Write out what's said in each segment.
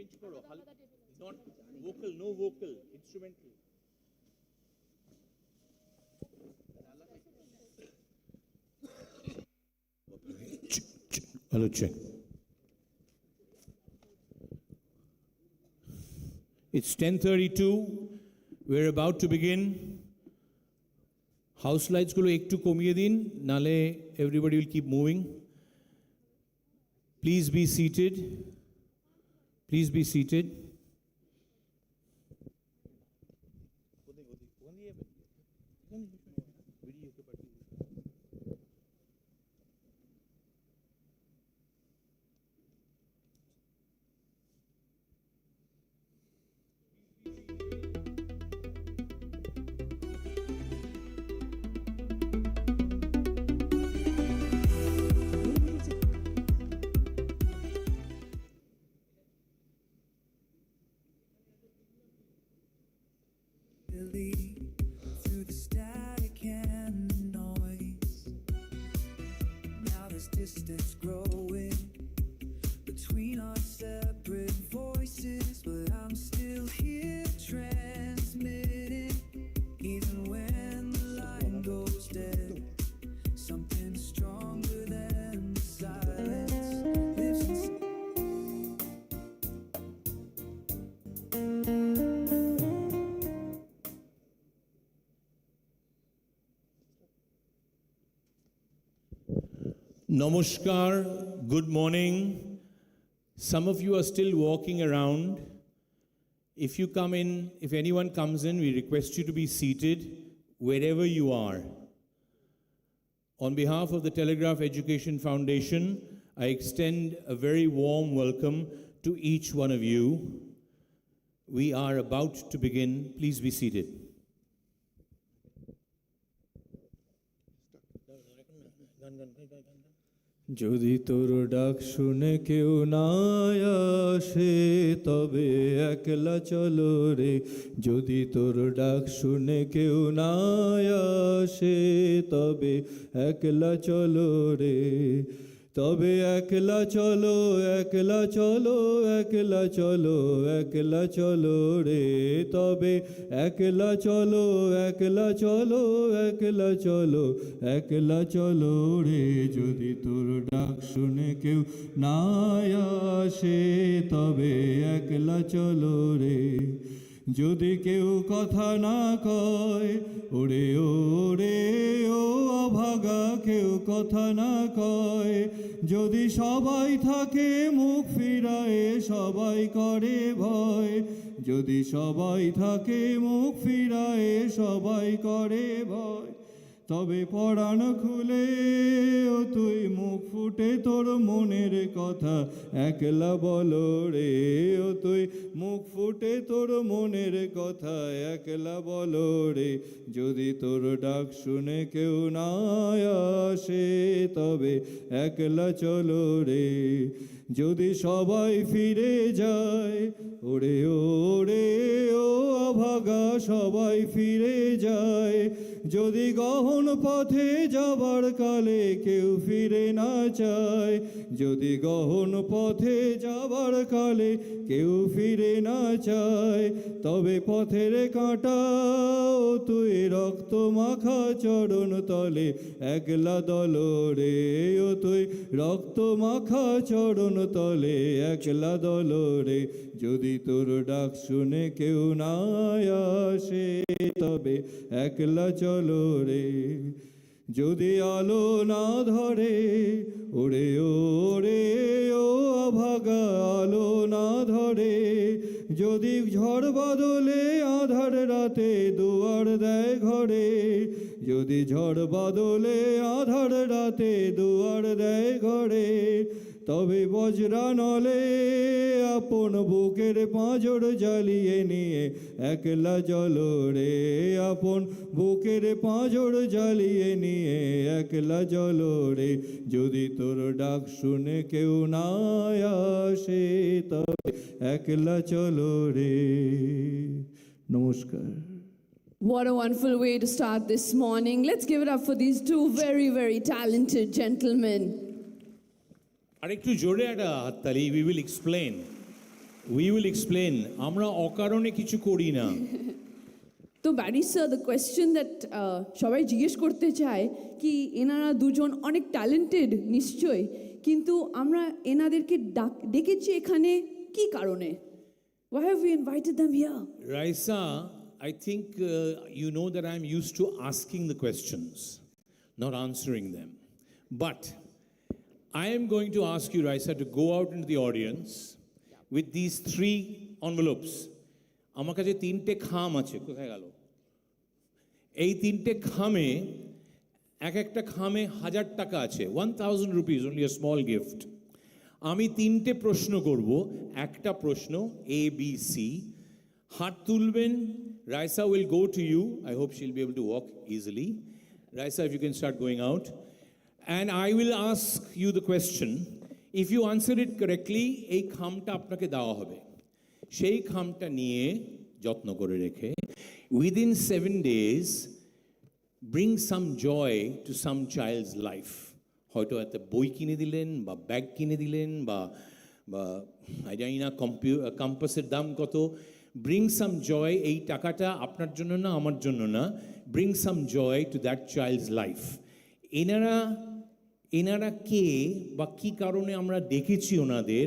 Change করো, not vocal, no vocal, instrumental. Hello, check. It's 10:32. We're about to begin. House lights gulo ekটু কমিয়ে দিন, নালে everybody will keep moving. Please be seated. Please be seated. Through the static and the noise, now there's distance growing between our separate voices, but I'm still here transmitting, even when the line goes dead. Something stronger than the silence lives inside. Namaskar, good morning. Some of you are still walking around. If you come in, if anyone comes in, we request you to be seated wherever you are. On behalf of the Telegraph Education Foundation, I extend a very warm welcome to each one of you. We are about to begin. Please be seated. যদি তোর ডাক শুনে কেউ না আসে তবে একলা চলো রে, যদি তোর ডাক শুনে কেউ না আসে তবে একলা চলো রে, তবে একলা চলো, একলা চলো, একলা চলো, একলা চলো রে, তবে একলা চলো, একলা চলো, একলা চলো, একলা চলো রে, যদি তোর ডাক শুনে কেউ না আসে তবে একলা চলো রে, যদি কেউ কথা না কয় ওরে ওরে ও অভাগা, কেউ কথা না কয়, যদি সবাই থাকে মুখ ফিরায়ে সবাই করে ভয়, যদি সবাই থাকে মুখ ফিরায়ে সবাই করে ভয়, তবে পরাণ খুলে ও তুই মুখ ফুটে তোর মনের কথা একলা বলো রে, ও তুই মুখ ফুটে তোর মনের কথা একলা বলো রে, যদি তোর ডাক শুনে কেউ না আসে তবে একলা চলো রে, যদি সবাই ফিরে যায় ওরে ওরে ও অভাগা সবাই ফিরে যায়, যদি গহন পথে যাবার কালে কেউ ফিরে না চায়, যদি গহন পথে যাবার কালে কেউ ফিরে না চায়, তবে পথের কাঁটা ও তুই রক্ত মাখা চরণ তলে একলা দল রে, ও তুই রক্ত মাখা চরণ তলে একলা দল রে, যদি তোর ডাক শুনে কেউ না আসে তবে একলা চলো রে, যদি আলো না ধরে ওরে ওরে ও অভাগা আলো না ধরে, যদি ঝড় বাদলে আধার রাতে দুয়ার দেয় ঘরে, যদি ঝড় বাদলে আধার রাতে দুয়ার দেয় ঘরে, তবে বজ্রা নলে আপন বুকের পাঁজর জ্বালিয়ে নিয়ে একলা চলো রে, আপন বুকের পাঁজর জ্বালিয়ে নিয়ে একলা চলো রে, যদি তোর ডাক শুনে কেউ না আসে তবে একলা চলো রে। নমস্কার। What a wonderful way to start this morning. Let's give it up for these two very, very talented gentlemen. আরেকটু জোরে একটা হাততালি, we will explain. We will explain. আমরা অকারণে কিছু করি না। তো ব্যারিস্টার দ্য কোয়েশ্চেন দ্যাট সবাই জিজ্ঞেস করতে চায় কি এনারা দুজন অনেক ট্যালেন্টেড নিশ্চয়ই, কিন্তু আমরা এনাদেরকে ডেকেছি এখানে কি কারণে? Why have we invited them here? Raisa, I think you know that I'm used to asking the questions, not answering them. But I am going to ask you, Raisa, to go out into the audience with these 3 envelopes. আমার কাছে 3টে খাম আছে, কোথায় গেল? এই 3টে খামে একটা খামে 1000 টাকা আছে, 1000 rupees, only a small gift. আমি 3টে প্রশ্ন করব, একটা প্রশ্ন A B C, হাত তুলবেন. Raisa will go to you. I hope she'll be able to walk easily. Raisa, if you can start going out. And I will ask you the question. If you answer it correctly, এই খামটা আপনাকে দেওয়া হবে. সেই খামটা নিয়ে যত্ন করে রেখে within 7 days bring some joy to some child's life. হয়তো একটা বই কিনে দিলেন বা ব্যাগ কিনে দিলেন বা জানি না কম্পাসের দাম কত. Bring some joy. এই টাকাটা আপনার জন্য না, আমার জন্য না. Bring some joy to that child's life. এনারা কে বা কী কারণে আমরা দেখেছি ওনাদের,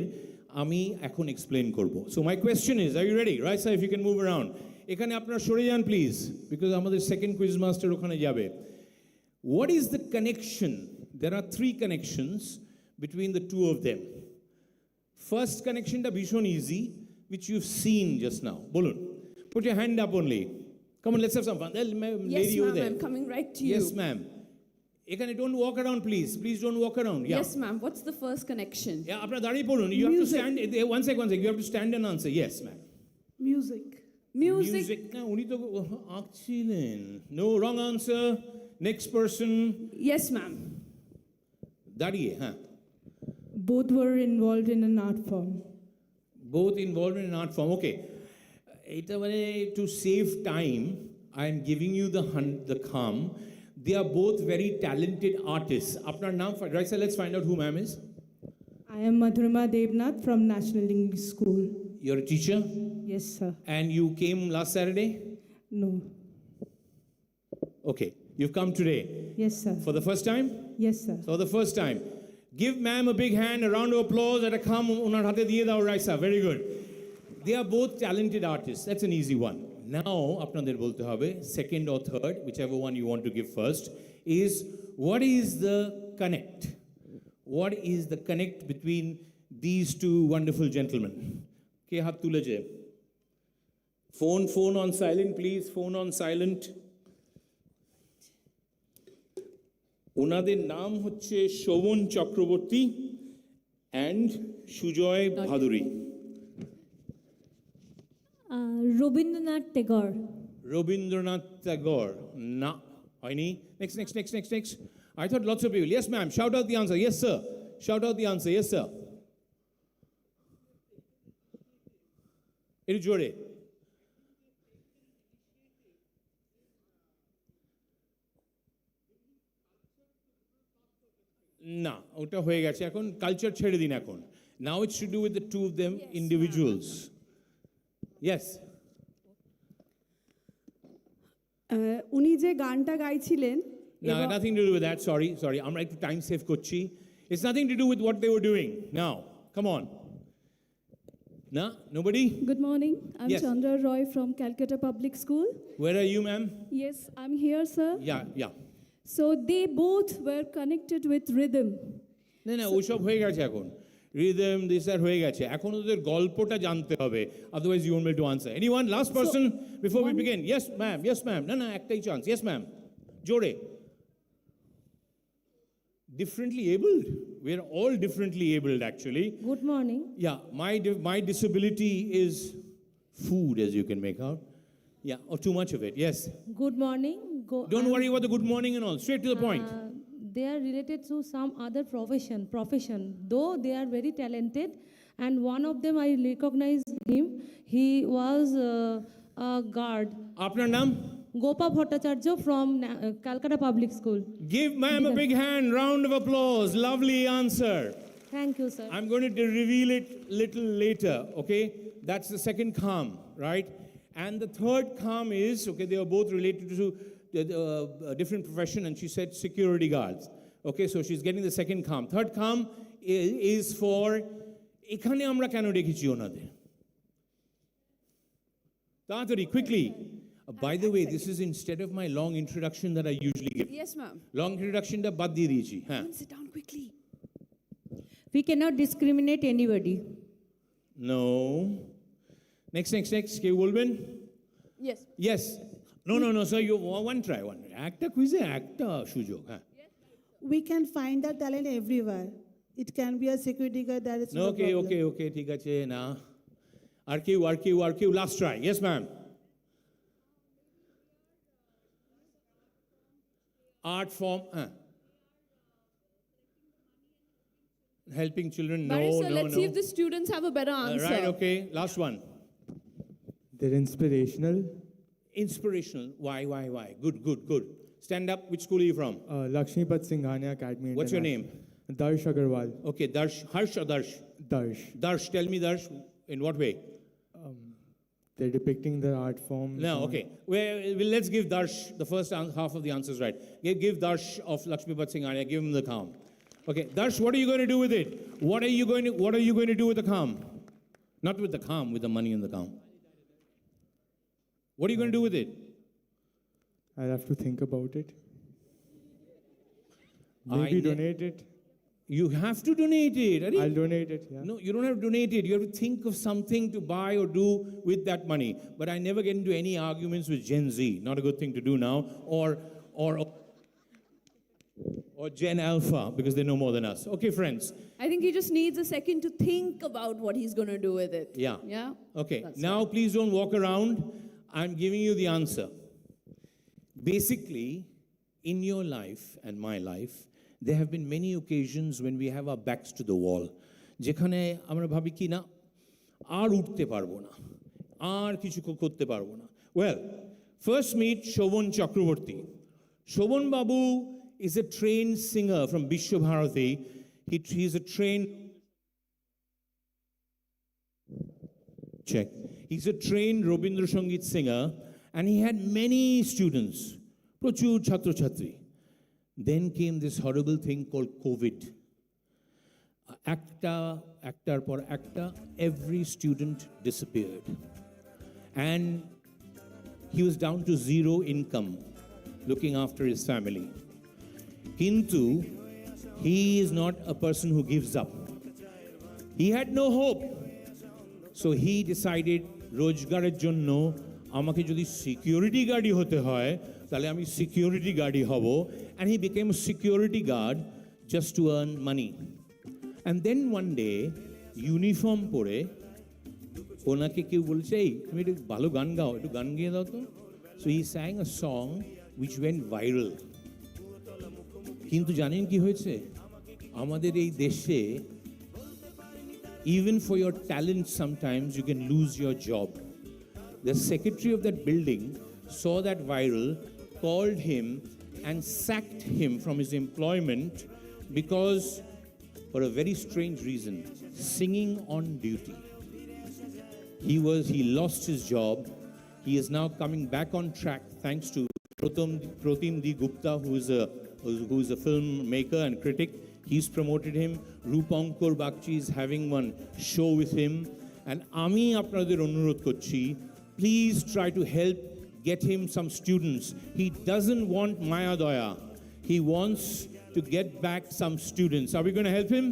আমি এখন এক্সপ্লেন করব. So my question is, are you ready? Raisa, if you can move around. এখানে আপনারা সরে যান প্লিজ, বিকজ আমাদের সেকেন্ড কুইজ মাস্টার ওখানে যাবে. What is the connection? There are 3 connections between the 2 of them. First connection ta bhishon easy, which you've seen just now. Bolun. Put your hand up only. Come on, let's have some fun. Yes, Lady over ma'am, there. I'm coming right to you. Yes, ma'am. Ekhane don't walk around, please. Please don't walk around. Yeah. Yes, ma'am. What's the first connection? Yeah, apna dariye polun. You have to Music. stand. One sec. You have to stand and answer. Yes, ma'am. Music. Na uni to aakchilen. No, wrong answer. Next person. Yes, ma'am. Dariye, huh? Both were involved in an art form. Both involved in an art form. Okay. To save time, I am giving you the kham. They are both very talented artists. Apnar naam, Raisa, let's find out who ma'am is. I am Madhurima Devnath from National English School. You're a teacher? Yes, sir. And you came last Saturday? No. Okay. You've come today. Yes, sir. For the first time? Yes, sir. For the first time. Give ma'am a big hand, a round of applause, and a kham unar hate diye dao, Raisa. Very good. They are both talented artists. That's an easy one. Now, apnader bolte hobe, second or third, whichever one you want to give first, is what is the connect? What is the connect between these 2 wonderful gentlemen? Ke hat tuleje. Phone on silent, please. Phone on silent. ওনাদের নাম হচ্ছে Sovan Chakraborty and Sujoy Bhaduri. Rabindranath Tagore. Rabindranath Tagore না, হয়নি. Next. I thought lots of people. Yes, ma'am. Shout out the answer. Yes, sir. Shout out the answer. Yes, sir. একটু জোরে. না, ওটা হয়ে গেছে. এখন কালচার ছেড়ে দিন এখন. Now it's to do with the 2 of them individuals. Yes. উনি যে গানটা গাইছিলেন, No, nothing to do with that. Sorry. আমরা একটু টাইম সেভ করছি. It's nothing to do with what they were doing. Now, come on. No? Nobody? Good morning. I'm Yes. Chandra Roy from Calcutta Public School. Where are you, ma'am? Yes, I'm here, sir. Yeah. So they both were connected with rhythm. না ওসব হয়ে গেছে এখন. Rhythm, this আর হয়ে গেছে. এখন ওদের গল্পটা জানতে হবে. Otherwise you won't be able to answer. Anyone? Last person before we begin. Yes, ma'am. না একটাই chance. Yes, ma'am. জোরে. Differently abled? We're all differently abled, actually. Good morning. Yeah, my disability is food, as you can make out. Yeah, or too much of it. Yes. Good morning. Don't worry about the good morning and all. Straight to the point. They are related to some other profession. Though they are very talented, and one of them I recognize him. He was a guard. Apnar naam? Gopa Bhattacharya from Calcutta Public School. Give ma'am a big hand, round of applause. Lovely answer. Thank you, sir. I'm going to reveal it little later, okay? that's the second calm, right? And the third calm is, okay, they are both related to a different profession, and she said security guards. Okay, so she's getting the second calm. Third calm is for, এখানে আমরা কেন রেখেছি ওনাদের? তাড়াতাড়ি, quickly. By the way, this is instead of my long introduction that I usually give. Yes, ma'am. Long introduction টা বাদ দিয়ে দিয়েছি, হ্যাঁ। Sit down quickly. We cannot discriminate anybody. No. Next. কেউ বলবেন? Yes. Yes. No, sir, you one try. একটা কুইজে একটা সুযোগ, হ্যাঁ। We can find the talent everywhere. It can be a security guard, that is no problem. Okay, ঠিক আছে না। আর কেউ, last try. Yes, ma'am. Art form, helping children, Barrister, no. let's see if the students have a better answer. Right, okay, last one. They're inspirational. Inspirational, why? Good. Stand up, which school are you from? Lakshmipat Singhania Academy. What's your name? Darsh Agarwal. Okay, Darsh, Harsh or Darsh? Darsh. Darsh, tell me Darsh, in what way? They're depicting the art form. No, okay. Well, let's give Darsh the first half of the answers right. Give Darsh of Lakshmipat Singhania, give him the calm. Okay, Darsh, what are you going to do with it? What are you going to do with the calm? Not with the calm, with the money in the calm. What are you going to do with it? I'll have to think about it. Maybe donate it. You have to donate it. I'll donate it, yeah. No, you don't have to donate it. You have to think of something to buy or do with that money. But I never get into any arguments with Gen Z. Not a good thing to do now. Or Gen Alpha, because they know more than us. Okay, friends. I think he just needs a second to think about what he's going to do with it. Yeah? Okay, now please don't walk around. I'm giving you the answer. Basically, in your life and my life, there have been many occasions when we have our backs to the wall. যেখানে আমরা ভাবি কি না আর উঠতে পারবো না, আর কিছু করতে পারবো না। Well, first meet Shobhan Chakraborty. Shobhan Babu is a trained singer from Bishwabharati. He's a trained He's a trained Robindra Sangeet singer, and he had many students, prochur chhatro chatri. Then came this horrible thing called COVID. Actor por actor, every student disappeared. And he was down to zero income, looking after his family. Kintu, he is not a person who gives up. He had no hope. So he decided, রোজগারের জন্য আমাকে যদি security গার্ডই হতে হয়, তাহলে আমি security গার্ডই হব। And he became a security guard just to earn money. And then one day, uniform পরে ওনাকে কেউ বলছে, এই তুমি একটু ভালো গান গাও, একটু গান গিয়ে দাও তো। So he sang a song which went viral. কিন্তু জানেন কি হয়েছে? আমাদের এই দেশে even for your talent sometimes you can lose your job. The secretary of that building saw that viral, called him and sacked him from his employment because for a very strange reason, singing on duty. He lost his job. He is now coming back on track thanks to Pratim D. Gupta, who is a filmmaker and critic. He's promoted him. Rupankar Bakchi is having one show with him. And Ami apnader অনুরোধ করছি, please try to help get him some students. He doesn't want Maya Daya. He wants to get back some students. Are we going to help him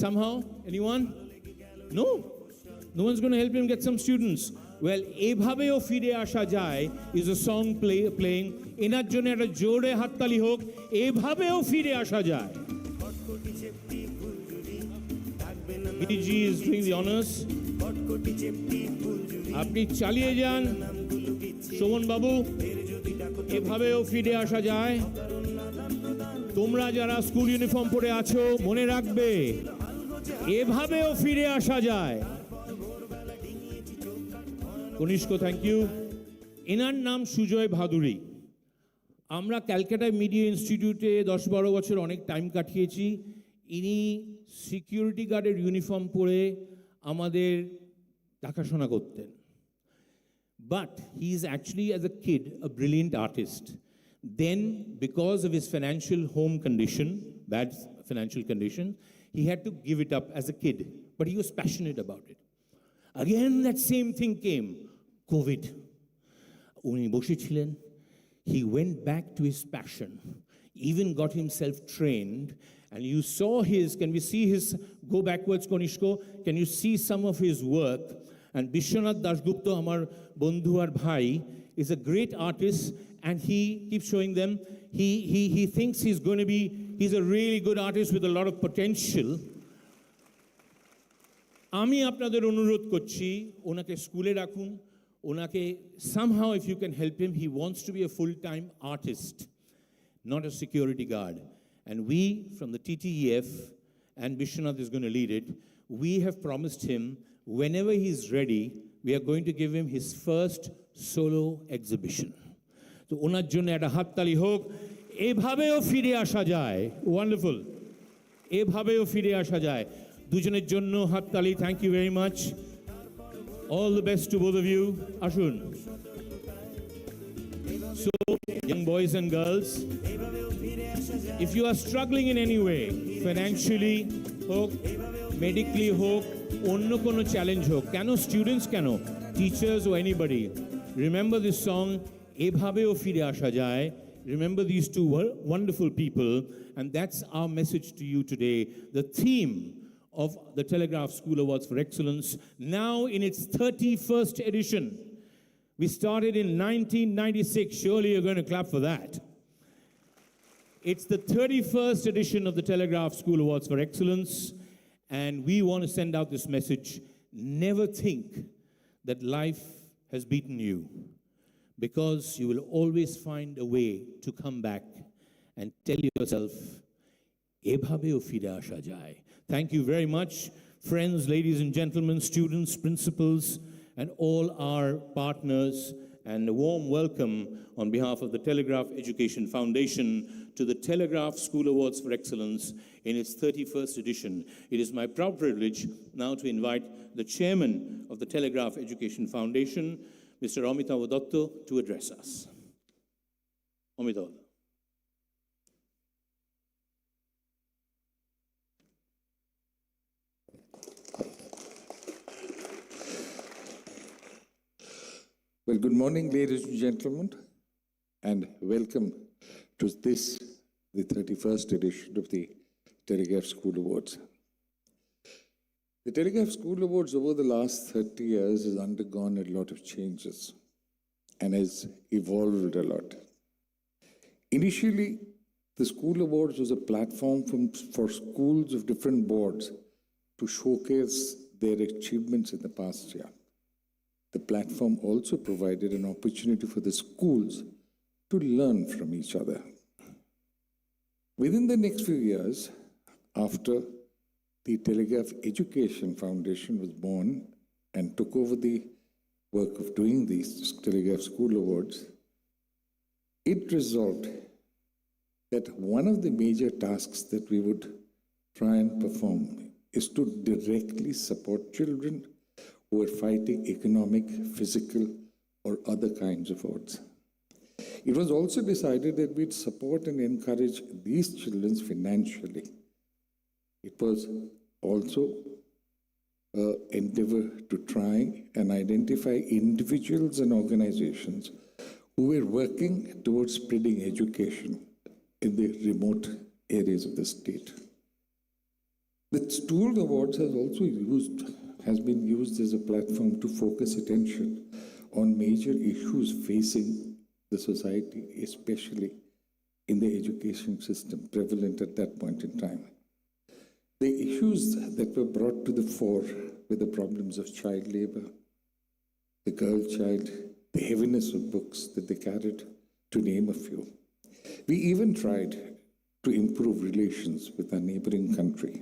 somehow? Anyone? No? No one's going to help him get some students. Well, Ebhabeo Fire Asha Jai is a song playing. Enar jonne ekta jore hattali hok. Ebhabeo Fire Asha Jai. BG is doing the honors. আপনি চালিয়ে যান শোভন বাবু, এভাবেও ফিরে আসা যায়। তোমরা যারা school uniform পরে আছো মনে রাখবে, এভাবেও ফিরে আসা যায়। Kanishka, thank you. এনার নাম সুজয় ভাদুরী। আমরা ক্যালকাটা মিডিয়া ইনস্টিটিউটে 10-12 বছর অনেক টাইম কাটিয়েছি। ইনি সিকিউরিটি গার্ডের ইউনিফর্ম পরে আমাদের দেখাশোনা করতেন। But he is actually, as a kid, a brilliant artist. Then, because of his financial home condition, bad financial condition, he had to give it up as a kid. But he was passionate about it. Again, that same thing came, COVID. উনি বসেছিলেন, he went back to his passion, even got himself trained, and you saw his, can we see his, go backwards, Konishko, can you see some of his work? And Bishwanath Dasgupta, amar bondhu ar bhai, is a great artist, and he keeps showing them, he thinks he's going to be, he's a really good artist with a lot of potential. আমি আপনাদের অনুরোধ করছি ওনাকে স্কুলে রাখুন, ওনাকে somehow if you can help him, he wants to be a full-time artist, not a security guard. And we from the TTEF, and Bishwanath is going to lead it, we have promised him whenever he's ready, we are going to give him his first solo exhibition. So ওনার জন্য একটা হাততালি হোক, এভাবেও ফিরে আসা যায়, wonderful, এভাবেও ফিরে আসা যায়। দুজনের জন্য হাততালি, thank you very much, all the best to both of you, আসুন। So, young boys and girls, if you are struggling in any way, financially হোক, medically হোক, অন্য কোনো চ্যালেঞ্জ হোক, কেন স্টুডেন্টস, কেন টিচার্স ও এনিবডি, রিমেম্বার দিস সং, এভাবেও ফিরে আসা যায়। Remember these two wonderful people, and that's our message to you today. The theme of the Telegraph School Awards for Excellence, now in its 31st edition. We started in 1996. Surely you're going to clap for that. It's the 31st edition of the Telegraph School Awards for Excellence, and we want to send out this message. Never think that life has beaten you, because you will always find a way to come back and tell yourself, "Ebhabeo fire asha jay." Thank you very much, friends, ladies and gentlemen, students, principals, and all our partners, and a warm welcome on behalf of the Telegraph Education Foundation to the Telegraph School Awards for Excellence in its 31st edition. It is my proud privilege now to invite the chairman of the Telegraph Education Foundation, Mr. Amitav Datta, to address us. Amitav. Well, good morning, ladies and gentlemen, and welcome to this, the 31st edition of the Telegraph School Awards. The Telegraph School Awards over the last 30 years has undergone a lot of changes and has evolved a lot. Initially, the School Awards was a platform for schools of different boards to showcase their achievements in the past year. The platform also provided an opportunity for the schools to learn from each other. Within the next few years, after the Telegraph Education Foundation was born and took over the work of doing these Telegraph School Awards, it resolved that one of the major tasks that we would try and perform is to directly support children who are fighting economic, physical, or other kinds of odds. It was also decided that we'd support and encourage these children financially. It was also an endeavor to try and identify individuals and organizations who were working towards spreading education in the remote areas of the state. The School Awards has been used as a platform to focus attention on major issues facing the society, especially in the education system prevalent at that point in time. The issues that were brought to the fore were the problems of child labor, the girl child, the heaviness of books that they carried, to name a few. We even tried to improve relations with our neighboring country.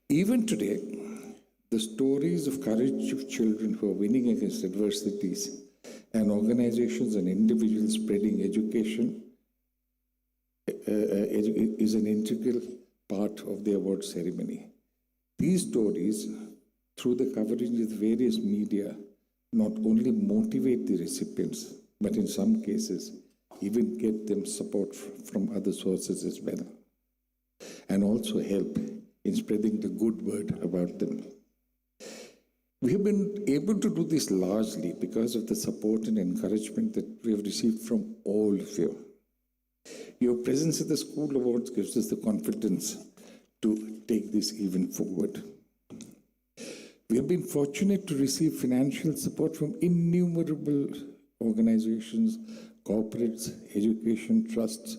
Even today, the stories of courage of children who are winning against adversities and organizations and individuals spreading education is an integral part of the award ceremony. These stories through the coverage with various media, not only motivate the recipients, but in some cases, even get them support from other sources as well, and also help in spreading the good word about them. We have been able to do this largely because of the support and encouragement that we have received from all of you. Your presence at the School Awards gives us the confidence to take this even forward. We have been fortunate to receive financial support from innumerable organizations, corporates, education trusts,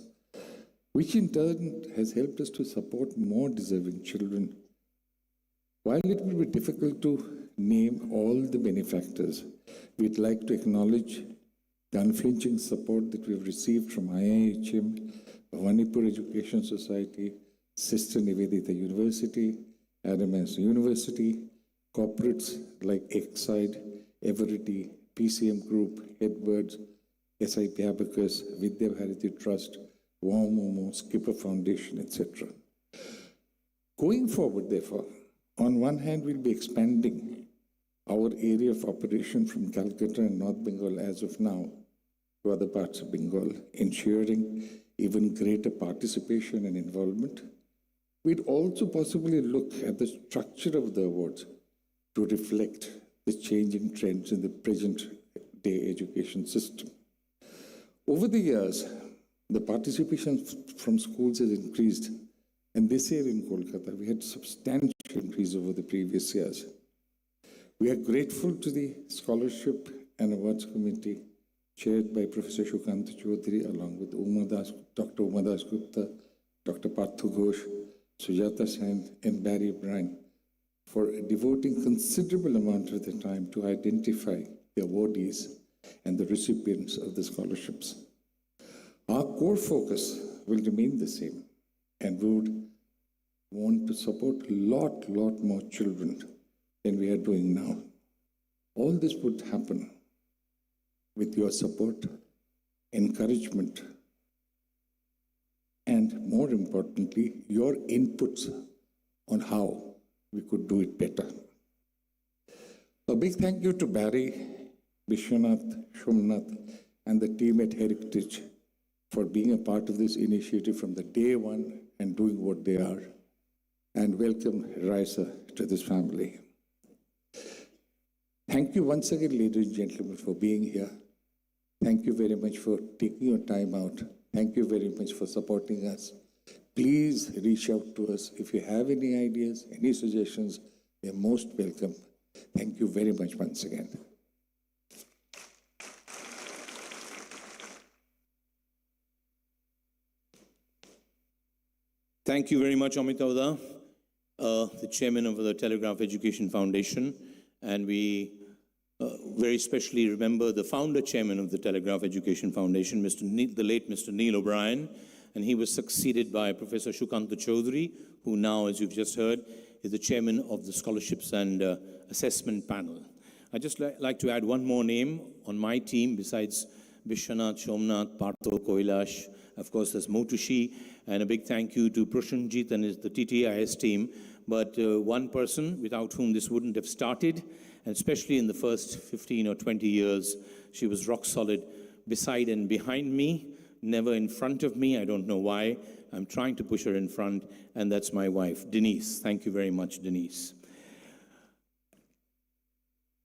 which in turn has helped us to support more deserving children. While it will be difficult to name all the benefactors, we'd like to acknowledge the unflinching support that we have received from IIHM, Bhawanipur Education Society, Sister Nivedita University, Adams University, corporates like Exide, Everity, PCM Group, Edwards, SIP Abacus, Vidya Bharati Trust, Momo, Skipper Foundation, etc. Going forward, therefore, on one hand, we'll be expanding our area of operation from Calcutta and North Bengal as of now to other parts of Bengal, ensuring even greater participation and involvement. We'd also possibly look at the structure of the awards to reflect the changing trends in the present day education system. Over the years, the participation from schools has increased, and this year in Kolkata, we had substantial increase over the previous years. We are grateful to the Scholarship and Awards Committee chaired by Professor Shukanta Chaudhary, along with Dr. Uma Das Gupta, Dr. Parthu Ghosh, Sujata Sand, and Barry Bryan, for devoting considerable amount of their time to identify the awardees and the recipients of the scholarships. Our core focus will remain the same, and we would want to support a lot more children than we are doing now. All this would happen with your support, encouragement, and more importantly, your inputs on how we could do it better. A big thank you to Barry, Vishwanath, Shumnath, and the team at Heritage for being a part of this initiative from the day one and doing what they are. And welcome Raisa to this family. Thank you once again, ladies and gentlemen, for being here. Thank you very much for taking your time out. Thank you very much for supporting us. Please reach out to us if you have any ideas, any suggestions. They're most welcome. Thank you very much once again. Thank you very much, Amitavda, the chairman of the Telegraph Education Foundation. And we very specially remember the founder chairman of the Telegraph Education Foundation, the late Mr. Neil O'Brien. And he was succeeded by Professor Shukanta Chaudhary, who now, as you've just heard, is the chairman of the Scholarships and Assessment Panel. I'd just like to add one more name on my team besides Vishwanath, Shomnath, Partho, Koilash. Of course, there's Motushi, and a big thank you to Prashanjit and the TTIS team. But one person without whom this wouldn't have started, and especially in the first 15 or 20 years, she was rock solid beside and behind me, never in front of me. I don't know why. I'm trying to push her in front, and that's my wife, Denise. Thank you very much, Denise.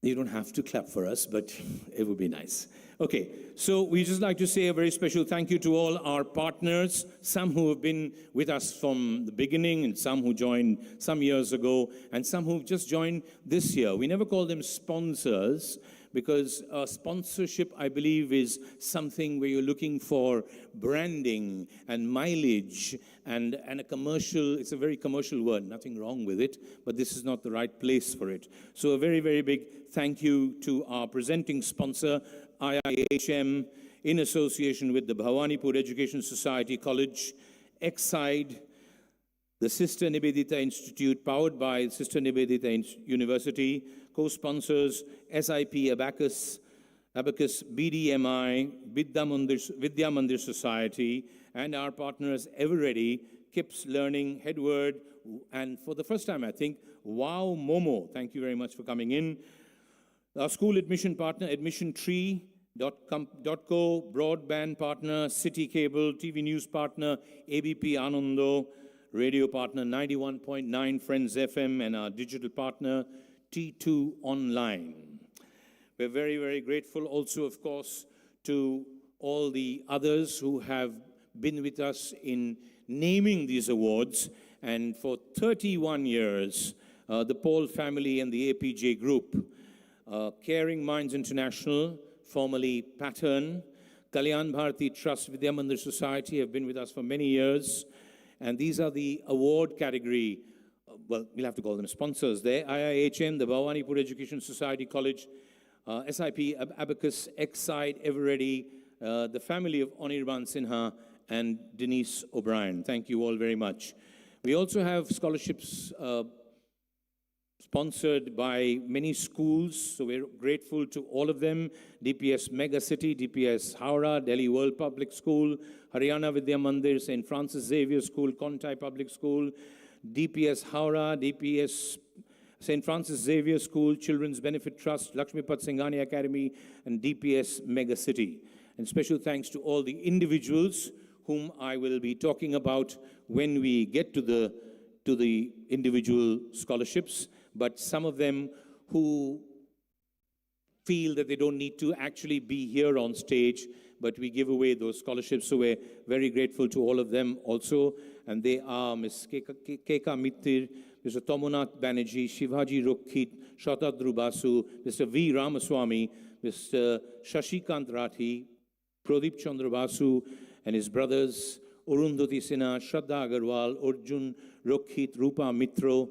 You don't have to clap for us, but it would be nice. Okay, so we just like to say a very special thank you to all our partners, some who have been with us from the beginning, and some who joined some years ago, and some who've just joined this year. We never call them sponsors, because sponsorship, I believe, is something where you're looking for branding and mileage and a commercial. It's a very commercial word, nothing wrong with it, but this is not the right place for it. So a very, very big thank you to our presenting sponsor, IIHM, in association with the Bhawanipur Education Society College, Exide, the Sister Nivedita Institute, powered by Sister Nivedita University, co-sponsors SIP Abacus, BDMI, Vidya Mandir Society, and our partners Everready, KIPS Learning, Headward, and for the first time, I think, Wow Momo, thank you very much for coming in. Our school admission partner, admissiontree.co, broadband partner, City Cable, TV news partner, ABP Anando, radio partner 91.9 Friends FM, and our digital partner, T2 Online. We're very, very grateful also, of course, to all the others who have been with us in naming these awards. And for 31 years, the Paul family and the APJ group, Caring Minds International, formerly Pattern, Kalyan Bharati Trust, Vidya Mandir Society have been with us for many years. And these are the award category, well, we'll have to call them sponsors there. IIHM, the Bhawanipur Education Society College, SIP, Abacus, Exide, Eveready, the family of Anirban Sinha, and Denise O'Brien. Thank you all very much. We also have scholarships sponsored by many schools, so we're grateful to all of them. DPS Mega City, DPS Howrah, Delhi World Public School, Haryana Vidya Mandir, St. Francis Xavier School, Kontai Public School, DPS Howrah, DPS St. Francis Xavier School, Children's Benefit Trust, Lakshmipat Singhani Academy, and DPS Mega City. And special thanks to all the individuals whom I will be talking about when we get to the individual scholarships, but some of them who feel that they don't need to actually be here on stage, but we give away those scholarships, so we're very grateful to all of them also. And they are Ms. Keka Mittir, Mr. Tomonath Banerjee, Shivaji Rokhit, Shatadru Basu, Mr. V. Ramaswamy, Mr. Shashikant Rathi, Pradeep Chandra Basu, and his brothers, Arundhati Sinha, Shraddha Agarwal, Arjun Rokhit, Rupa Mitro,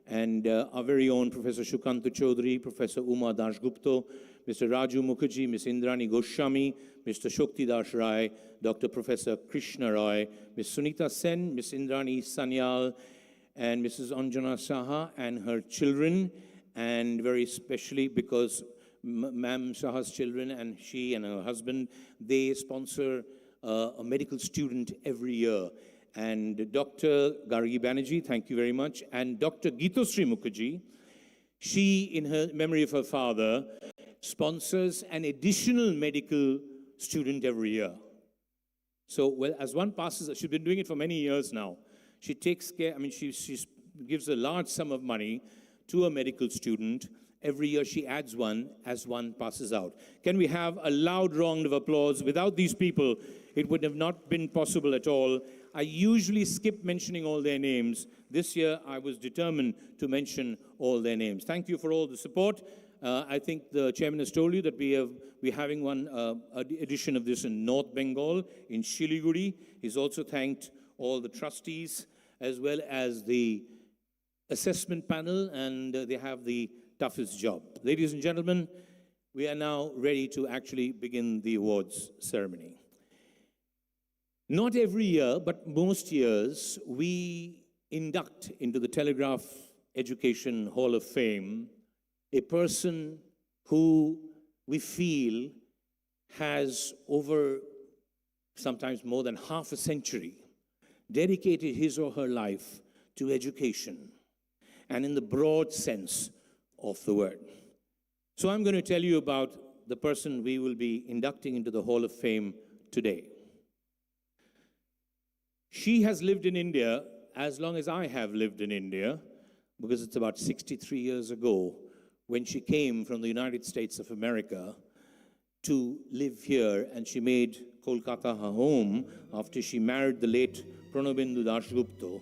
and our very own Professor Shukanta Chaudhary, Professor Uma Dashgupta, Mr. Raju Mukherjee, Ms. Indrani Goswami, Mr. Shokti Das Rai, Dr. Professor Krishna Roy, Ms. Sunita Sen, Ms. Indrani Sanyal, and Mrs. Anjana Saha and her children, and very especially because Ma'am Saha's children and she and her husband, they sponsor a medical student every year. And Dr. Gargi Banerjee, thank you very much, and Dr. Geetosri Mukherjee, she, in her memory of her father, sponsors an additional medical student every year. So, well, as one passes, she's been doing it for many years now. She takes care, I mean, she gives a large sum of money to a medical student. Every year she adds one as one passes out. Can we have a loud round of applause? Without these people, it would have not been possible at all. I usually skip mentioning all their names. This year, I was determined to mention all their names. Thank you for all the support. I think the chairman has told you that we're having one edition of this in North Bengal, in Shiliguri. He's also thanked all the trustees as well as the assessment panel, and they have the toughest job. Ladies and gentlemen, we are now ready to actually begin the awards ceremony. Not every year, but most years, we induct into the Telegraph Education Hall of Fame a person who we feel has over sometimes more than half a century dedicated his or her life to education, and in the broad sense of the word. So I'm going to tell you about the person we will be inducting into the Hall of Fame today. She has lived in India as long as I have lived in India, because it's about 63 years ago when she came from the United States of America to live here, and she made Kolkata her home after she married the late Pranabindu Dasgupta,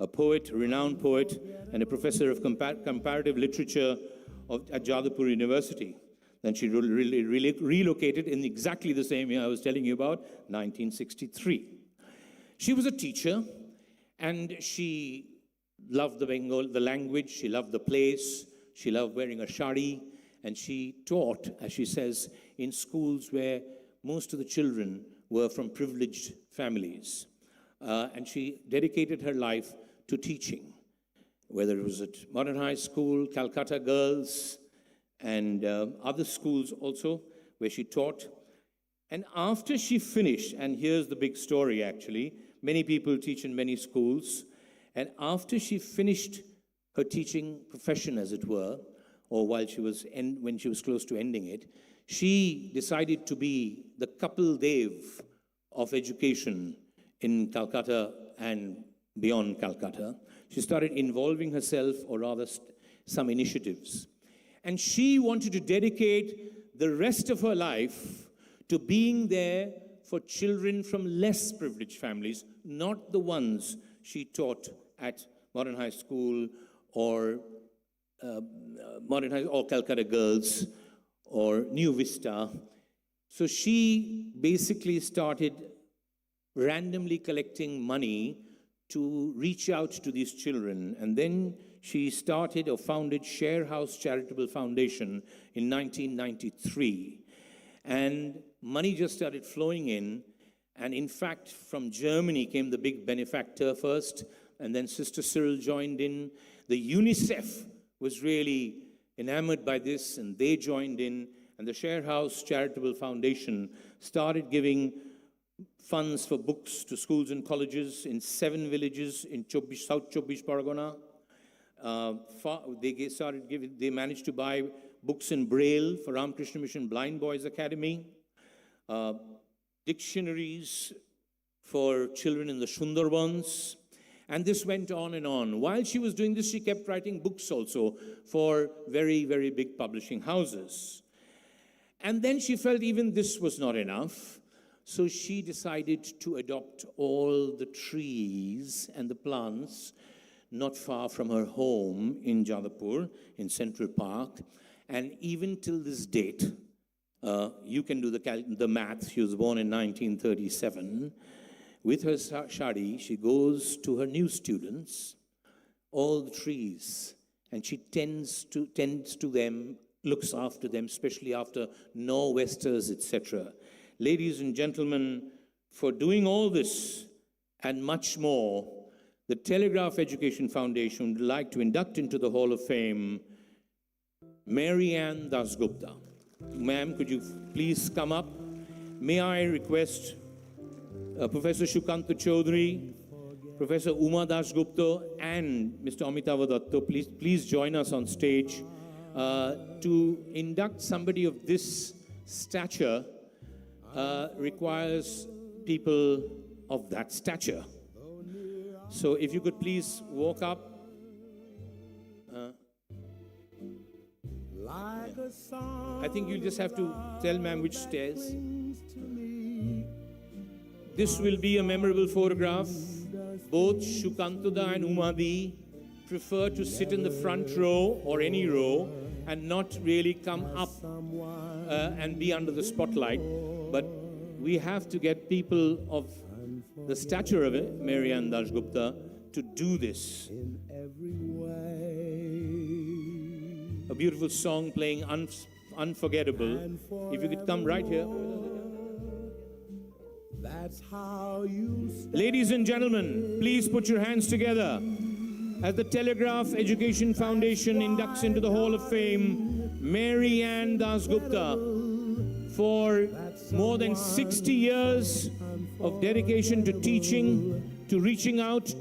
a poet, renowned poet, and a professor of comparative literature at Jadavpur University. Then she relocated in exactly the same year I was telling you about, 1963. She was a teacher, and she loved the language, she loved the place, she loved wearing a shari, and she taught, as she says, in schools where most of the children were from privileged families. And she dedicated her life to teaching, whether it was at Modern High School, Calcutta Girls, and other schools also, where she taught. And after she finished, and here's the big story actually, many people teach in many schools, and after she finished her teaching profession, as it were, or while she was when she was close to ending it, she decided to be the Kapil Dev of education in Calcutta and beyond Calcutta. She started involving herself, or rather some initiatives. And she wanted to dedicate the rest of her life to being there for children from less privileged families, not the ones she taught at Modern High School or or Calcutta Girls or New Vista. So she basically started randomly collecting money to reach out to these children. And then she started or founded Share House Charitable Foundation in 1993. And money just started flowing in. And in fact, from Germany came the big benefactor first, and then Sister Cyril joined in. The UNICEF was really enamored by this, and they joined in. And the Share House Charitable Foundation started giving funds for books to schools and colleges in 7 villages in South Chobbish Pargana. They managed to buy books in Braille for Ramakrishna Mission Blind Boys Academy, dictionaries for children in the Sundarbans, and this went on and on. While she was doing this, she kept writing books also for very, very big publishing houses. And then she felt even this was not enough, so she decided to adopt all the trees and the plants not far from her home in Jadavpur, in Central Park. And even till this date, you can do the math. She was born in 1937. With her shadi, she goes to her new students, all the trees, and she tends to them, looks after them, especially after nor'westers, etc. Ladies and gentlemen, for doing all this and much more, the Telegraph Education Foundation would like to induct into the Hall of Fame Mary Ann Dasgupta. Ma'am, could you please come up? May I request Professor Shukanta Chaudhary, Professor Uma Dasgupta, and Mr. Amitava Datta, please join us on stage to induct somebody of this stature. Requires people of that stature. So if you could please walk up. I think you just have to tell ma'am which stairs. This will be a memorable photograph. Both Shukantada and Umadi prefer to sit in the front row or any row and not really come up and be under the spotlight. But we have to get people of the stature of it, Mary Ann Dasgupta, to do this. A beautiful song playing Unforgettable. If you could come right here. That's how you Ladies and gentlemen, please put your hands together as the Telegraph Education Foundation inducts into the Hall of Fame Mary Ann Dasgupta for more than 60 years of dedication to teaching, to reaching out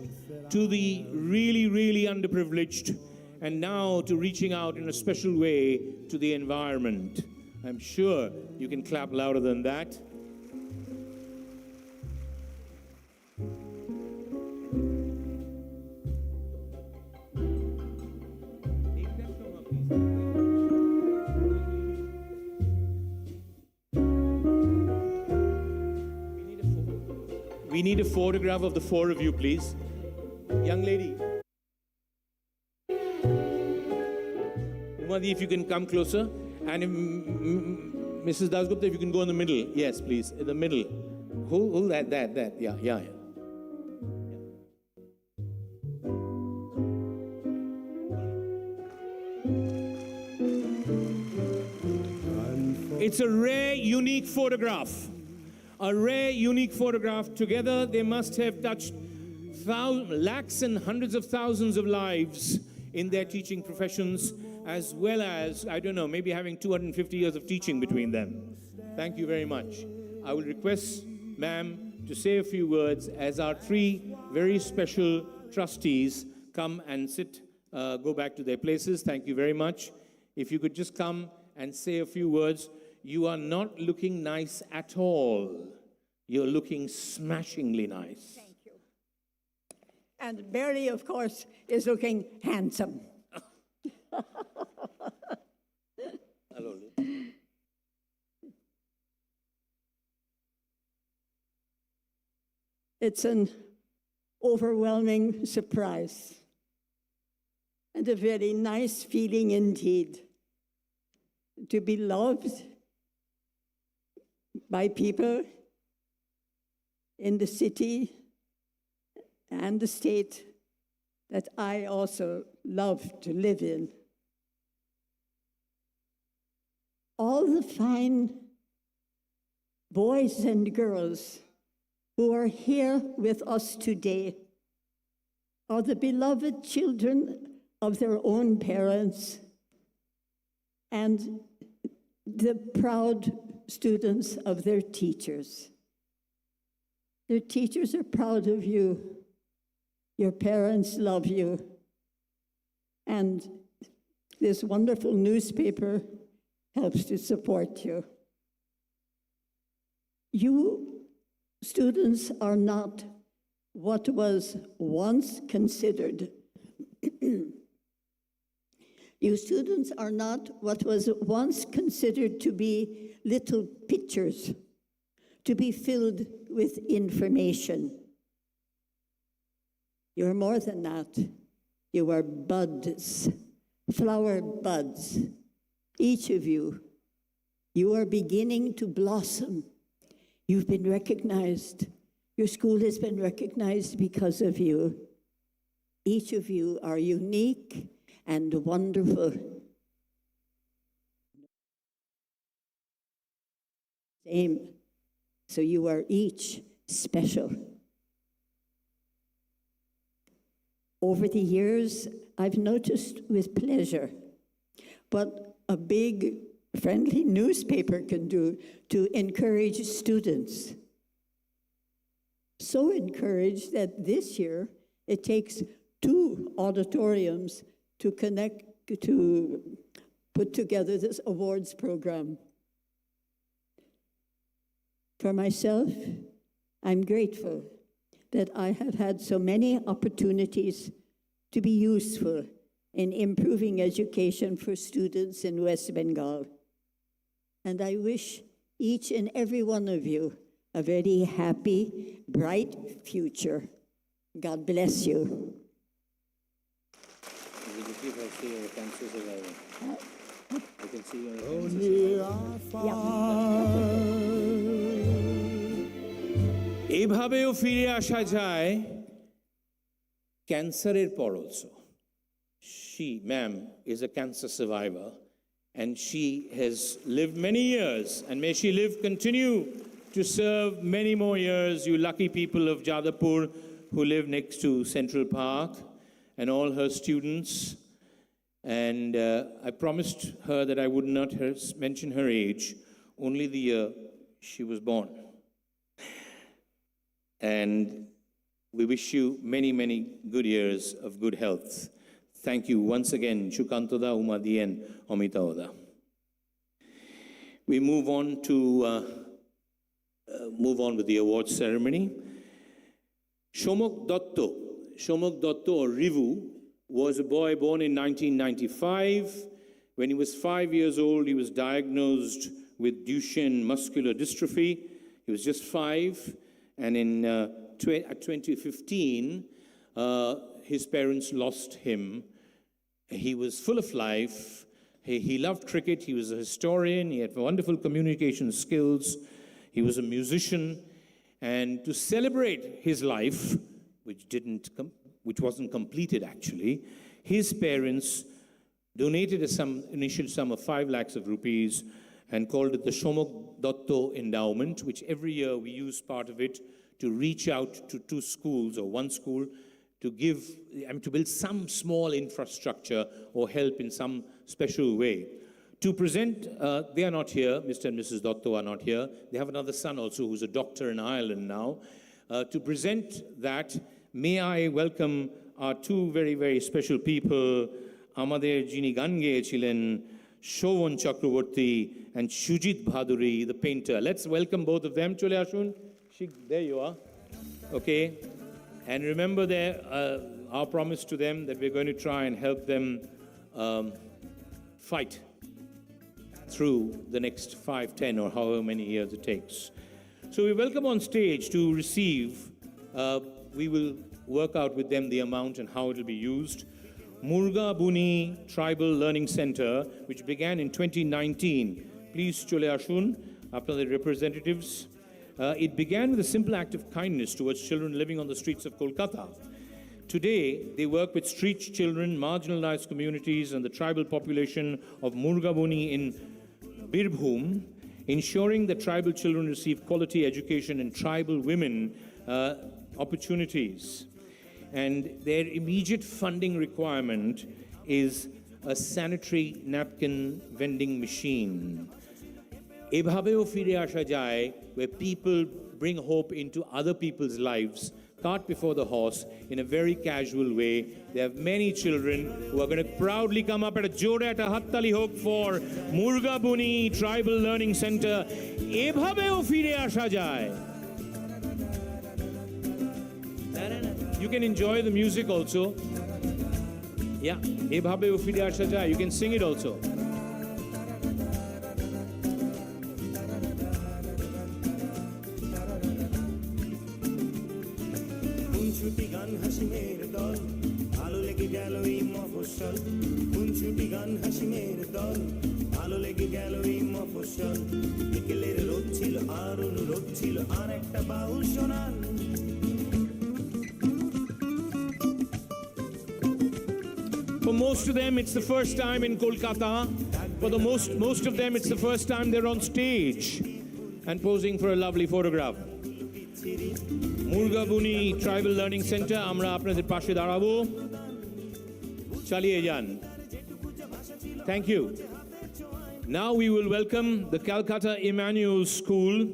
to the really, really underprivileged, and now to reaching out in a special way to the environment. I'm sure you can clap louder than that. We need a photograph of the 4 of you, please. Young lady. Umadi, if you can come closer. And if, Mrs. Dasgupta, if you can go in the middle. Yes, please, in the middle. Hold that. Yeah. It's a rare, unique photograph. A rare, unique photograph. Together, they must have touched lakhs and hundreds of thousands of lives in their teaching professions, as well as, I don't know, maybe having 250 years of teaching between them. Thank you very much. I will request, ma'am, to say a few words as our 3 very special trustees come and sit go back to their places. Thank you very much. If you could just come and say a few words. You are not looking nice at all. You're looking smashingly nice. Thank you. And Barry, of course, is looking handsome. Hello. It's an overwhelming surprise and a very nice feeling indeed to be loved by people in the city and the state that I also love to live in. All the fine boys and girls who are here with us today are the beloved children of their own parents and the proud students of their teachers. Their teachers are proud of you. Your parents love you. And this wonderful newspaper helps to support you. You students are not what was once considered. You students are not what was once considered to be little pictures, to be filled with information. You're more than that. You are buds, flower buds. Each of you, you are beginning to blossom. You've been recognized. Your school has been recognized because of you. Each of you are unique and wonderful. Same. So you are each special. Over the years, I've noticed with pleasure what a big, friendly newspaper can do to encourage students. So encouraged that this year it takes 2 auditoriums to put together this awards program. For myself, I'm grateful that I have had so many opportunities to be useful in improving education for students in West Bengal. And I wish each and every one of you a very happy, bright future. God bless you. এভাবেও ফিরে আসা যায় ক্যান্সারের পর also. She, ma'am, is a cancer survivor and she has lived many years and may she continue to serve many more years, you lucky people of Jadavpur who live next to Central Park and all her students. And I promised her that I would not mention her age, only the year she was born. And we wish you many, many good years of good health. Thank you once again, Chukantoda, Umadien, Omitaoda. We move on with the awards ceremony. Shomok Dotto or Rivu was a boy born in 1995. When he was 5 years old, he was diagnosed with Duchenne muscular dystrophy. He was just 5. And in 2015, his parents lost him. He was full of life. He loved cricket. He was a historian. He had wonderful communication skills. He was a musician. And to celebrate his life, which wasn't completed actually, his parents donated an initial sum of 5 lakhs of rupees and called it the Shomok Dotto Endowment, which every year we use part of it to reach out to 2 schools or 1 school to build some small infrastructure or help in some special way. To present, they are not here, Mr. and Mrs. Dotto are not here. They have another son also who's a doctor in Ireland now. To present that, may I welcome are two very, very special people. Amader jini gan geyechilen, Shobon Chakraborty and Shujit Bhaduri, the painter. Let's welcome both of them. Chole ashun. There you are. Okay. And remember our promise to them that we're going to try and help them fight through the next 5, 10, or however many years it takes. So we welcome on stage to receive, we will work out with them the amount and how it will be used. Murga Buni Tribal Learning Center, which began in 2019. Please, chole ashun, after the representatives. It began with a simple act of kindness towards children living on the streets of Kolkata. Today, they work with street children, marginalized communities, and the tribal population of Murgabuni in Birbhum, ensuring that tribal children receive quality education and tribal women opportunities. And their immediate funding requirement is a sanitary napkin vending machine. Ebhabeo fire asha jay, where people bring hope into other people's lives, cart before the horse, in a very casual way. They have many children who are going to proudly come up at a jode at a hattali hok for Murga Buni Tribal Learning Center. Ebhabeo fire asha jay. You can enjoy the music also. Yeah, Ebhabeo fire asha jay. You can sing it also. For most of them, it's the first time in Kolkata. For the most of them, it's the first time they're on stage and posing for a lovely photograph. Murgabuni Tribal Learning Center, amra apnader pashe darabo. Chaliye jan. Thank you. Now we will welcome the Calcutta Emmanuel School.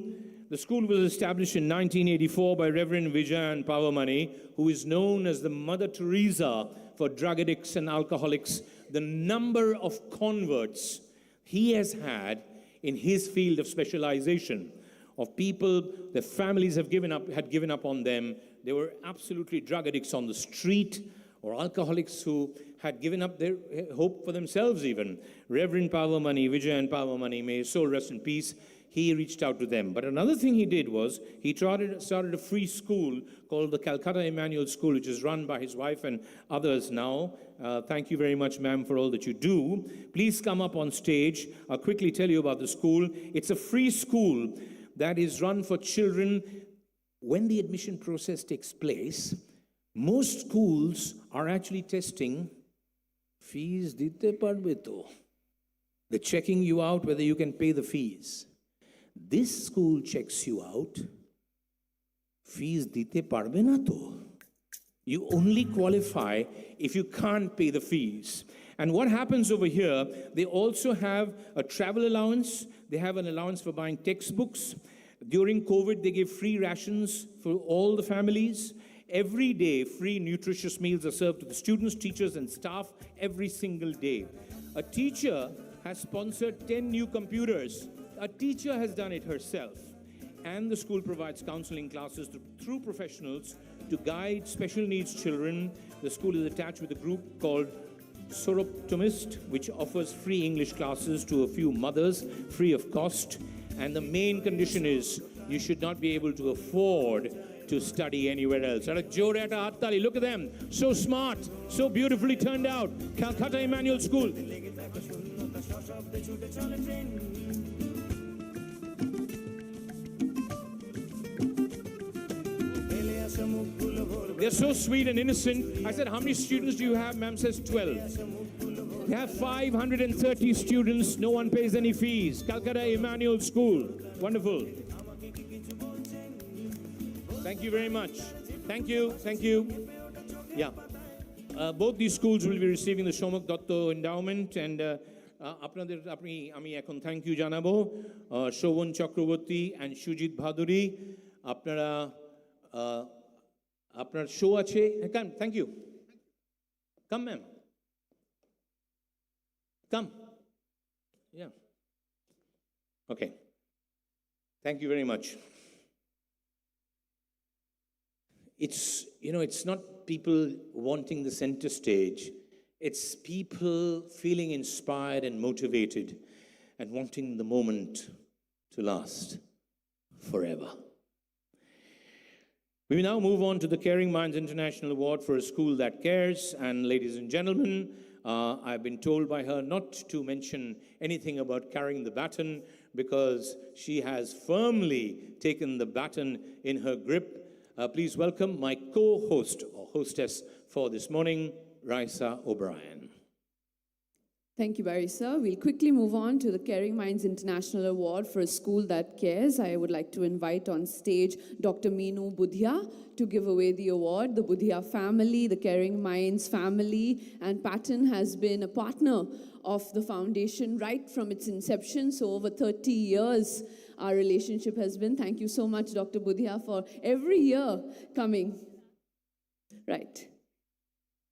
The school was established in 1984 by Reverend Vijayan Pavamani, who is known as the Mother Teresa for drug addicts and alcoholics. The number of converts he has had in his field of specialization, of people their families had given up on them. They were absolutely drug addicts on the street, or alcoholics who had given up their hope for themselves even. Reverend Pavamani, Vijayan Pavamani, may his soul rest in peace, he reached out to them. But another thing he did was, he started a free school called the Calcutta Emmanuel School, which is run by his wife and others now. Thank you very much, ma'am, for all that you do. Please come up on stage. I'll quickly tell you about the school. It's a free school that is run for children. When the admission process takes place, most schools are actually testing fees dite parbe to. They're checking you out whether you can pay the fees. This school checks you out. Fees dite parbe na to. You only qualify if you can't pay the fees. And what happens over here, they also have a travel allowance. They have an allowance for buying textbooks. During COVID, they give free rations for all the families. Every day, free nutritious meals are served to the students, teachers, and staff every single day. A teacher has sponsored 10 new computers. A teacher has done it herself. And the school provides counseling classes through professionals to guide special needs children. The school is attached with a group called Soroptimist, which offers free English classes to a few mothers, free of cost. And the main condition is you should not be able to afford to study anywhere else. Look at them, so smart, so beautifully turned out. Calcutta Emmanuel School. They're so sweet and innocent. I said, how many students do you have? Ma'am says 12. They have 530 students. No one pays any fees. Calcutta Emmanuel School. Wonderful. Thank you very much. Thank you. Thank you. Yeah. Both these schools will be receiving the Shomak Dotto endowment, and আমি এখন thank you জানাবো Sovan Chakraborty and Sujit Bhaduri. আপনার show আছে, thank you. Come, ma'am. Come. Yeah. Okay. Thank you very much. It's not people wanting the center stage. It's people feeling inspired and motivated and wanting the moment to last forever. We now move on to the Caring Minds International Award for a School That Cares. And ladies and gentlemen, I've been told by her not to mention anything about carrying the baton because she has firmly taken the baton in her grip. Please welcome my co-host or hostess for this morning, Raisa O'Brien. Thank you, Barisa. We'll quickly move on to the Caring Minds International Award for a School That Cares. I would like to invite on stage Dr. Meenu Budhia to give away the award. The Budhia family, the Caring Minds family, and Patton has been a partner of the foundation right from its inception. So over 30 years, our relationship has been. Thank you so much, Dr. Budhia, for every year coming. Right.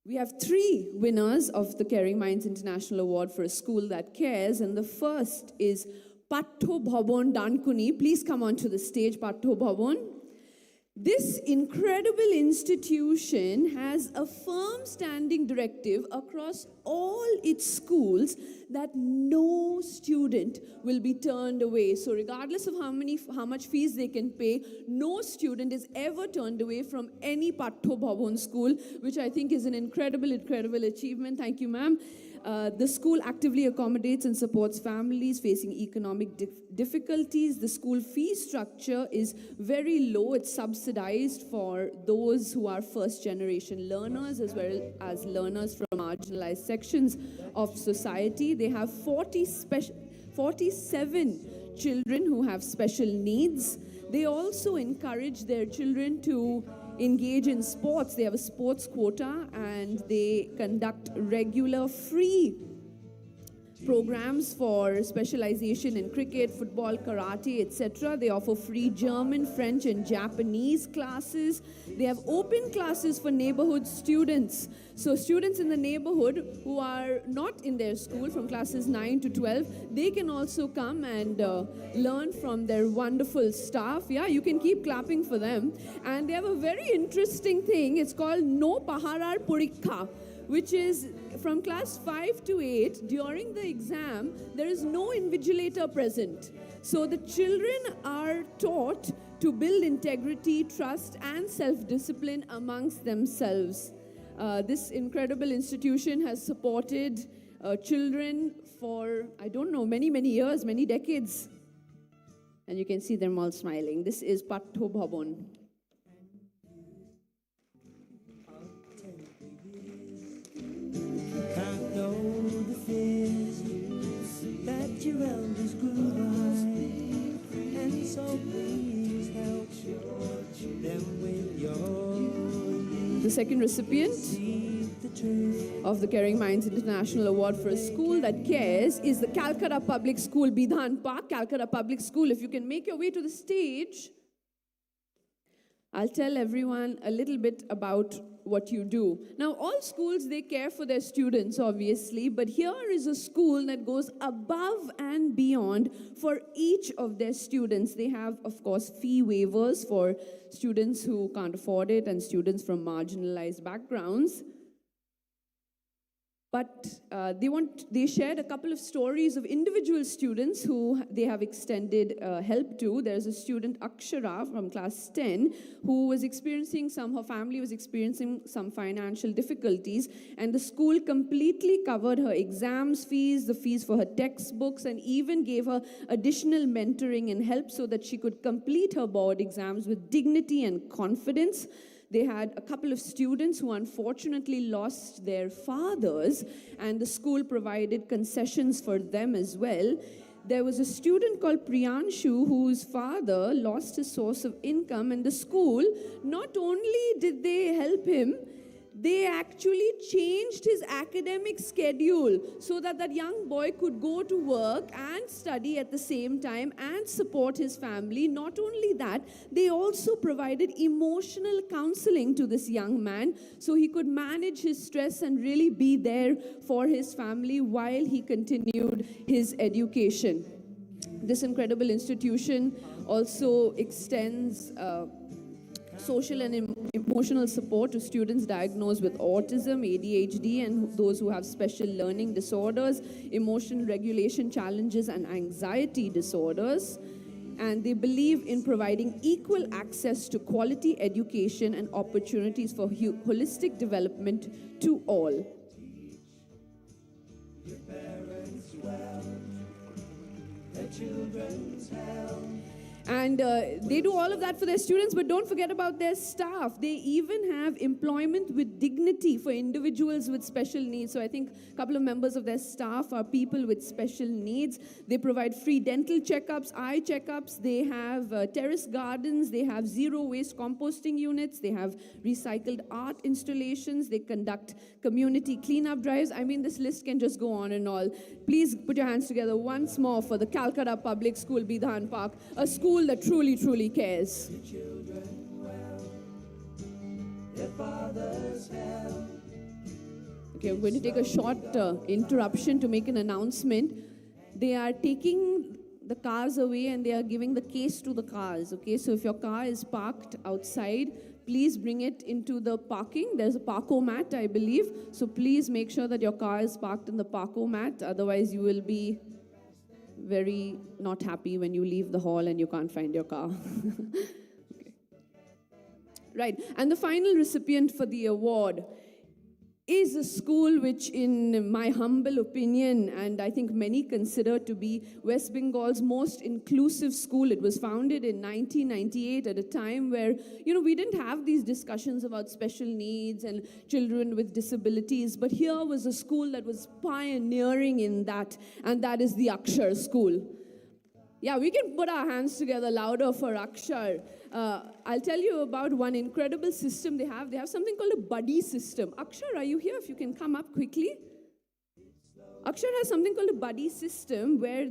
We have 3 winners of the Caring Minds International Award for a School That Cares, and the first is Patto Bhabon Dankuni. Please come onto the stage, Patto Bhabon. This incredible institution has a firm standing directive across all its schools that no student will be turned away. So regardless of how much fees they can pay, no student is ever turned away from any Patto Bhabon school, which I think is an incredible achievement. Thank you, ma'am. The school actively accommodates and supports families facing economic difficulties. The school fee structure is very low. It's subsidized for those who are first-generation learners as well as learners from marginalized sections of society. They have 47 children who have special needs. They also encourage their children to engage in sports. They have a sports quota and they conduct regular free programs for specialization in cricket, football, karate, etc. They offer free German, French, and Japanese classes. They have open classes for neighborhood students. So students in the neighborhood who are not in their school from classes 9 to 12, they can also come and learn from their wonderful staff. Yeah, you can keep clapping for them. And they have a very interesting thing. It's called No Paharar Purikha, which is from class 5 to 8, during the exam, there is no invigilator present. So the children are taught to build integrity, trust, and self-discipline amongst themselves. This incredible institution has supported children for, I don't know, many years, many decades. And you can see them all smiling. This is Patto Bhabon. Can't know the fears that your elders grew by, and so please help them with your The second recipient of the Caring Minds International Award for a School That Cares is the Calcutta Public School, Bidhan Park, Calcutta Public School. If you can make your way to the stage, I'll tell everyone a little bit about what you do. Now, all schools, they care for their students, obviously, but here is a school that goes above and beyond for each of their students. They have, of course, fee waivers for students who can't afford it and students from marginalized backgrounds. But they shared a couple of stories of individual students who they have extended help to. There's a student, Akshara, from class 10, who was her family was experiencing some financial difficulties, and the school completely covered her exams fees, the fees for her textbooks, and even gave her additional mentoring and help so that she could complete her board exams with dignity and confidence. They had a couple of students who unfortunately lost their fathers, and the school provided concessions for them as well. There was a student called Priyanshu whose father lost his source of income, and the school, not only did they help him, they actually changed his academic schedule so that that young boy could go to work and study at the same time and support his family. Not only that, they also provided emotional counseling to this young man so he could manage his stress and really be there for his family while he continued his education. This incredible institution also extends social and emotional support to students diagnosed with autism, ADHD, and those who have special learning disorders, emotional regulation challenges, and anxiety disorders. And they believe in providing equal access to quality education and opportunities for holistic development to all. And they do all of that for their students, but don't forget about their staff. They even have employment with dignity for individuals with special needs. So I think a couple of members of their staff are people with special needs. They provide free dental checkups, eye checkups. They have terrace gardens. They have zero waste composting units. They have recycled art installations. They conduct community cleanup drives. I mean, this list can just go on and all. Please put your hands together once more for the Calcutta Public School, Bidhan Park, a school that truly, truly cares. Okay, I'm going to take a short interruption to make an announcement. They are taking the cars away and they are giving the case to the cars. Okay, so if your car is parked outside, please bring it into the parking. There's a parkomat, I believe. So please make sure that your car is parked in the parkomat. Otherwise, you will be very not happy when you leave the hall and you can't find your car. Okay. Right, and the final recipient for the award is a school which, in my humble opinion, and I think many consider to be West Bengal's most inclusive school. It was founded in 1998 at a time where, we didn't have these discussions about special needs and children with disabilities, but here was a school that was pioneering in that, and that is the Akshar School. Yeah, we can put our hands together louder for Akshar. I'll tell you about one incredible system they have. They have something called a buddy system. Akshar, are you here? If you can come up quickly. Akshar has something called a buddy system where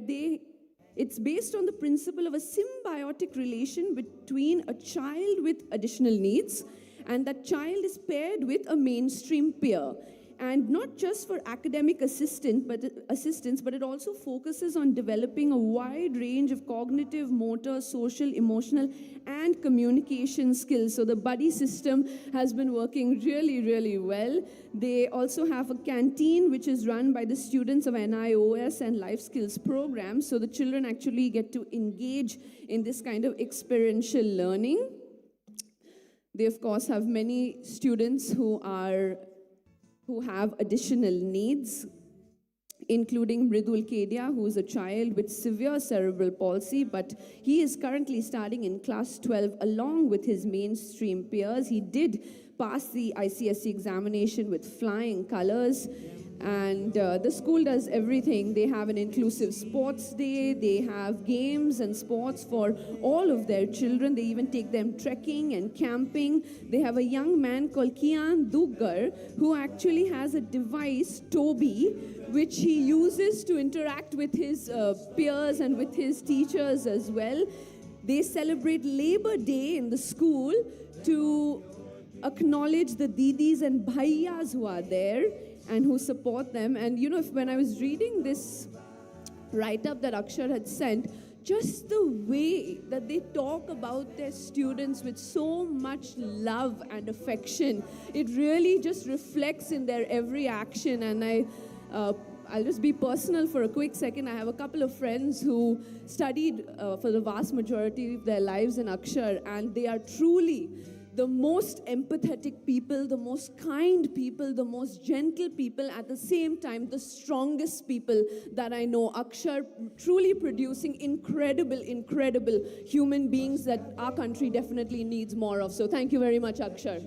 it's based on the principle of a symbiotic relation between a child with additional needs, and that child is paired with a mainstream peer. And not just for academic assistance, but it also focuses on developing a wide range of cognitive, motor, social, emotional, and communication skills. So the buddy system has been working really, really well. They also have a canteen which is run by the students of NIOS and life skills programs. So the children actually get to engage in this kind of experiential learning. They, of course, have many students who have additional needs, including Mridul Kedia, who is a child with severe cerebral palsy, but he is currently studying in class 12 along with his mainstream peers. He did pass the ICSE examination with flying colors, and the school does everything. They have an inclusive sports day, they have games and sports for all of their children. They even take them trekking and camping. They have a young man called Kian Duggar who actually has a device, Toby, which he uses to interact with his peers and with his teachers as well. They celebrate Labor Day in the school to acknowledge the didis and bhaiyas who are there and who support them. And when I was reading this write-up that Akshar had sent, just the way that they talk about their students with so much love and affection, it really just reflects in their every action. And I'll just be personal for a quick second. I have a couple of friends who studied for the vast majority of their lives in Akshar, and they are truly the most empathetic people, the most kind people, the most gentle people, at the same time, the strongest people that I know. Akshar truly producing incredible, incredible human beings that our country definitely needs more of. So thank you very much, Akshar.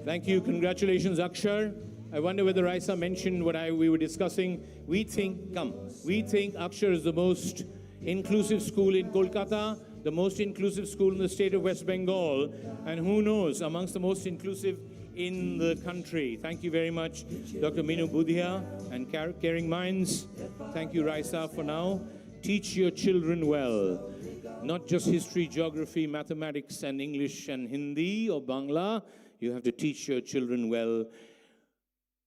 Thank you. Congratulations, Akshar. I wonder whether Raisa mentioned what we were discussing. We think Akshar is the most inclusive school in Kolkata, the most inclusive school in the state of West Bengal, and who knows, amongst the most inclusive in the country. Thank you very much, Dr. Minu Budhia and Caring Minds. Thank you, Raisa, for now. Teach your children well. Not just history, geography, mathematics, and English and Hindi or Bangla. You have to teach your children well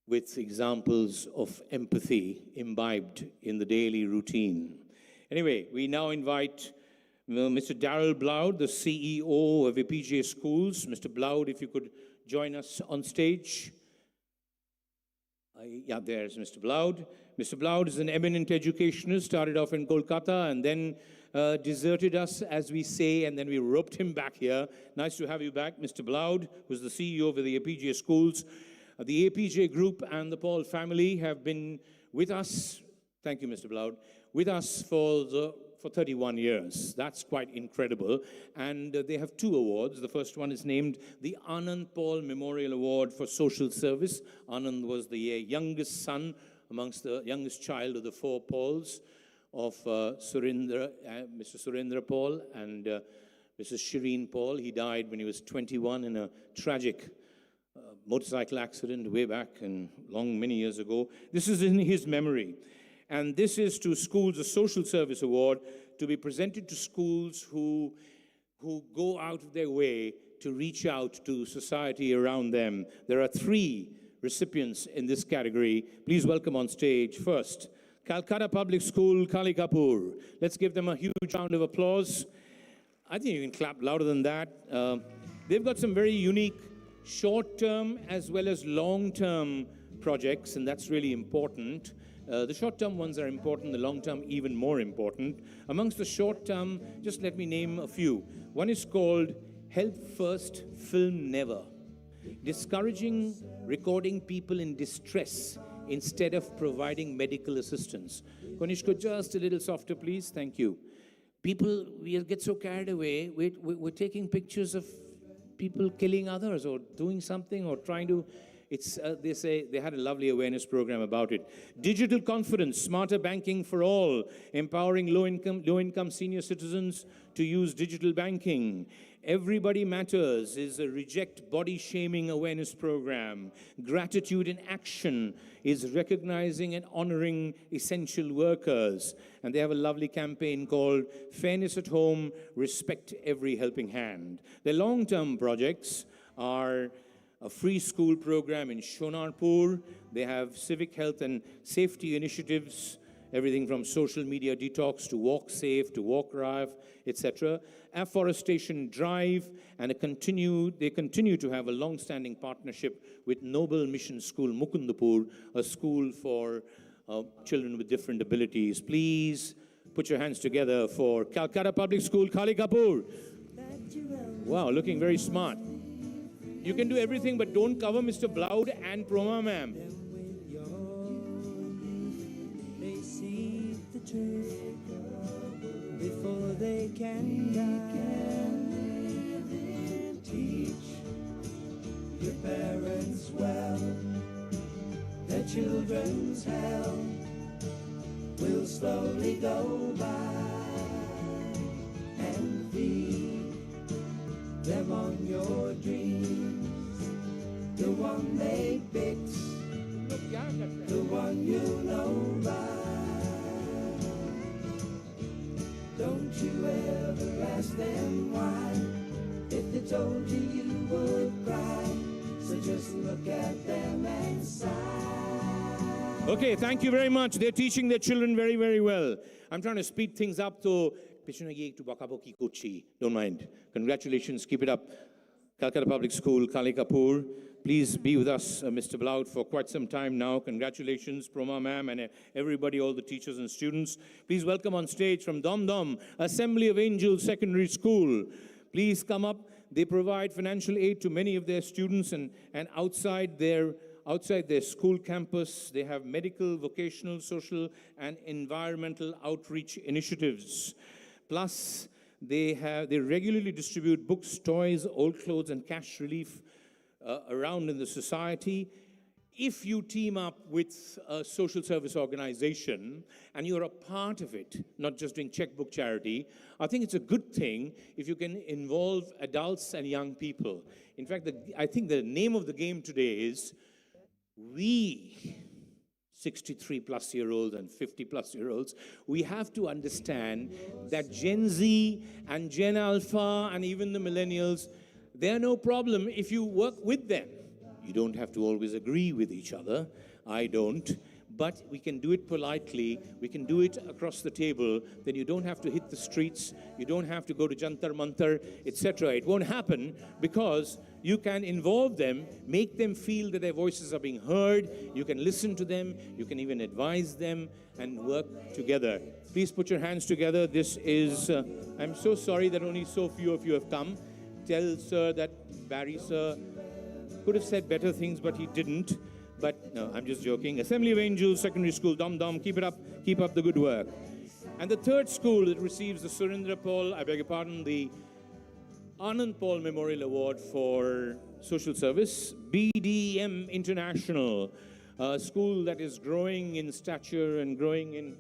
with examples of empathy imbibed in the daily routine. Anyway, we now invite Mr. Darrell Bloud, the CEO of APJ Schools. Mr. Bloud, if you could join us on stage. Yeah, there's Mr. Bloud. Mr. Bloud is an eminent educationist, started off in Kolkata and then deserted us, as we say, and then we roped him back here. Nice to have you back, Mr. Bloud, who's the CEO of the APJ Schools. The APJ Group and the Paul family have been with us, thank you, Mr. Bloud, with us for 31 years. That's quite incredible. And they have 2 awards. The first one is named the Anand Paul Memorial Award for Social Service. Anand was the youngest son amongst the youngest child of the 4 Pauls of Mr. Surendra Paul and Mrs. Shireen Paul. He died when he was 21 in a tragic motorcycle accident way back and many years ago. This is in his memory. And this is to schools, a social service award to be presented to schools who go out of their way to reach out to society around them. There are 3 recipients in this category. Please welcome on stage first, Calcutta Public School, Kali Kapoor. Let's give them a huge round of applause. I think you can clap louder than that. They've got some very unique short-term as well as long-term projects, and that's really important. The short-term ones are important, the long-term even more important. Amongst the short-term, just let me name a few. One is called Help First, Film Never. Discouraging recording people in distress instead of providing medical assistance. Konishko, just a little softer, please. Thank you. People, we get so carried away. We're taking pictures of people killing others or doing something or trying to. They say they had a lovely awareness program about it. Digital confidence, smarter banking for all, empowering low-income senior citizens to use digital banking. Everybody Matters is a reject body shaming awareness program. Gratitude in Action is recognizing and honoring essential workers. And they have a lovely campaign called Fairness at Home, Respect Every Helping Hand. Their long-term projects are a free school program in Shonarpur. They have civic health and safety initiatives, everything from social media detox to walk safe to walk rife, etc. Afforestation drive, and they continue to have a long-standing partnership with Noble Mission School Mukundapur, a school for children with different abilities. Please put your hands together for Calcutta Public School, Kali Kapoor. Wow, looking very smart. You can do everything, but don't cover Mr. Bloud and Proma ma'am. They see the trick before they can die. Teach your parents well. Their children's hell will slowly go by, and feed them on your dreams. The one they picked, the one you know by. Don't you ever ask them why. If they told you, you would cry. So just look at them and sigh. Okay, thank you very much. They're teaching their children very, very well. I'm trying to speed things up to don't mind. Congratulations, keep it up. Calcutta Public School, Kali Kapoor. Please be with us, Mr. Bloud, for quite some time now. Congratulations, Proma ma'am, and everybody, all the teachers and students. Please welcome on stage from Dom Dom, Assembly of Angels Secondary School. Please come up. They provide financial aid to many of their students, and outside their school campus, they have medical, vocational, social, and environmental outreach initiatives. Plus, they regularly distribute books, toys, old clothes, and cash relief around in the society. if you team up with a social service organization and you're a part of it, not just doing checkbook charity, I think it's a good thing if you can involve adults and young people. In fact, I think the name of the game today is we, 63 plus year olds and 50 plus year olds, we have to understand that Gen Z and Gen Alpha and even the millennials, they're no problem if you work with them. You don't have to always agree with each other. I don't. But we can do it politely. We can do it across the table. Then you don't have to hit the streets. You don't have to go to Jantar Mantar, etc. It won't happen because you can involve them, make them feel that their voices are being heard. You can listen to them. You can even advise them and work together. Please put your hands together. This is, I'm so sorry that only so few of you have come. Tell sir that Barry sir could have said better things, but he didn't. But no, I'm just joking. Assembly of Angels Secondary School, Dom, keep it up. Keep up the good work. And the third school that receives the Surendra Paul, I beg your pardon, the Anand Paul Memorial Award for Social Service, BDM International, a school that is growing in stature and growing in...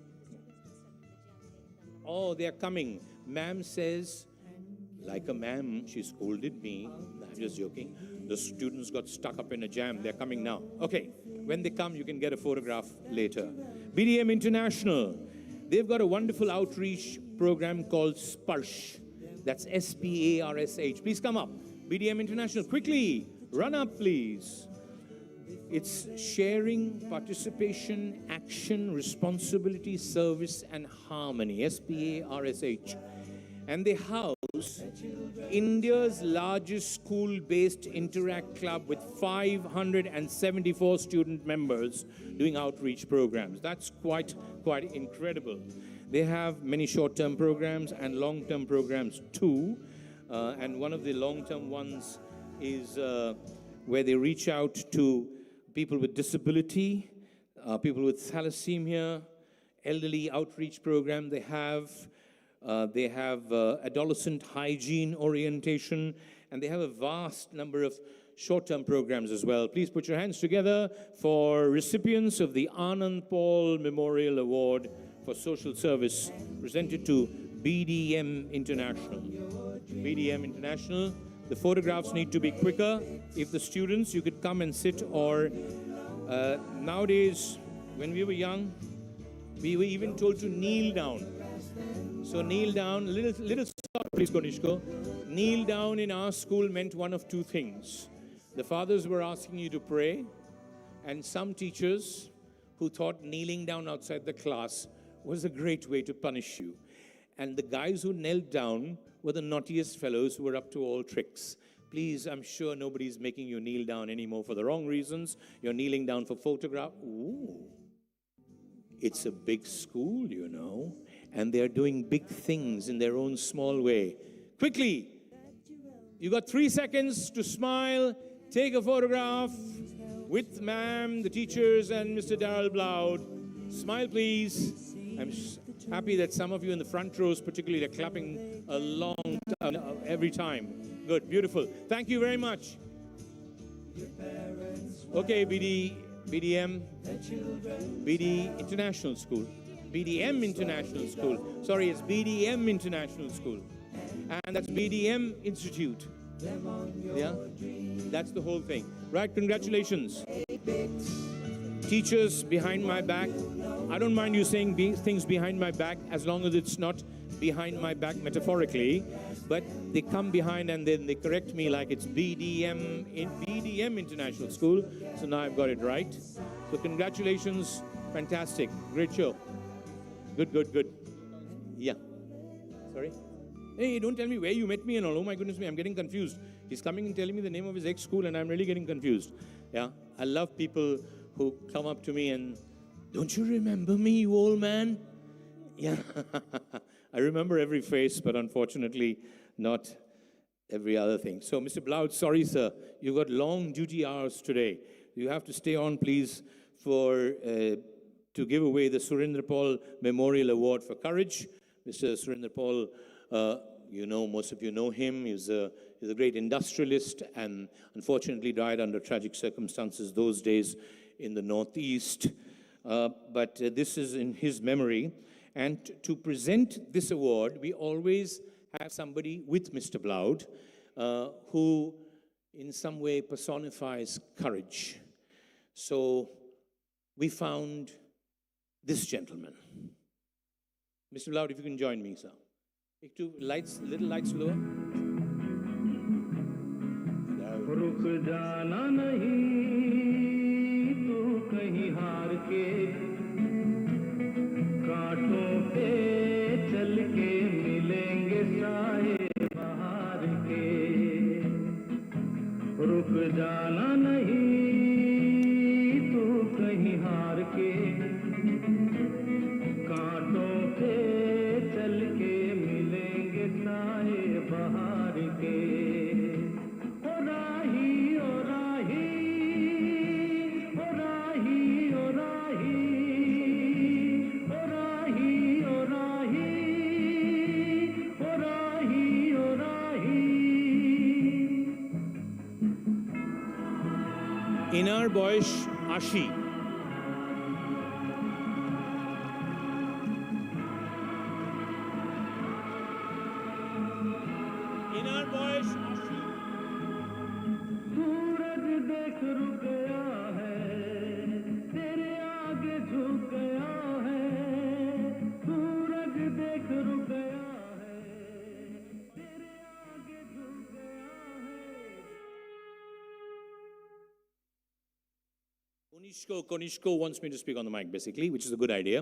Oh, they're coming. Ma'am says, like a ma'am, she scolded me. I'm just joking. The students got stuck up in a jam. They're coming now. Okay, when they come, you can get a photograph later. BDM International, they've got a wonderful outreach program called Sparsh. That's S-P-A-R-S-H. Please come up. BDM International, quickly, run up, please. It's sharing, participation, action, responsibility, service, and harmony. S-P-A-R-S-H. And they house India's largest school-based Interact Club with 574 student members doing outreach programs. That's quite incredible. They have many short-term programs and long-term programs too. And one of the long-term ones is where they reach out to people with disability, people with thalassemia, elderly outreach program. They have adolescent hygiene orientation, and they have a vast number of short-term programs as well. Please put your hands together for recipients of the Anand Paul Memorial Award for Social Service, presented to BDM International. BDM International, the photographs need to be quicker. If the students, you could come and sit, or nowadays, when we were young, we were even told to kneel down. So kneel down, little stop, please, Konishko. Kneel down in our school meant one of two things. The fathers were asking you to pray, and some teachers who thought kneeling down outside the class was a great way to punish you. And the guys who knelt down were the naughtiest fellows who were up to all tricks. Please, I'm sure nobody's making you kneel down anymore for the wrong reasons. You're kneeling down for photograph. Ooh, it's a big school, you know. And they're doing big things in their own small way. Quickly, you got 3 seconds to smile, take a photograph with ma'am, the teachers, and Mr. Darrell Bloud. Smile, please. I'm happy that some of you in the front rows particularly are clapping a long time every time. Good, beautiful. Thank you very much. Okay, BDM International School. BDM International School. Sorry, it's BDM International School. And that's BDM Institute. Yeah? That's the whole thing. Right, congratulations. Teachers behind my back. I don't mind you saying things behind my back as long as it's not behind my back metaphorically. But they come behind and then they correct me like it's BDM International School. So now I've got it right. So congratulations. Fantastic. Great show. Good. Yeah. Sorry? Hey, don't tell me where you met me and all. Oh my goodness me, I'm getting confused. He's coming and telling me the name of his ex-school and I'm really getting confused. Yeah. I love people who come up to me and, don't you remember me, you old man? Yeah. I remember every face, but unfortunately not every other thing. So, Mr. Bloud, sorry, sir. You've got long duty hours today. You have to stay on, please, to give away the Surendra Paul Memorial Award for Courage. Mr. Surendra Paul, most of you know him. He's a great industrialist and unfortunately died under tragic circumstances those days in the Northeast. But this is in his memory. And to present this award, we always have somebody with Mr. Bloud who in some way personifies courage. So we found this gentleman. Mr. Bloud, if you can join me, sir. Little lights lower. रुक जाना नहीं तू कहीं हार के कांटों पे चल के मिलेंगे साए बहार के रुक जाना नहीं तू कहीं हार के कांटों पे चल के मिलेंगे साए बहार के ইনার বয়স ৮০। ইনার বয়স ৮০। सूरज देख रुक गया है तेरे आगे झुक गया है सूरज देख रुक गया है तेरे आगे झुक गया है Konishko wants me to speak on the mic, basically, which is a good idea.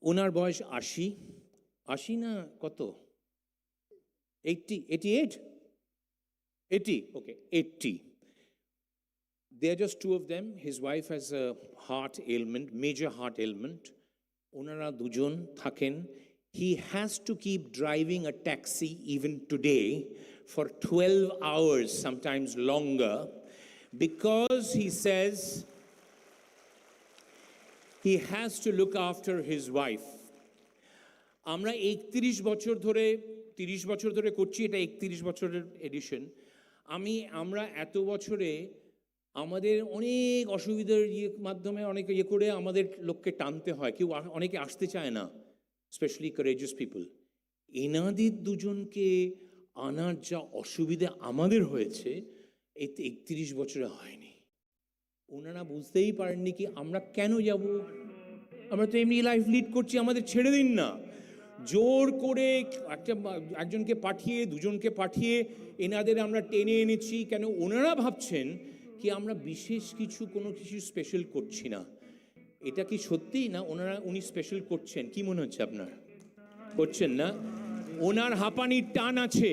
Unar boysh 80, 80 na koto? 80, 88? 80, okay, 80. They're just two of them. His wife has a heart ailment, major heart ailment. Unara dujon thaken. He has to keep driving a taxi even today for 12 hours, sometimes longer, because he says he has to look after his wife. আমরা ৩১ বছর ধরে ৩০ বছর ধরে করছি, এটা ৩১ বছরের addition. আমরা এত বছরে আমাদের অনেক অসুবিধার মাধ্যমে অনেক করে আমাদের লোককে টানতে হয়, কেউ অনেকে আসতে চায় না, স্পেশালি কারেজিয়াস পিপল। এনাদের দুজনকে আনার যা অসুবিধা আমাদের হয়েছে এই ৩১ বছরে হয়নি। ওনারা বুঝতেই পারেননি কি আমরা কেন যাব, আমরা তো এমনি লাইফ লিড করছি, আমাদের ছেড়ে দিন না। জোর করে একজনকে পাঠিয়ে দুজনকে পাঠিয়ে এনাদের আমরা টেনে এনেছি, কেন ওনারা ভাবছেন কি আমরা বিশেষ কিছু কোনো কিছু স্পেশাল করছি না। এটা কি সত্যি না উনি স্পেশাল করছেন? কি মনে হচ্ছে আপনার? করছেন না? ওনার হাঁপানির টান আছে,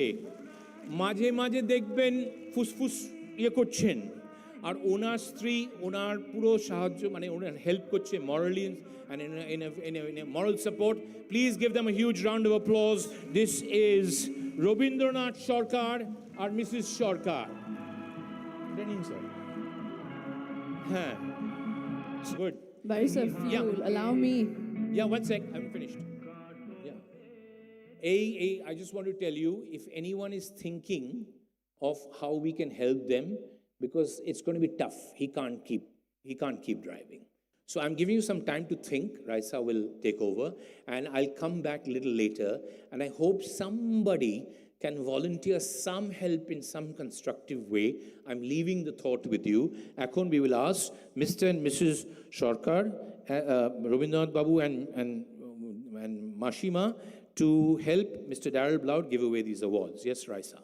মাঝে মাঝে দেখবেন ফুসফুস করছেন, আর ওনার স্ত্রী ওনার পুরো সাহায্য মানে ওনার হেল্প করছে morally and in a moral support. Please give them a huge round of applause. This is Robindranath Sarkar and Mrs. Sarkar. Good. Barisa, if you'll allow me. Yeah, one sec, I'm finished. I just want to tell you, if anyone is thinking of how we can help them, because it's going to be tough. He can't keep driving. So I'm giving you some time to think. Raisa will take over, and I'll come back a little later, and I hope somebody can volunteer some help in some constructive way. I'm leaving the thought with you. Akon, we will ask Mr. and Mrs. Sarkar, Robindranath Babu and Mashima to help Mr. Daryl Bloud give away these awards. Yes, Raisa.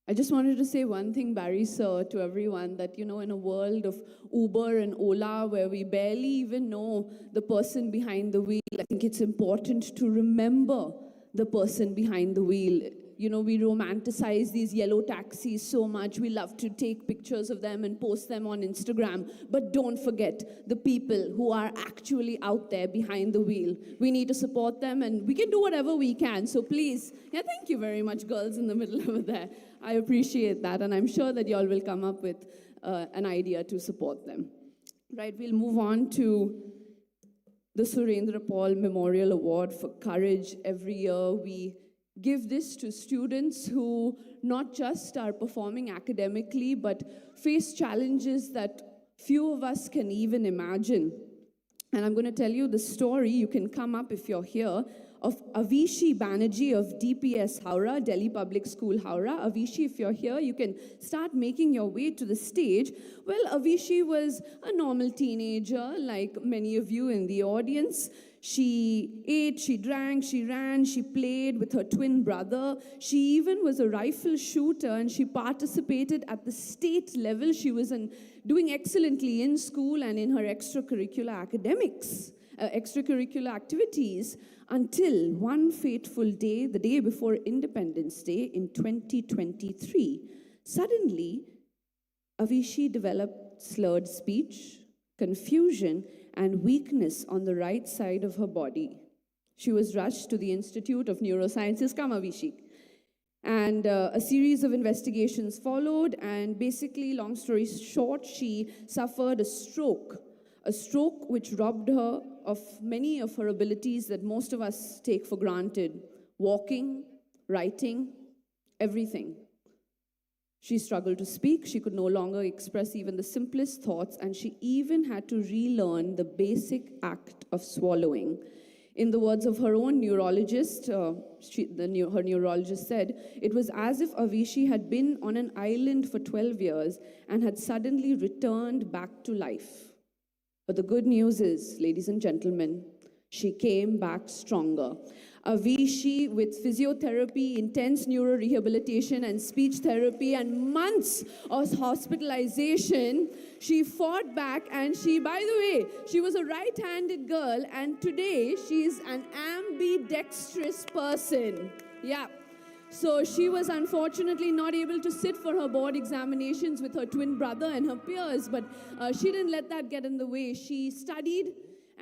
I just wanted to say one thing, Barry, sir, to everyone, that, in a world of Uber and Ola, where we barely even know the person behind the wheel, I think it's important to remember the person behind the wheel. We romanticize these yellow taxis so much. We love to take pictures of them and post them on Instagram. But don't forget the people who are actually out there behind the wheel. We need to support them, and we can do whatever we can. So please, thank you very much, girls in the middle over there. I appreciate that, and I'm sure that y'all will come up with an idea to support them. Right, we'll move on to the Surendra Paul Memorial Award for Courage. Every year we give this to students who not just are performing academically, but face challenges that few of us can even imagine. And I'm going to tell you the story. You can come up if you're here, of Avishi Banerjee of DPS Howrah, Delhi Public School Howrah. Avishi, if you're here, you can start making your way to the stage. Well, Avishi was a normal teenager, like many of you in the audience. She ate, she drank, she ran, she played with her twin brother. She even was a rifle shooter, and she participated at the state level. She was doing excellently in school and in her extracurricular activities, until one fateful day, the day before Independence Day in 2023. Suddenly, Avishi developed slurred speech, confusion, and weakness on the right side of her body. She was rushed to the Institute of Neurosciences, come Avishi. And a series of investigations followed, and basically, long story short, she suffered a stroke which robbed her of many of her abilities that most of us take for granted: walking, writing, everything. She struggled to speak. She could no longer express even the simplest thoughts, and she even had to relearn the basic act of swallowing. In the words of her own neurologist, her neurologist said, it was as if Avishi had been on an island for 12 years and had suddenly returned back to life. But the good news is, ladies and gentlemen, she came back stronger. Avishi, with physiotherapy, intense neurorehabilitation, and speech therapy, and months of hospitalization, she fought back, and by the way, she was a right-handed girl, and today she's an ambidextrous person. Yeah. So she was unfortunately not able to sit for her board examinations with her twin brother and her peers, but she didn't let that get in the way. She studied,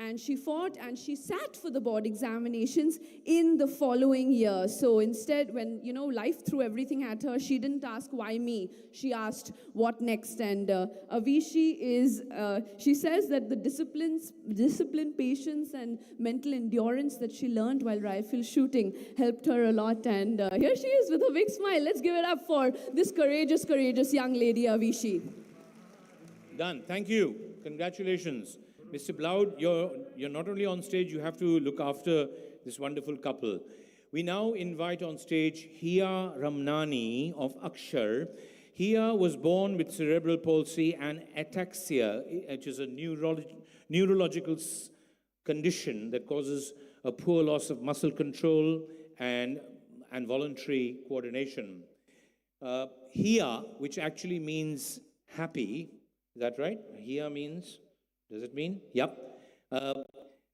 and she fought, and she sat for the board examinations in the following year. So instead, when, life threw everything at her, she didn't ask, why me? She asked, what next? And Avishi she says that the discipline, patience, and mental endurance that she learned while rifle shooting helped her a lot. And here she is with a big smile. Let's give it up for this courageous, courageous young lady, Avishi. Done. Thank you. Congratulations. Mr. Bloud, you're not only on stage, you have to look after this wonderful couple. We now invite on stage Hiya Ramnani of Akshar. Hiya was born with cerebral palsy and ataxia, which is a neurological condition that causes a poor loss of muscle control and voluntary coordination. Hiya, which actually means happy, is that right? Hiya means... Does it mean? Yep.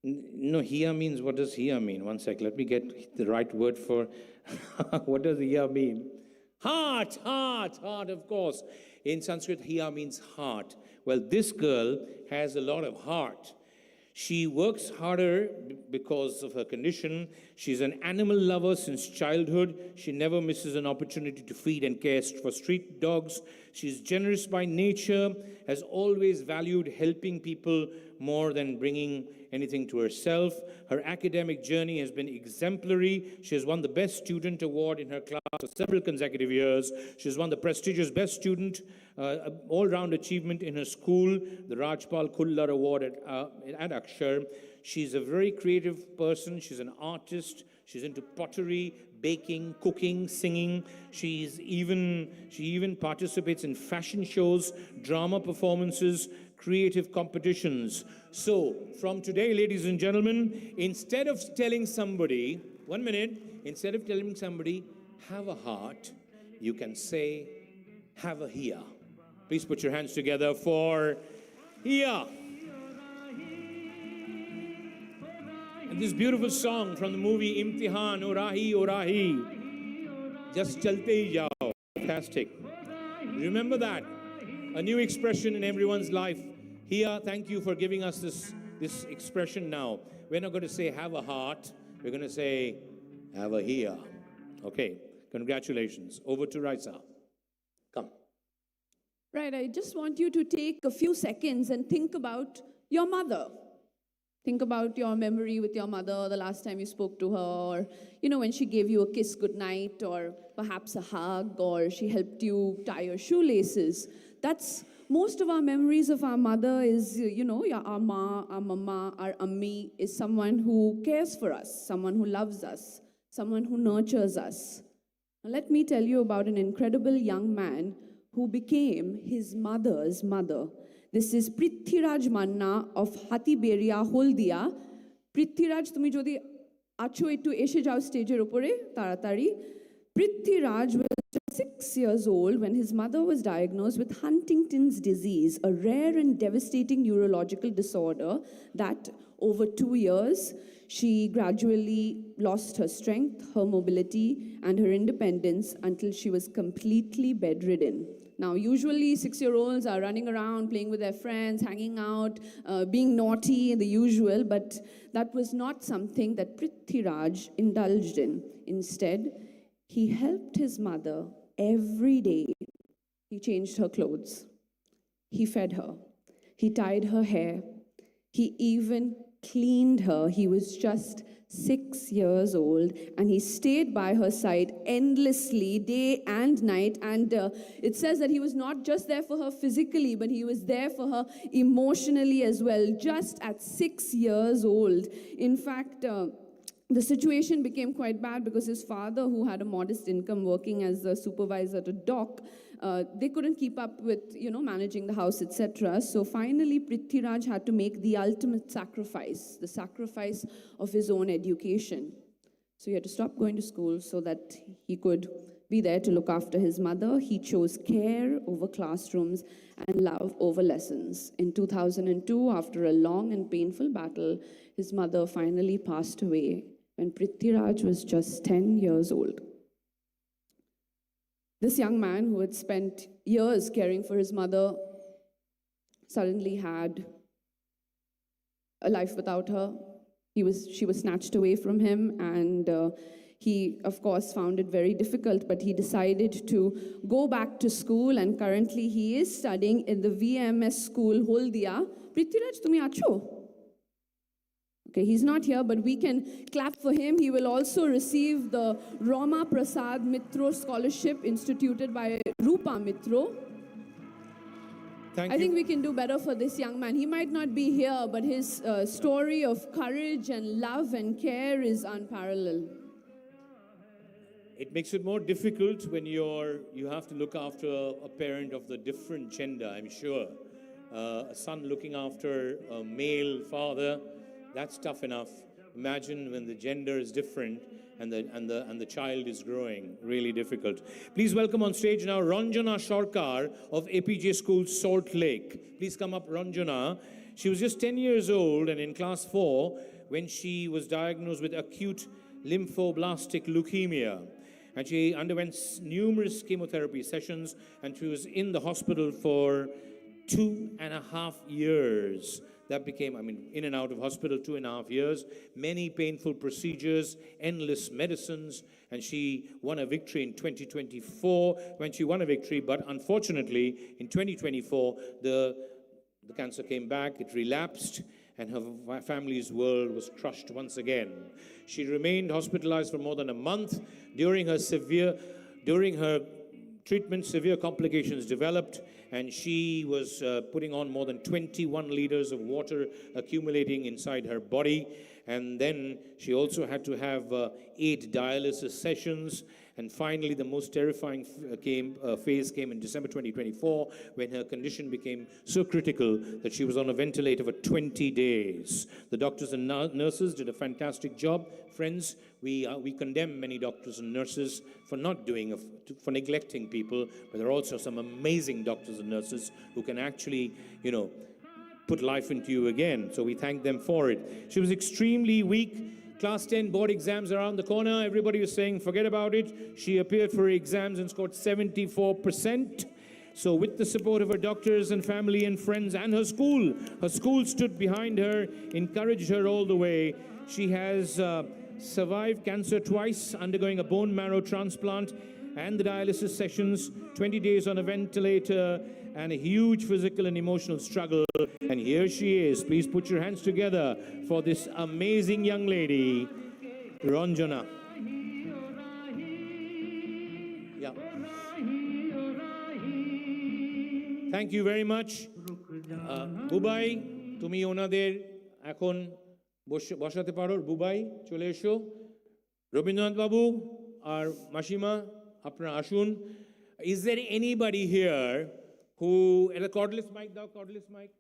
No, Hiya means, what does Hiya mean? One sec, let me get the right word for, what does Hiya mean? Heart, of course. In Sanskrit, Hiya means heart. Well, this girl has a lot of heart. She works harder because of her condition. She's an animal lover since childhood. She never misses an opportunity to feed and care for street dogs. She's generous by nature, has always valued helping people more than bringing anything to herself. Her academic journey has been exemplary. She has won the Best Student Award in her class for several consecutive years. She has won the prestigious Best Student All-Round Achievement in her school, the Rajpal Khullar Award at Akshar. She's a very creative person. She's an artist. She's into pottery, baking, cooking, singing. She even participates in fashion shows, drama performances, creative competitions. So, from today, ladies and gentlemen, instead of telling somebody, have a heart, you can say, have a Hiya. Please put your hands together for Hiya. And this beautiful song from the movie Imtihan, O Rahi, just chalte hi jao. Fantastic. Remember that. A new expression in everyone's life. Hiya, thank you for giving us this expression now. We're not going to say have a heart. We're going to say have a Hiya. Okay, congratulations. Over to Raisa. Come. Right, I just want you to take a few seconds and think about your mother. Think about your memory with your mother, the last time you spoke to her, or, when she gave you a kiss goodnight, or perhaps a hug, or she helped you tie your shoelaces. That's most of our memories of our mother is, yeah, our ma, our mama, our ammi is someone who cares for us, someone who loves us, someone who nurtures us. Now, let me tell you about an incredible young man who became his mother's mother. This is Prithviraj Manna of Hatiberia, Holdia. Prithviraj, তুমি যদি আছো একটু এসে যাও স্টেজের উপরে তাড়াতাড়ি. Prithviraj was just 6 years old when his mother was diagnosed with Huntington's disease, a rare and devastating neurological disorder that over 2 years she gradually lost her strength, her mobility, and her independence until she was completely bedridden. Now, usually 6-year-olds are running around, playing with their friends, hanging out, being naughty, the usual, but that was not something that Prithviraj indulged in. Instead, he helped his mother every day. He changed her clothes. He fed her. He tied her hair. He even cleaned her. He was just 6 years old, and he stayed by her side endlessly, day and night. And it says that he was not just there for her physically, but he was there for her emotionally as well, just at 6 years old. In fact, the situation became quite bad because his father, who had a modest income working as a supervisor at a dock, they couldn't keep up with, managing the house, etc. So finally, Prithviraj had to make the ultimate sacrifice, the sacrifice of his own education. So he had to stop going to school so that he could be there to look after his mother. He chose care over classrooms and love over lessons. In 2002, after a long and painful battle, his mother finally passed away when Prithviraj was just 10 years old. This young man who had spent years caring for his mother suddenly had a life without her. She was snatched away from him, and he, of course, found it very difficult, but he decided to go back to school, and currently he is studying in the VMS school, Holdia. Prithviraj, tumi acho? Okay, he's not here, but we can clap for him. He will also receive the Rama Prasad Mitro Scholarship instituted by Rupa Mitro. I think we can do better for this young man. He might not be here, but his story of courage and love and care is unparalleled. It makes it more difficult when you have to look after a parent of the different gender, I'm sure. A son looking after a male father, that's tough enough. Imagine when the gender is different and the child is growing. Really difficult. Please welcome on stage now Ranjana Sarkar of APJ School, Salt Lake. Please come up, Ranjana. She was just 10 years old and in class 4 when she was diagnosed with acute lymphoblastic leukemia. And she underwent numerous chemotherapy sessions, and she was in the hospital for 2.5 years. That became, in and out of hospital 2.5 years, many painful procedures, endless medicines, and she won a victory in 2024 when she won a victory. But unfortunately, in 2024, the cancer came back, it relapsed, and her family's world was crushed once again. She remained hospitalized for more than a month. During her treatment, severe complications developed, and she was putting on more than 21 liters of water accumulating inside her body. And then she also had to have 8 dialysis sessions. And finally, the most terrifying phase came in December 2024, when her condition became so critical that she was on a ventilator for 20 days. The doctors and nurses did a fantastic job. Friends, we condemn many doctors and nurses for not doing, for neglecting people, but there are also some amazing doctors and nurses who can actually, put life into you again. So we thank them for it. She was extremely weak. Class 10 board exams around the corner. Everybody was saying, forget about it. She appeared for her exams and scored 74%. So with the support of her doctors and family and friends and her school stood behind her, encouraged her all the way. She has survived cancer twice, undergoing a bone marrow transplant and the dialysis sessions, 20 days on a ventilator, and a huge physical and emotional struggle. And here she is. Please put your hands together for this amazing young lady, Ranjana. Yeah. Thank you very much. Bubai তুমি ওনাদের এখন বসাতে পারো বুবাই চলে এসো রবীন্দ্রনাথ বাবু আর মাসিমা আপনারা আসুন Is there anybody here who at a cordless mic দাও cordless mic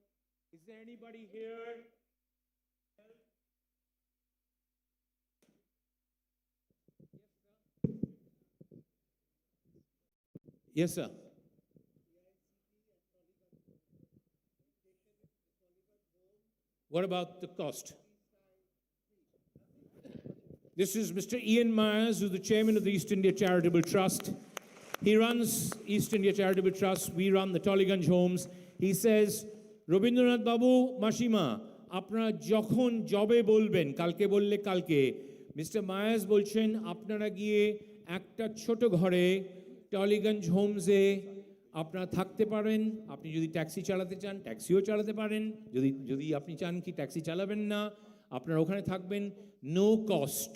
Is there anybody here Yes sir What about the cost? This is Mr. Ian Myers, who's the chairman of the East India Charitable Trust. He runs East India Charitable Trust. We run the Tollygunge homes. He says, Rabindranath Babu, Mashima, apnara jokhon jobe bolben, kalke bolle kalke. Mr. Myers bolchen, apnara giye ekta choto ghore, Tollygunge homes e, আপনারা থাকতে পারেন আপনি যদি taxi চালাতে চান ট্যাক্সিও চালাতে পারেন যদি আপনি চান কি ট্যাক্সি চালাবেন না আপনারা ওখানে থাকবেন no cost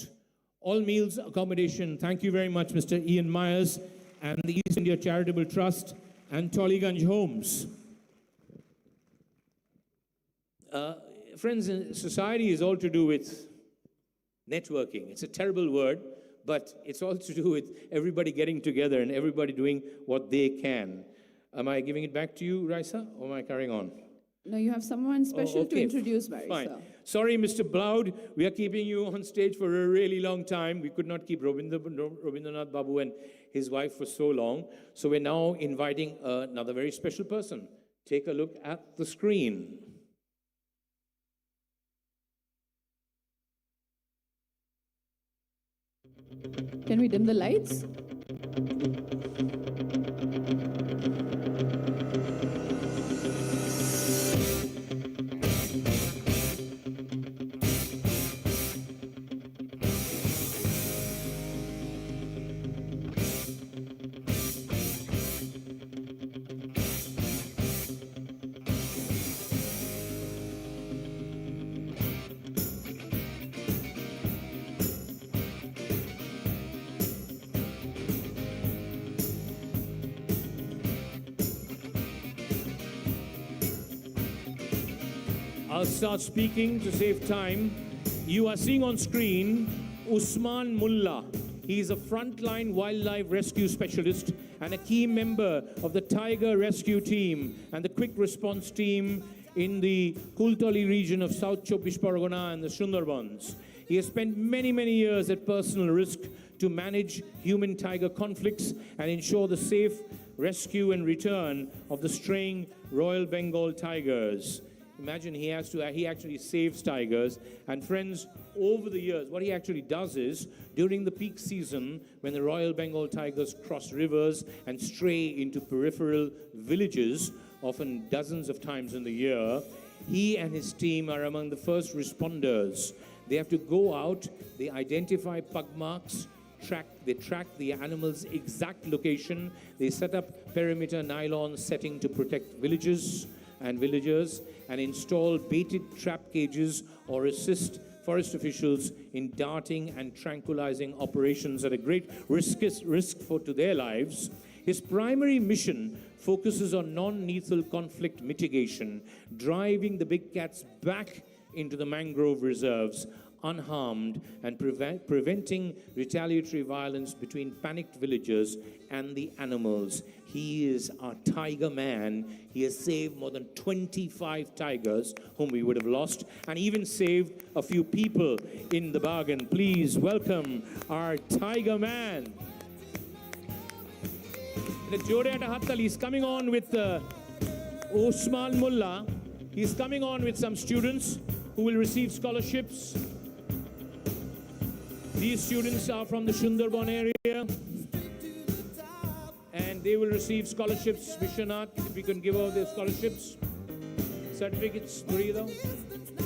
all meals accommodation thank you very much Mr. Ian Myers and the East India Charitable Trust and Tollygunge Homes friends society is all to do with networking it's a terrible word but it's all to do with everybody getting together and everybody doing what they can. Am I giving it back to you, Raisa, or am I carrying on? No, you have someone special to introduce, Barry. Fine. Sorry, Mr. Bloud, we are keeping you on stage for a really long time. We could not keep Rabindranath Babu and his wife for so long. So we're now inviting another very special person. Take a look at the screen. Can we dim the lights? I'll start speaking to save time. You are seeing on screen Usman Mullah. He is a frontline wildlife rescue specialist and a key member of the tiger rescue team and the quick response team in the Kultali region of South Chobbish Pargana and the Sundarbans. He has spent many, many years at personal risk to manage human-tiger conflicts and ensure the safe rescue and return of the straying Royal Bengal tigers. Imagine he actually saves tigers. And friends, over the years, what he actually does is, during the peak season, when the Royal Bengal tigers cross rivers and stray into peripheral villages, often dozens of times in the year, he and his team are among the first responders. They have to go out, they identify pug marks, they track the animal's exact location, they set up perimeter nylon setting to protect villages and villagers, and install baited trap cages or assist forest officials in darting and tranquilizing operations at a great risk to their lives. His primary mission focuses on non-lethal conflict mitigation, driving the big cats back into the mangrove reserves unharmed and preventing retaliatory violence between panicked villagers and the animals. He is our tiger man. He has saved more than 25 tigers whom we would have lost and even saved a few people in the bargain. Please welcome our tiger man. He's coming on with Usman Mullah. He's coming on with some students who will receive scholarships. These students are from the Sundarban area and they will receive scholarships. Vishwanath, if we can give out their scholarships, certificates,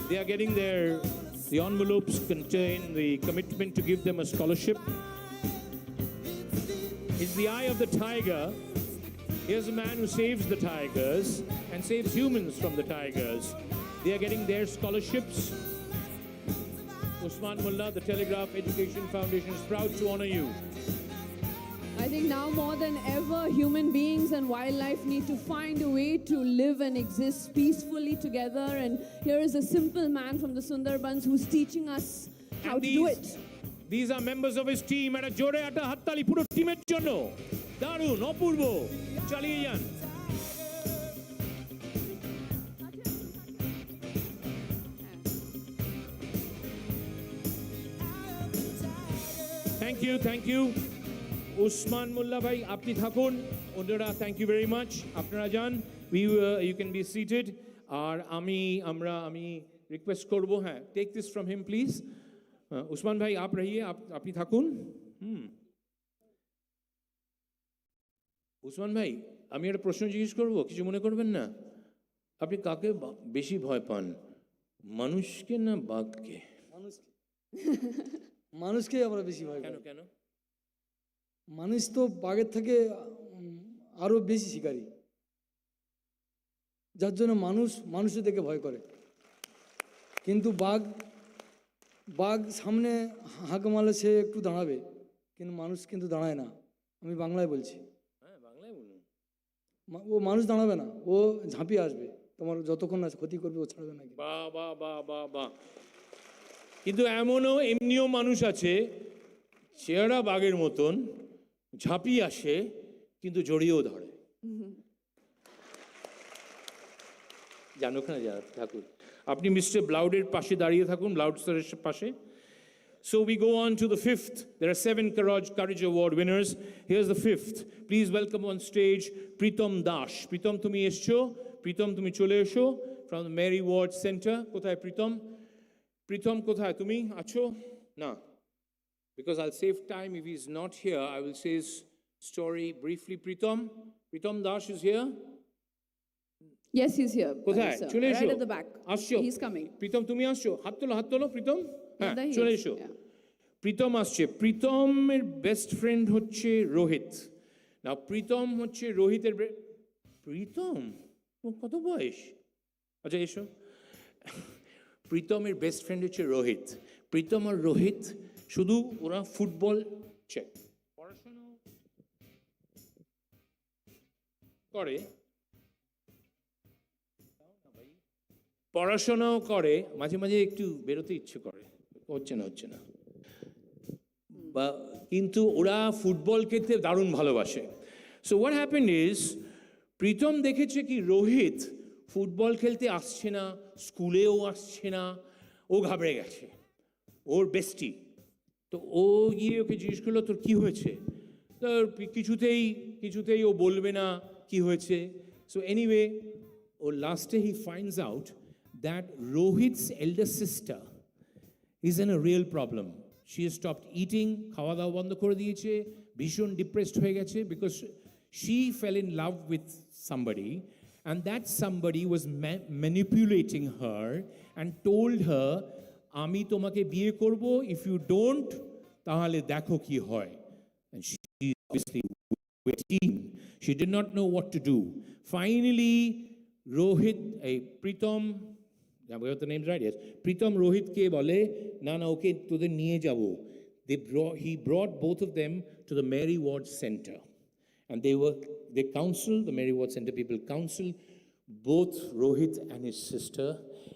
they are getting the envelopes contain the commitment to give them a scholarship. It's the eye of the tiger. Here's a man who saves the tigers and saves humans from the tigers. They are getting their scholarships. Usman Mullah, the Telegraph Education Foundation is proud to honor you. I think now more than ever, human beings and wildlife need to find a way to live and exist peacefully together. And here is a simple man from the Sundarbans who's teaching us how to do it. These are members of his team. At a jore at a hattali puro teamer jonno. Darun, opurbo. Chaliye jan. Thank you. Usman Mullah bhai, apni thakun. Ondora, thank you very much. Apnara jan. You can be seated. Ar ami request korbo. Take this from him, please. Usman bhai, aap rahiye, apni thakun. Usman bhai, আমি একটা প্রশ্ন জিজ্ঞেস করব, কিছু মনে করবেন না? আপনি কাকে বেশি ভয় পান, মানুষকে না বাঘকে? মানুষকে আমরা বেশি ভয় পাই। কেন? মানুষ তো বাঘের থেকে আরো বেশি শিকারী, যার জন্য মানুষের থেকে ভয় করে। কিন্তু বাঘ সামনে হাঁক মারলে সে একটু দাঁড়াবে, কিন্তু মানুষ কিন্তু দাঁড়ায় না। আমি বাংলায় বলছি। বাংলায় বলুন। ও মানুষ দাঁড়াবে না, ও ঝাঁপিয়ে আসবে, তোমার যতক্ষণ না ক্ষতি করবে ও ছাড়বে না। বাহ। কিন্তু এমনিও মানুষ আছে চেহারা বাঘের মতন, ঝাঁপিয়ে আসে কিন্তু জড়িয়েও ধরে। জানো না ঠাকুর, আপনি মিস্টার ব্লাউডের পাশে দাঁড়িয়ে থাকুন, ব্লাউড স্যারের পাশে। So we go on to the fifth. There are 7 Courage Award winners. Here's the fifth. Please welcome on stage Pritam Dash. Pritam, tumi escho. Pritam, tumi chole esho from the Mary Ward Center. Kothay Pritam? Pritam, kothay? Tumi acho? Na. Because I'll save time. If he's not here, I will say his story briefly. Pritam Dash is here. Yes, he's here. Kothay? Chole esho. Right at the back. Ascho. He's coming. Pritam, tumi ascho. Hat tolo, Pritam. Yeah, there he চলে is. এসো। Yeah. Pritam আসছে। প্রীতমের best friend হচ্ছে রোহিত। না, প্রীতম হচ্ছে রোহিতের প্রীতম ওর কত বয়স? আচ্ছা এসো। প্রীতমের বেস্ট ফ্রেন্ড হচ্ছে রোহিত। প্রীতম আর রোহিত শুধু ওরা ফুটবল চেক পড়াশোনা করে, পড়াশোনাও করে, মাঝে মাঝে একটু বেরোতে ইচ্ছে করে, হচ্ছে না বা কিন্তু ওরা ফুটবল খেলতে দারুণ ভালোবাসে। So what happened is, Pritam দেখেছে কি রোহিত ফুটবল খেলতে আসছে না, স্কুলেও আসছে না, ও ঘাবড়ে গেছে, ওর বেস্টি। তো ও গিয়ে ওকে জিজ্ঞেস করলো তোর কী হয়েছে? তোর কিছুতেই ও বলবে না কি হয়েছে। সো এনিওয়ে, ও লাস্টে হি finds out that Rohit's elder sister is in a real problem. She has stopped eating, খাওয়া দাওয়া বন্ধ করে দিয়েছে, ভীষণ ডিপ্রেসড হয়ে গেছে, because she fell in love with somebody and that somebody was manipulating her and told her আমি তোমাকে বিয়ে করব, if you don't তাহলে দেখো কি হয়। And she obviously waiting, she did not know what to do. Finally Rohit, Pritam, I got the names right, yes. Pritam Rohit ke bole, na okay, toder niye jabo. He brought both of them to the Mary Ward Center. And they counseled, the Mary Ward Center people counseled both Rohit and his sister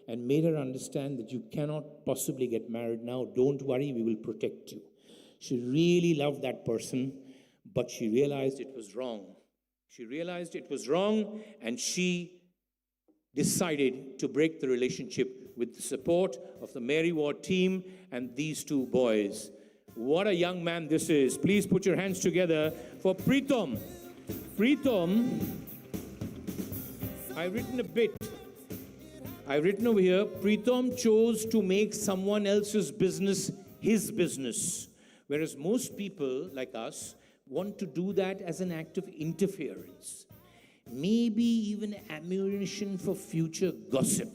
and made her understand that you cannot possibly get married now. Don't worry, we will protect you. She really loved that person, but she realized it was wrong. And she decided to break the relationship with the support of the Mary Ward team and these two boys. What a young man this is. Please put your hands together for Pritam. Pritam, I've written over here, Pritam chose to make someone else's business his business, whereas most people like us want to do that as an act of interference. Maybe even ammunition for future gossip.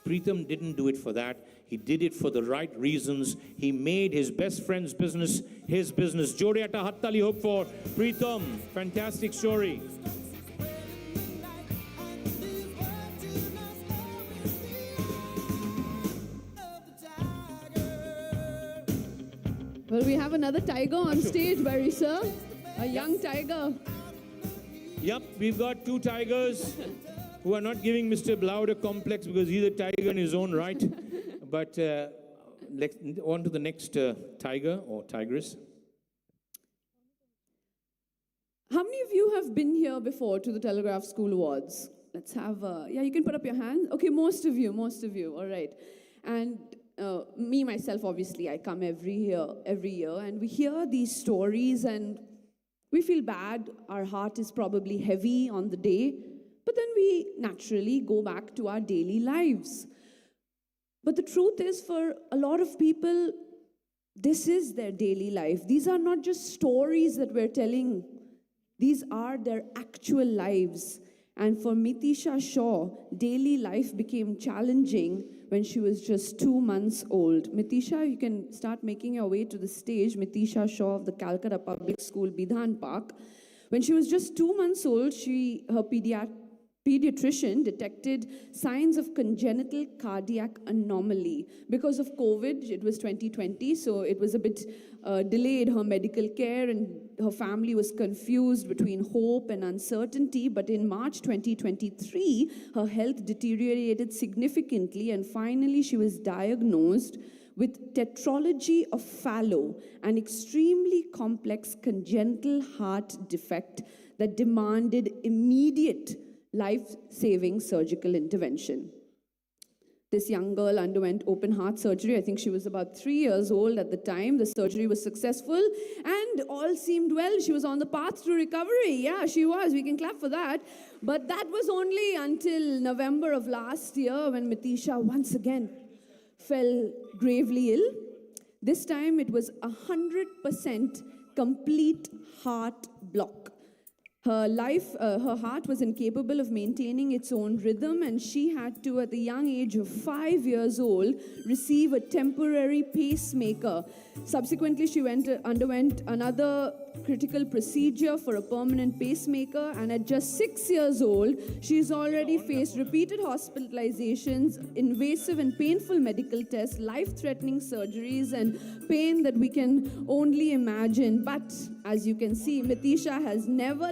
Pritam didn't do it for that. He did it for the right reasons. He made his best friend's business his business. Jore ata hattali hope for Pritam. Fantastic story. Well, we have another tiger on stage, Barry sir. A young tiger. Yep, we've got two tigers who are not giving Mr. Bloud a complex because he's a tiger in his own right. But on to the next tiger or tigress. How many of you have been here before to the Telegraph School Awards? Let's have, yeah, you can put up your hands. Okay, most of you, all right. And me, myself, obviously, I come every year, and we hear these stories and we feel bad. Our heart is probably heavy on the day, but then we naturally go back to our daily lives. But the truth is, for a lot of people, this is their daily life. These are not just stories that we're telling. These are their actual lives. And for Mitisha Shaw, daily life became challenging when she was just 2 months old. Mitisha, you can start making your way to the stage. Mitisha Shaw of the Calcutta Public School, Bidhan Park. When she was just 2 months old, her pediatrician detected signs of congenital cardiac anomaly. Because of COVID, it was 2020, so it was a bit delayed, her medical care, and her family was confused between hope and uncertainty. But in March 2023, her health deteriorated significantly, and finally she was diagnosed with tetralogy of Fallot, an extremely complex congenital heart defect that demanded immediate life-saving surgical intervention. This young girl underwent open heart surgery. I think she was about 3 years old at the time. The surgery was successful and all seemed well. She was on the path to recovery. Yeah, she was. We can clap for that. But that was only until November of last year when Mitisha once again fell gravely ill. This time it was 100% complete heart block. Her heart was incapable of maintaining its own rhythm, and she had to, at the young age of 5 years old, receive a temporary pacemaker. Subsequently, she underwent another critical procedure for a permanent pacemaker, and at just 6 years old, she's already faced repeated hospitalizations, invasive and painful medical tests, life-threatening surgeries, and pain that we can only imagine. But as you can see, Mitisha has never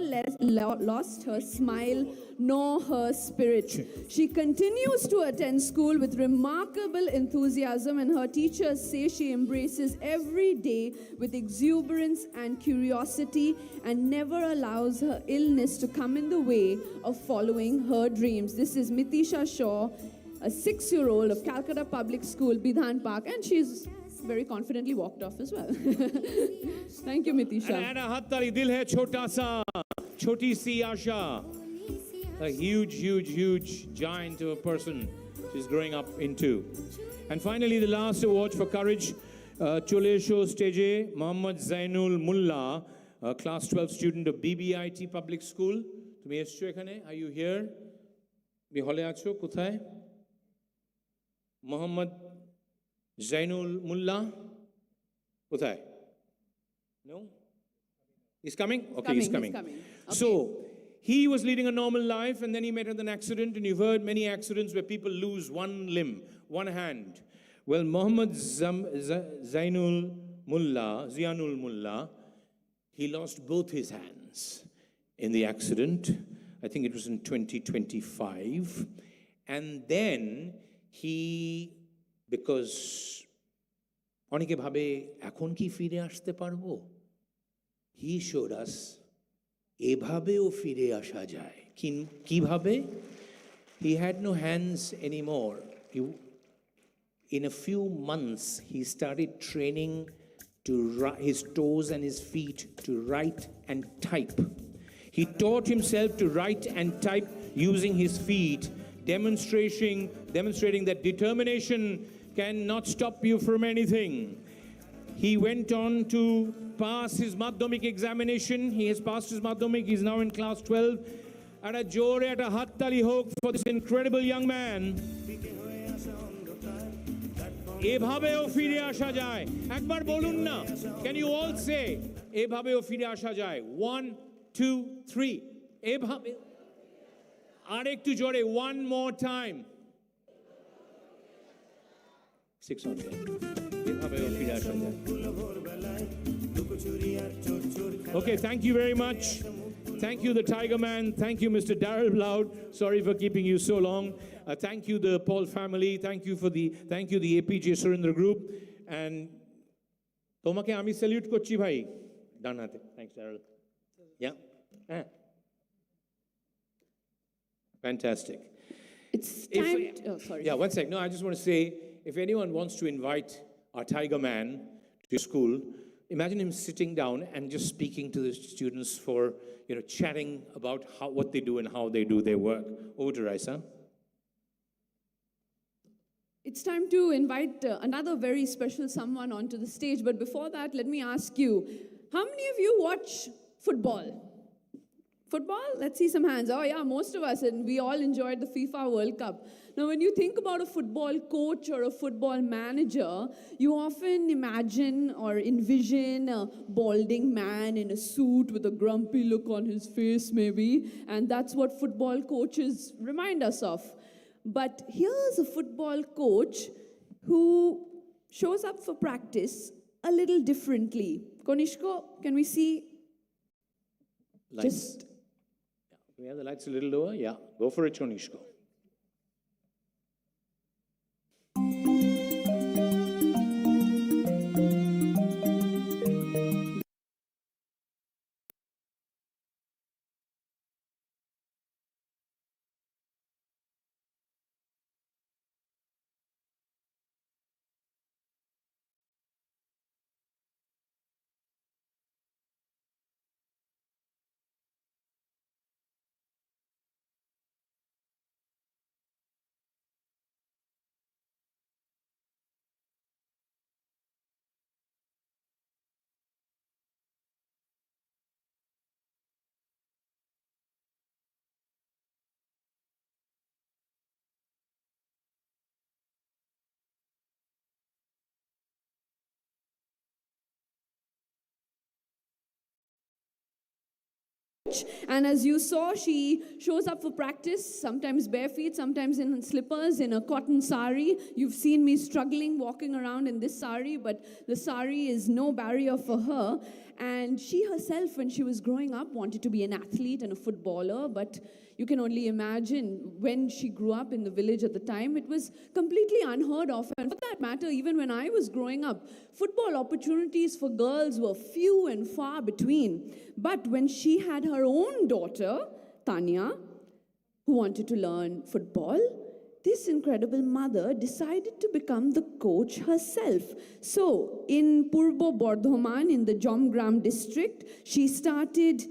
lost her smile nor her spirit. She continues to attend school with remarkable enthusiasm, and her teachers say she embraces every day with exuberance and curiosity and never allows her illness to come in the way of following her dreams. This is Mitisha Shaw, a 6-year-old of Calcutta Public School, Bidhan Park, and she's very confidently walked off as well. Thank you, Mitisha. And a hat tali, dil hai chota sa, choti si asha. A huge, huge, huge giant of a person she's growing up into. And finally, the last award for courage, Cholesho Stage, Mohammad Zainul Mullah, a class 12 student of BBIT Public School. Tumi escho ekhane? Are you here? Mi hole acho kothay? Mohammad Zainul Mullah? Kothay? No? He's coming? Okay, he's coming. Okay. So, he was leading a normal life, and then he met with an accident, and you've heard many accidents where people lose one limb, one hand. Well, Mohammad Zainul Mullah, he lost both his hands in the accident. I think it was in 2025. And then he, because অনেকে ভাবে এখন কি ফিরে আসতে পারবো? He showed us এভাবেও ফিরে আসা যায়। কিভাবে? He had no hands anymore. In a few months, he started training his toes and his feet to write and type. He taught himself to write and type using his feet, demonstrating that determination cannot stop you from anything. He went on to pass his Madhyamik examination. He has passed his Madhyamik. He's now in class 12. At a jore, at a hat tali hok for this incredible young man. এভাবেও ফিরে আসা যায় একবার বলুন না can you all say এভাবেও ফিরে আসা যায় 1 2 3 এভাবে আরেকটু জোরে one more time 6 on 10 এভাবেও ফিরে আসা যায় Okay, thank you very much. Thank you, the Tiger Man. Thank you, Mr. Darrell Loud. Sorry for keeping you so long. Thank you, the Paul family. Thank you, the APJ Surendra Group. And তোমাকে আমি salute করছি ভাই ডান হাতে thanks Darrell. Yeah. Fantastic. It's time. Oh, sorry. Yeah, one sec. No, I just want to say, if anyone wants to invite our Tiger Man to school, imagine him sitting down and just speaking to the students for, chatting about what they do and how they do their work. Over to Raisa. It's time to invite another very special someone onto the stage. But before that, let me ask you, how many of you watch football? Football? Let's see some hands. Oh yeah, most of us, and we all enjoyed the FIFA World Cup. Now, when you think about a football coach or a football manager, you often imagine or envision a balding man in a suit with a grumpy look on his face, maybe, and that's what football coaches remind us of. But here's a football coach who shows up for practice a little differently. Konishko, can we see? Lights. Just... We have the lights a little lower? Yeah, go for it, Konishko. And as you saw, she shows up for practice, sometimes bare feet, sometimes in slippers, in a cotton sari. You've seen me struggling walking around in this sari, but the sari is no barrier for her. And she herself, when she was growing up, wanted to be an athlete and a footballer, but you can only imagine when she grew up in the village at the time, it was completely unheard of. And for that matter, even when I was growing up, football opportunities for girls were few and far between. But when she had her own daughter, Tanya, who wanted to learn football, this incredible mother decided to become the coach herself. So, in Purbo Bardhaman, in the Jomgram district, she started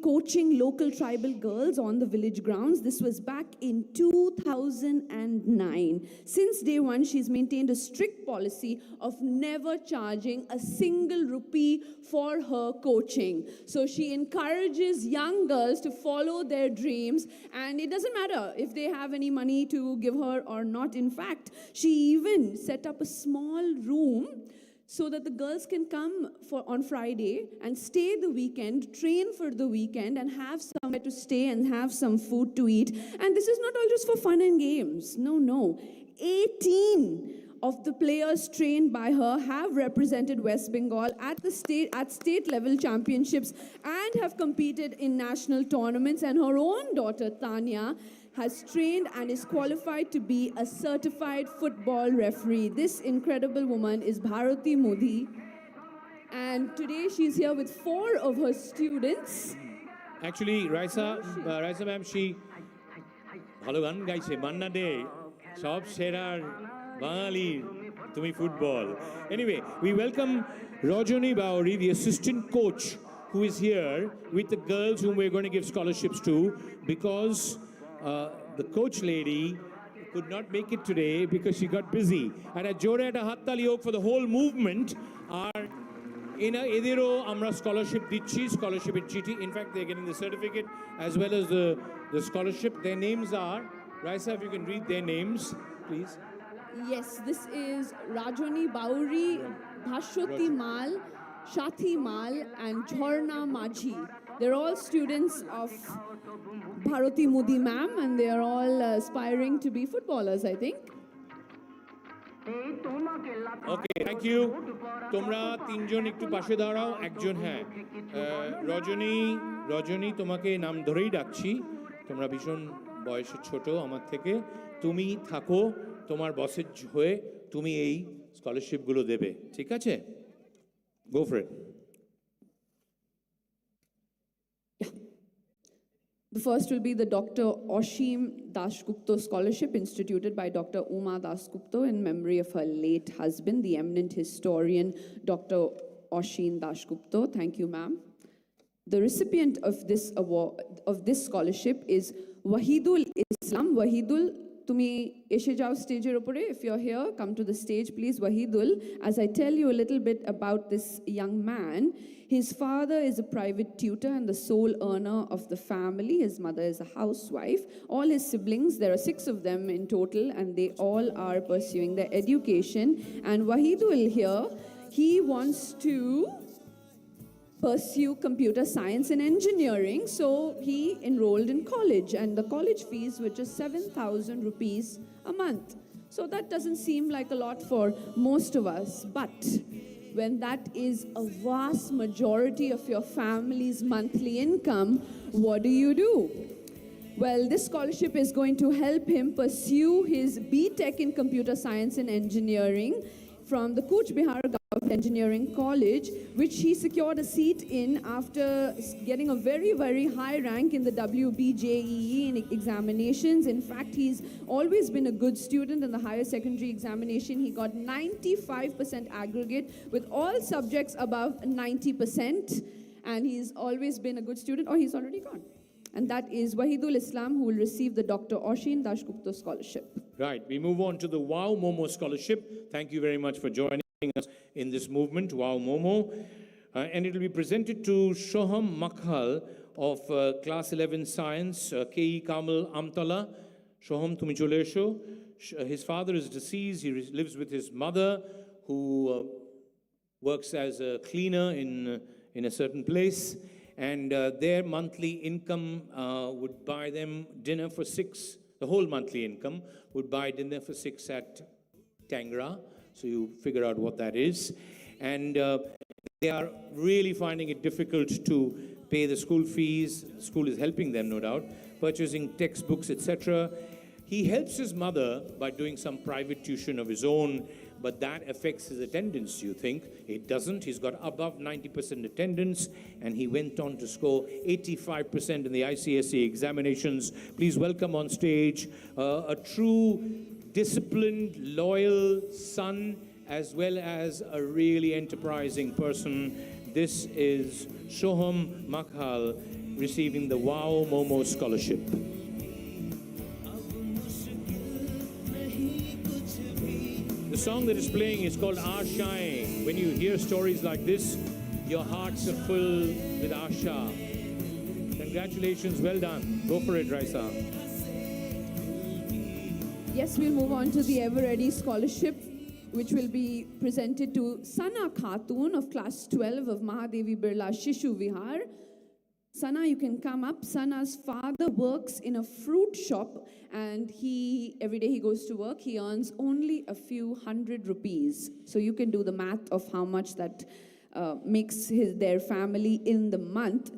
coaching local tribal girls on the village grounds. This was back in 2009. Since day one, she's maintained a strict policy of never charging a single rupee for her coaching. So she encourages young girls to follow their dreams, and it doesn't matter if they have any money to give her or not. In fact, she even set up a small room so that the girls can come on Friday and stay the weekend, train for the weekend, and have somewhere to stay and have some food to eat. And this is not all just for fun and games. No. 18 of the players trained by her have represented West Bengal at state level championships and have competed in national tournaments. And her own daughter, Tanya, has trained and is qualified to be a certified football referee. This incredible woman is Bharati Modi. And today she's here with 4 of her students. Actually, Raisa ma'am, she bhalo gan gaise manna de sob serar bangali tumi football. Anyway, we welcome Rajani Bauri, the assistant coach, who is here with the girls whom we're going to give scholarships to, because the coach lady could not make it today because she got busy. And at Jore at a Hattali Oak for the whole movement are in a Ediro Amra scholarship Dichi, scholarship in Chiti. In fact, they're getting the certificate as well as the scholarship. Their names are, Raisa, if you can read their names, please. Yes, this is Rajani Bauri, Bhashwati Mal, Shathi Mal, and Jhorna Majhi. They're all students of Bharati Modi ma'am, and they are all aspiring to be footballers, I think. Okay thank you তোমরা তিনজন একটু পাশে দাঁড়াও একজন হ্যাঁ রজনী রজনী তোমাকে নাম ধরেই ডাকছি তোমরা ভীষণ বয়সে ছোট আমার থেকে তুমি থাকো তোমার বসের হয়ে তুমি এই স্কলারশিপগুলো দেবে ঠিক আছে go for it The first will be the Dr. Oshim Dasgupta Scholarship instituted by Dr. Uma Dasgupta in memory of her late husband, the eminent historian Dr. Oshim Dasgupta. Thank you, ma'am. The recipient of this award, of this scholarship is Wahidul Islam. Wahidul, tumi eshe jao stage er opore. If you're here, come to the stage, please. Wahidul, as I tell you a little bit about this young man, his father is a private tutor and the sole earner of the family. His mother is a housewife. All his siblings, there are 6 of them in total, and they all are pursuing their education. And Wahidul here, he wants to pursue computer science and engineering, so he enrolled in college, and the college fees were just 7,000 rupees a month. So that doesn't seem like a lot for most of us, but when that is a vast majority of your family's monthly income, what do? Well, this scholarship is going to help him pursue his B.Tech in computer science and engineering from the Cooch Behar Government Engineering College, which he secured a seat in after getting a very, very high rank in the WBJEE in examinations. In fact, he's always been a good student in the higher secondary examination. He got 95% aggregate with all subjects above 90%. And he's always been a good student, or he's already gone. And that is Wahidul Islam, who will receive the Dr. Oshin Dasgupta Scholarship. Right, we move on to the Wow Momo Scholarship. Thank you very much for joining us in this movement, Wow Momo. And it will be presented to Shoham Makhal of Class 11 Science, K.E. Kamal Amtala. Shoham, tumi chole esho. His father is deceased. He lives with his mother, who works as a cleaner in a certain place. And their monthly income would buy them dinner for 6. The whole monthly income would buy dinner for 6 at Tangra. So you figure out what that is. And they are really finding it difficult to pay the school fees. The school is helping them, no doubt, purchasing textbooks, etc. He helps his mother by doing some private tuition of his own, but that affects his attendance, you think? It doesn't. He's got above 90% attendance, and he went on to score 85% in the ICSE examinations. Please welcome on stage a true, disciplined, loyal son, as well as a really enterprising person. This is Shoham Makhal receiving the Wow Momo Scholarship. The song that is playing is called Ashaएं. When you hear stories like this, your hearts are full with Asha. Congratulations, well done. Go for it, Raisa. Yes, we'll move on to the Ever Ready Scholarship, which will be presented to Sana Khatun of Class 12 of Mahadevi Birla Shishu Vihar. Sana, you can come up. Sana's father works in a fruit shop, and every day he goes to work, he earns only a few hundred rupees. So you can do the math of how much that makes their family in the month.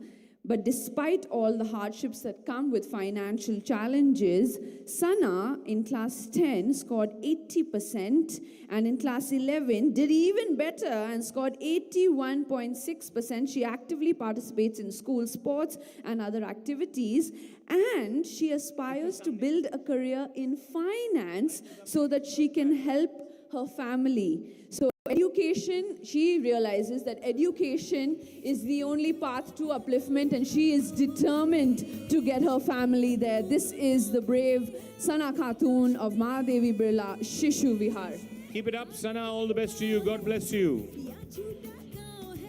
But despite all the hardships that come with financial challenges, Sana in class 10 scored 80%, and in class 11 did even better and scored 81.6%. She actively participates in school sports and other activities, and she aspires to build a career in finance so that she can help her family. So education, she realizes that education is the only path to upliftment, and she is determined to get her family there. This is the brave Sana Khatun of Mahadevi Birla Shishu Vihar. Keep it up, Sana. All the best to you. God bless you.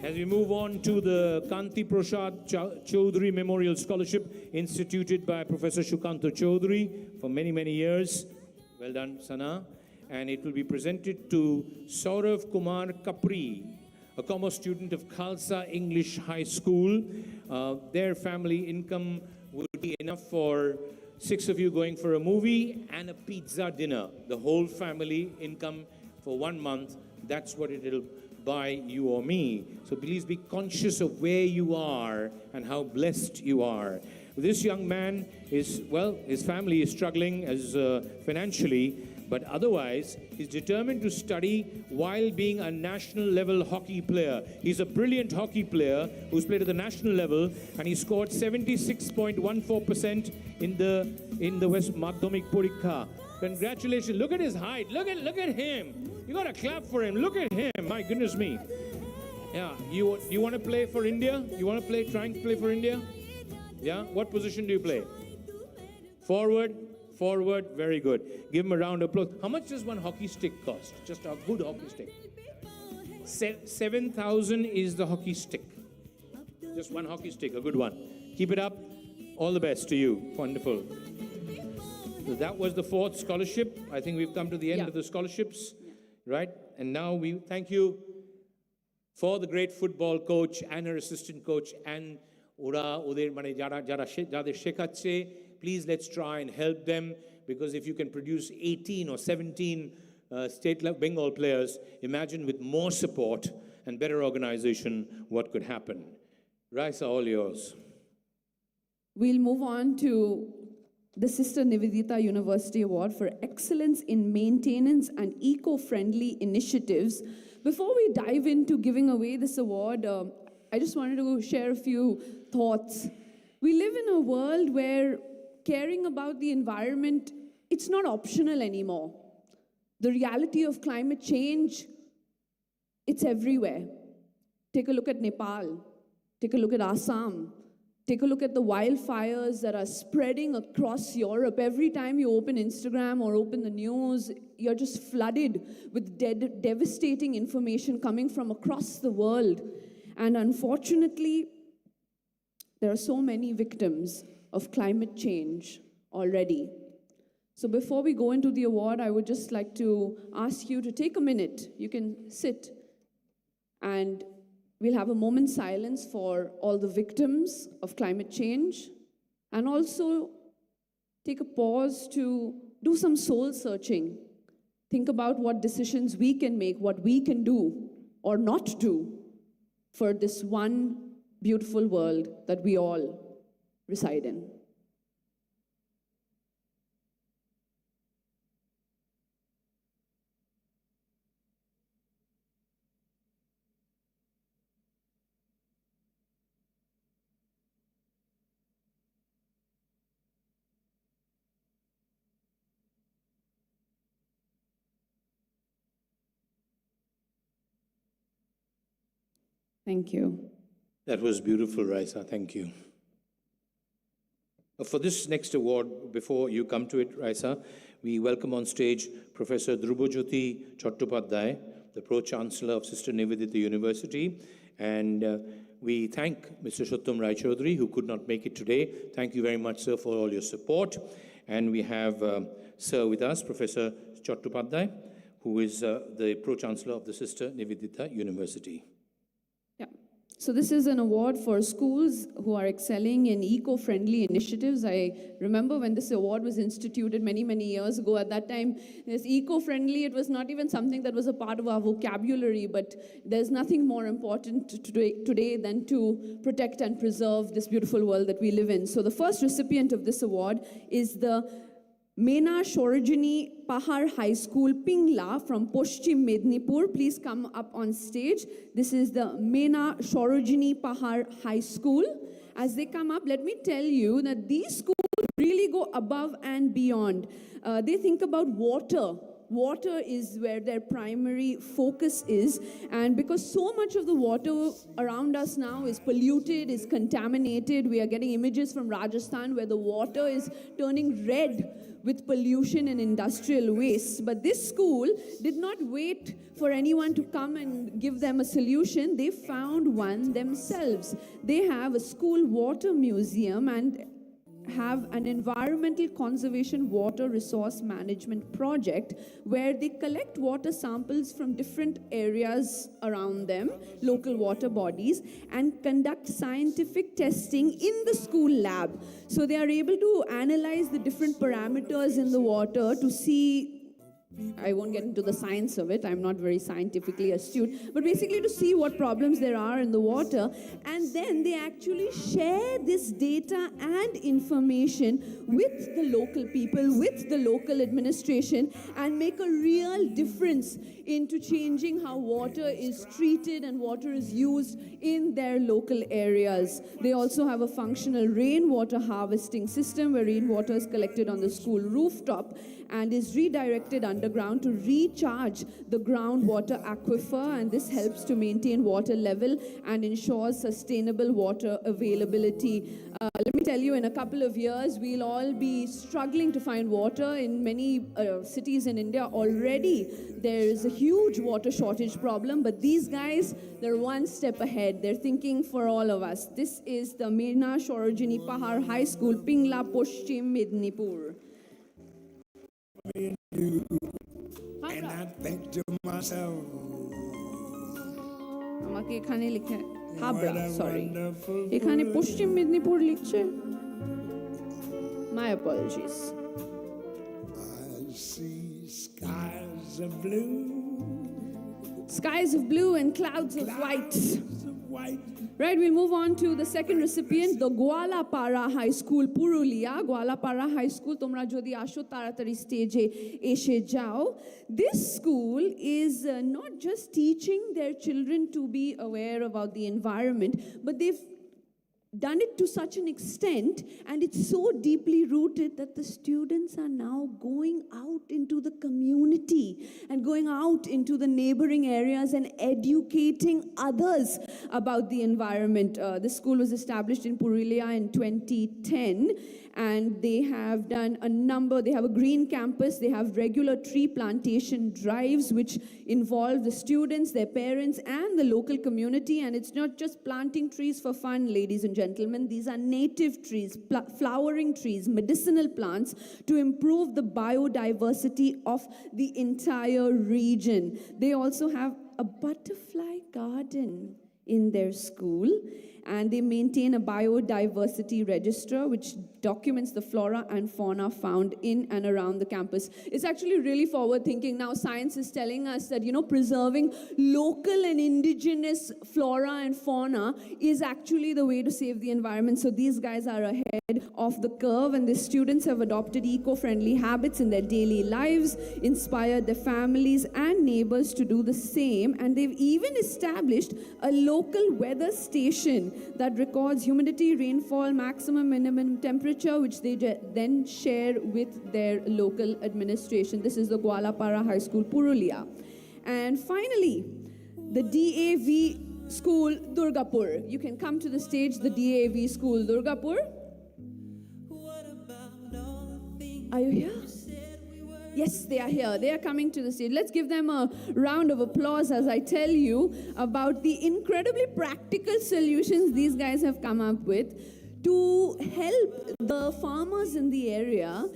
As we move on to the Kanti Prasad Chaudhary Memorial Scholarship instituted by Professor Shukanta Chaudhary for many, many years. Well done, Sana. And it will be presented to Saurav Kumar Kapri, a commerce student of Khalsa English High School. Their family income would be enough for 6 of you going for a movie and a pizza dinner. The whole family income for 1 month, that's what it'll buy you or me. So please be conscious of where you are and how blessed you are. This young man is, well, his family is struggling as financially, but otherwise, he's determined to study while being a national level hockey player. He's a brilliant hockey player who's played at the national level, and he scored 76.14% in the West Madhyamik Parikha. Congratulations. Look at his height. Look at him. You got to clap for him. Look at him. My goodness me. Yeah, you want to play for India? You want to trying to play for India? Yeah, what position do you play? Forward, very good. Give him a round of applause. How much does one hockey stick cost? Just a good hockey stick. 7,000 is the hockey stick. Just one hockey stick, a good one. Keep it up. All the best to you. Wonderful. So that was the 4th scholarship. I think we've come to the end of the scholarships, right? And now we thank you for the great football coach and her assistant coach and please let's try and help them, because if you can produce 18 or 17 state Bengal players, imagine with more support and better organization what could happen. Raisa, all yours. We'll move on to the Sister Nivedita University Award for Excellence in Maintenance and Eco-Friendly Initiatives. Before we dive into giving away this award, I just wanted to share a few thoughts. We live in a world where caring about the environment, it's not optional anymore. The reality of climate change, it's everywhere. Take a look at Nepal. Take a look at Assam. Take a look at the wildfires that are spreading across Europe. Every time you open Instagram or open the news, you're just flooded with devastating information coming from across the world. And unfortunately, there are so many victims of climate change already. So before we go into the award, I would just like to ask you to take a minute. You can sit, and we'll have a moment's silence for all the victims of climate change, and also take a pause to do some soul searching. Think about what decisions we can make, what we can do or not do for this one beautiful world that we all reside in. Thank you. That was beautiful, Raisa. Thank you. For this next award, before you come to it, Raisa, we welcome on stage Professor Dhrubajyoti Chattopadhyay, the Pro-Chancellor of Sister Nivedita University. And we thank Mr. Shottam Rai Chaudhary, who could not make it today. Thank you very much, sir, for all your support. And we have, sir, with us, Professor Chattopadhyay, who is the Pro-Chancellor of the Sister Nivedita University. So this is an award for schools who are excelling in eco-friendly initiatives. I remember when this award was instituted many, many years ago. At that time, this eco-friendly, it was not even something that was a part of our vocabulary, but there's nothing more important today than to protect and preserve this beautiful world that we live in. So the first recipient of this award is the Mena Shorojini Pahar High School, Pingla from Poshchim Mednipur. Please come up on stage. This is the Mena Shorojini Pahar High School. As they come up, let me tell you that these schools really go above and beyond. They think about water. Water is where their primary focus is, and because so much of the water around us now is polluted, is contaminated, we are getting images from Rajasthan where the water is turning red with pollution and industrial waste. But this school did not wait for anyone to come and give them a solution. They found one themselves. They have a school water museum and have an environmental conservation water resource management project where they collect water samples from different areas around them, local water bodies, and conduct scientific testing in the school lab. So they are able to analyze the different parameters in the water to see I won't get into the science of it. I'm not very scientifically astute. But basically to see what problems there are in the water. And then they actually share this data and information with the local people, with the local administration, and make a real difference into changing how water is treated and water is used in their local areas. They also have a functional rainwater harvesting system where rainwater is collected on the school rooftop and is redirected underground to recharge the groundwater aquifer, and this helps to maintain water level and ensures sustainable water availability. Let me tell you, in a couple of years, we'll all be struggling to find water in many cities in India already. There is a huge water shortage problem, but these guys, they're one step ahead. They're thinking for all of us. This is the Meena Sorojini Pahar High School, Pingla, Paschim Mednipur. And I think to myself, আমাকে এখানে লিখে Habra sorry এখানে পশ্চিম মেদিনীপুর লিখছে my apologies. I see skies of blue. Skies of blue and clouds of white. Right, we'll move on to the second recipient, the Gwalapara High School, Purulia. Gwalapara High School, tomra jodi asho taratari stage eshe jao. This school is not just teaching their children to be aware about the environment, but they've done it to such an extent, and it's so deeply rooted that the students are now going out into the community and going out into the neighboring areas and educating others about the environment. This school was established in Purulia in 2010, and they have done a number. They have a green campus. They have regular tree plantation drives which involve the students, their parents, and the local community. And it's not just planting trees for fun, ladies and gentlemen. These are native trees, flowering trees, medicinal plants to improve the biodiversity of the entire region. They also have a butterfly garden in their school, and they maintain a biodiversity register which documents the flora and fauna found in and around the campus. It's actually really forward thinking. Now science is telling us that, preserving local and indigenous flora and fauna is actually the way to save the environment. So these guys are ahead of the curve, and the students have adopted eco-friendly habits in their daily lives, inspired their families and neighbors to do the same, and they've even established a local weather station that records humidity, rainfall, maximum, minimum temperature, which they then share with their local administration. This is the Gwalapara High School, Purulia. And finally, the DAV School, Durgapur. You can come to the stage, the DAV School, Durgapur. Are you here? Yes, they are here. They are coming to the stage. Let's give them a round of applause as I tell you about the incredibly practical solutions these guys have come up with to help the farmers in the area.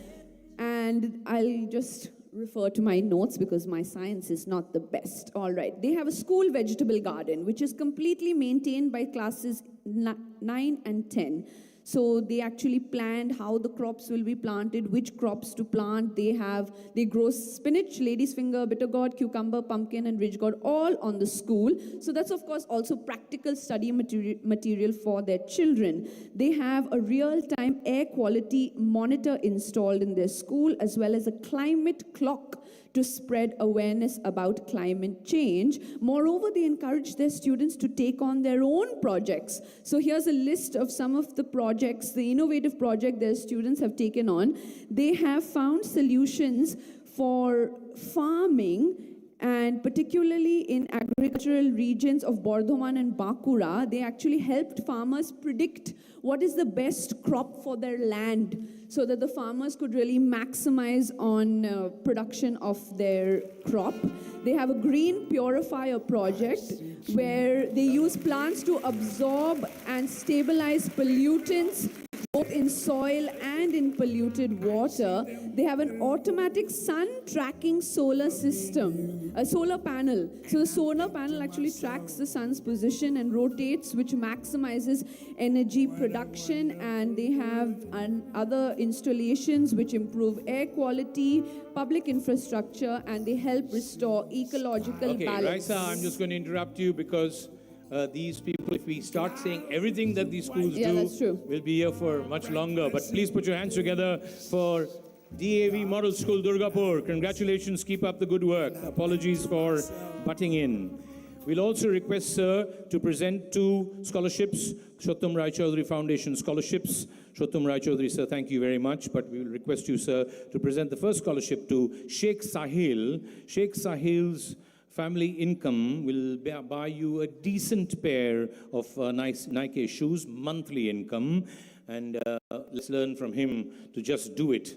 And I'll just refer to my notes because my science is not the best. All right. They have a school vegetable garden, which is completely maintained by classes 9 and 10. So they actually planned how the crops will be planted, which crops to plant. They grow spinach, lady's finger, bitter gourd, cucumber, pumpkin, and ridge gourd all on the school. So that's, of course, also practical study material for their children. They have a real-time air quality monitor installed in their school, as well as a climate clock to spread awareness about climate change. Moreover, they encourage their students to take on their own projects. So here's a list of some of the projects, the innovative project their students have taken on. They have found solutions for farming, and particularly in agricultural regions of Bardhaman and Bankura, they actually helped farmers predict what is the best crop for their land, so that the farmers could really maximize on production of their crop. They have a green purifier project where they use plants to absorb and stabilize pollutants both in soil and in polluted water. They have an automatic sun tracking solar system, a solar panel. So the solar panel actually tracks the sun's position and rotates, which maximizes energy production. And they have other installations which improve air quality, public infrastructure, and they help restore ecological balance. Raisa, I'm just going to interrupt you because these people, if we start saying everything that these schools do, we'll be here for much longer. But please put your hands together for DAV Model School, Durgapur. Congratulations, keep up the good work. Apologies for butting in. We'll also request, sir, to present 2 scholarships, Shottam Rai Chaudhary Foundation scholarships. Shottam Rai Chaudhary, sir, thank you very much. But we will request you, sir, to present the first scholarship to Sheikh Sahil. Sheikh Sahil's family income will buy you a decent pair of nice Nike shoes, monthly income. And let's learn from him to just do it,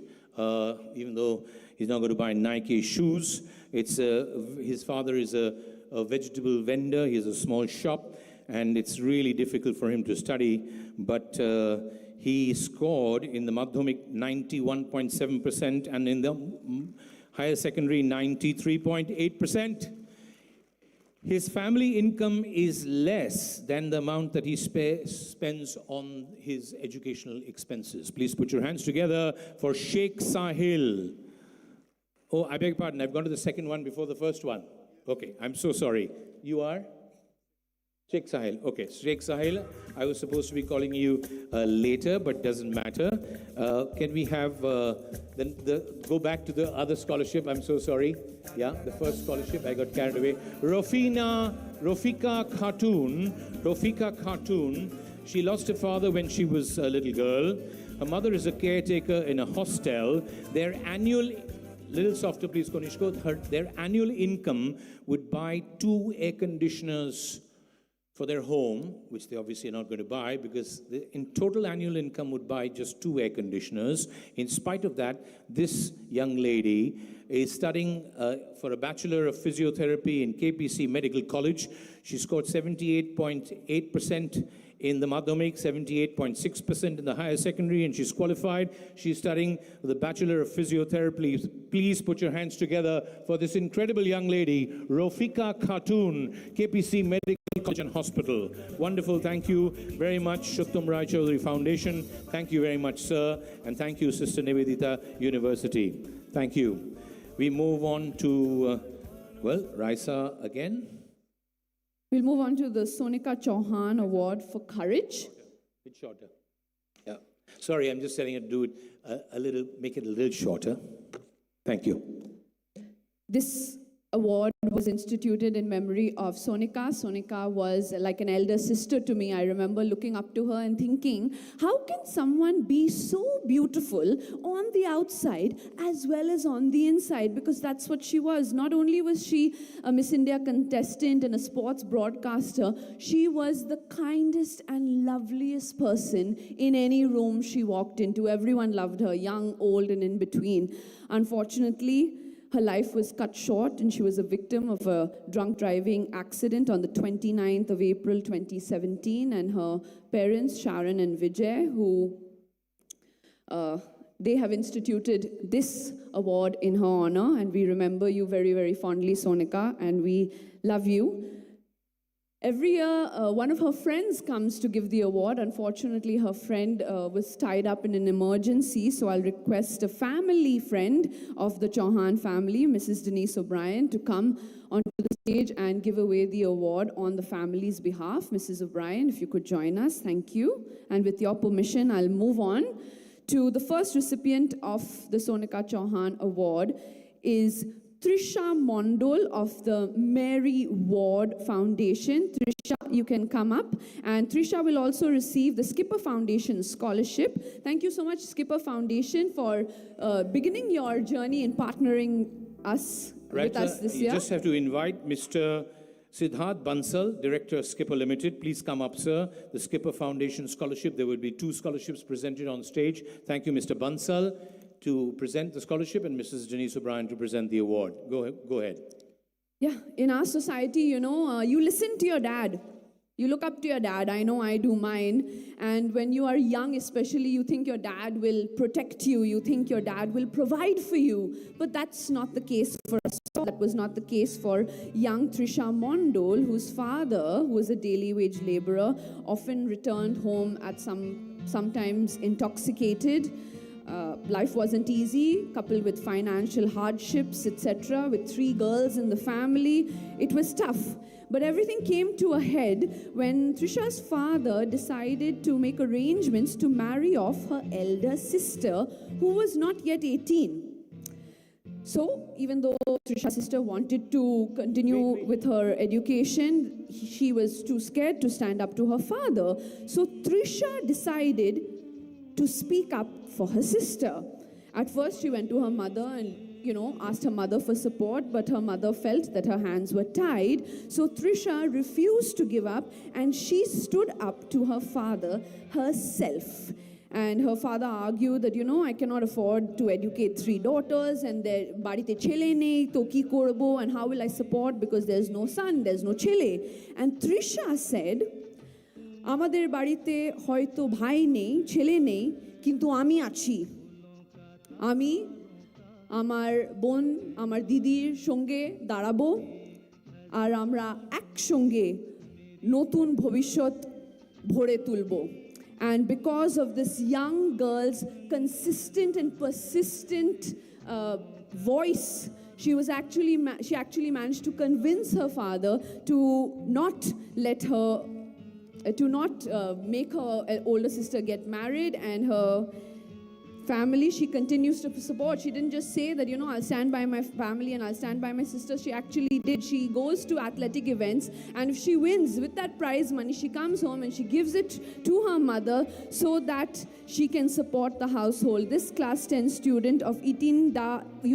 even though he's not going to buy Nike shoes. It's his father is a vegetable vendor. He has a small shop, and it's really difficult for him to study. But he scored in the Madhyamik 91.7% and in the higher secondary 93.8%. His family income is less than the amount that he spends on his educational expenses. Please put your hands together for Sheikh Sahil. Oh, I beg your pardon. I've gone to the second one before the first one. Okay, I'm so sorry. You are? Sheikh Sahil. Okay, Sheikh Sahil, I was supposed to be calling you later, but doesn't matter. Can we have go back to the other scholarship? I'm so sorry. Yeah, the first scholarship, I got carried away. Rofika Khatun. She lost her father when she was a little girl. Her mother is a caretaker in a hostel. Their annual little softer, please, Konishko. Their annual income would buy 2 air conditioners for their home, which they obviously are not going to buy because in total annual income would buy just 2 air conditioners. In spite of that, this young lady is studying for a Bachelor of Physiotherapy in KPC Medical College. She scored 78.8% in the Madhyamik, 78.6% in the higher secondary, and she's qualified. She's studying the Bachelor of Physiotherapy. Please put your hands together for this incredible young lady, Rofika Khatun, KPC Medical College and Hospital. Wonderful. Thank you very much, Shottam Rai Chaudhary Foundation. Thank you very much, sir. And thank you, Sister Nivedita University. Thank you. We move on to, Raisa again. We'll move on to the Sonika Chauhan Award for Courage. Bit shorter. Yeah. Sorry, I'm just telling you to do it make it a little shorter. Thank you. This award was instituted in memory of Sonika. Sonika was like an elder sister to me. I remember looking up to her and thinking, how can someone be so beautiful on the outside as well as on the inside? Because that's what she was. Not only was she a Miss India contestant and a sports broadcaster, she was the kindest and loveliest person in any room she walked into. Everyone loved her, young, old, and in between. Unfortunately, her life was cut short and she was a victim of a drunk driving accident on the 29th of April 2017. And her parents, Sharon and Vijay, who they have instituted this award in her honor. And we remember you very, very fondly, Sonika, and we love you. Every year, one of her friends comes to give the award. Unfortunately, her friend was tied up in an emergency, so I'll request a family friend of the Chauhan family, Mrs. Denise O'Brien, to come onto the stage and give away the award on the family's behalf. Mrs. O'Brien, if you could join us, thank you. And with your permission, I'll move on to the first recipient of the Sonika Chauhan Award is Trisha Mondol of the Mary Ward Foundation. Trisha, you can come up. And Trisha will also receive the Skipper Foundation Scholarship. Thank you so much, Skipper Foundation, for beginning your journey in partnering with us this year. You just have to invite Mr. Siddharth Bansal, Director of Skipper Limited. Please come up, sir. The Skipper Foundation Scholarship. There will be 2 scholarships presented on stage. Thank you, Mr. Bansal, to present the scholarship, and Mrs. Denise O'Brien to present the award. Go ahead. Yeah, in our society, you listen to your dad. You look up to your dad. I know I do mine. And when you are young, especially, you think your dad will protect you. You think your dad will provide for you. But that's not the case for us. That was not the case for young Trisha Mondol, whose father, who was a daily wage laborer, often returned home at sometimes intoxicated. Life wasn't easy, coupled with financial hardships, etc. With 3 girls in the family, it was tough. But everything came to a head when Trisha's father decided to make arrangements to marry off her elder sister, who was not yet 18. So, even though Trisha's sister wanted to continue with her education, she was too scared to stand up to her father. So, Trisha decided to speak up for her sister. At first, she went to her mother and, asked her mother for support, but her mother felt that her hands were tied. So, Trisha refused to give up, and she stood up to her father herself. And her father argued that, I cannot afford to educate 3 daughters, and their barite chele nei, to ki korbo, and how will I support, because there's no son, there's no chele. And Trisha said, আমাদের বাড়িতে হয়তো ভাই নেই, ছেলে নেই, কিন্তু আমি আছি। আমি আমার বোন, আমার দিদির সঙ্গে দাঁড়াবো, আর আমরা একসঙ্গে নতুন ভবিষ্যৎ ভরে তুলব। And because of this young girl's consistent and persistent voice, she actually managed to convince her father to not let her, to not make her older sister get married, and her family she continues to support. She didn't just say that, I'll stand by my family and I'll stand by my sister. She actually did. She goes to athletic events, and if she wins with that prize money, she comes home and she gives it to her mother so that she can support the household. This class 10 student of Itinda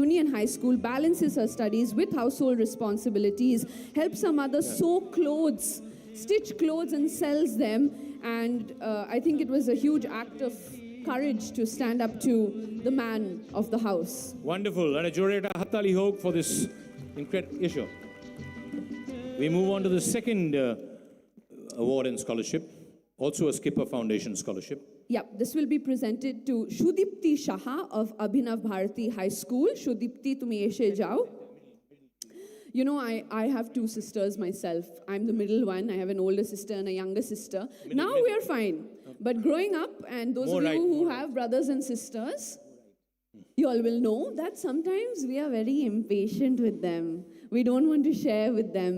Union High School balances her studies with household responsibilities, helps her mother sew clothes, stitch clothes, and sells them. And I think it was a huge act of courage to stand up to the man of the house. Wonderful. And a Joreta Hattali Hog for this incredible issue. We move on to the second award and scholarship, also a Skipper Foundation scholarship. Yeah, this will be presented to Shudipti Shaha of Abhinav Bharati High School. Shudipti, tumi eshe jao. I have 2 sisters myself. I'm the middle one. I have an older sister and a younger sister. Now we are fine. But growing up, and those of you who have brothers and sisters, you all will know that sometimes we are very impatient with them. We don't want to share with them.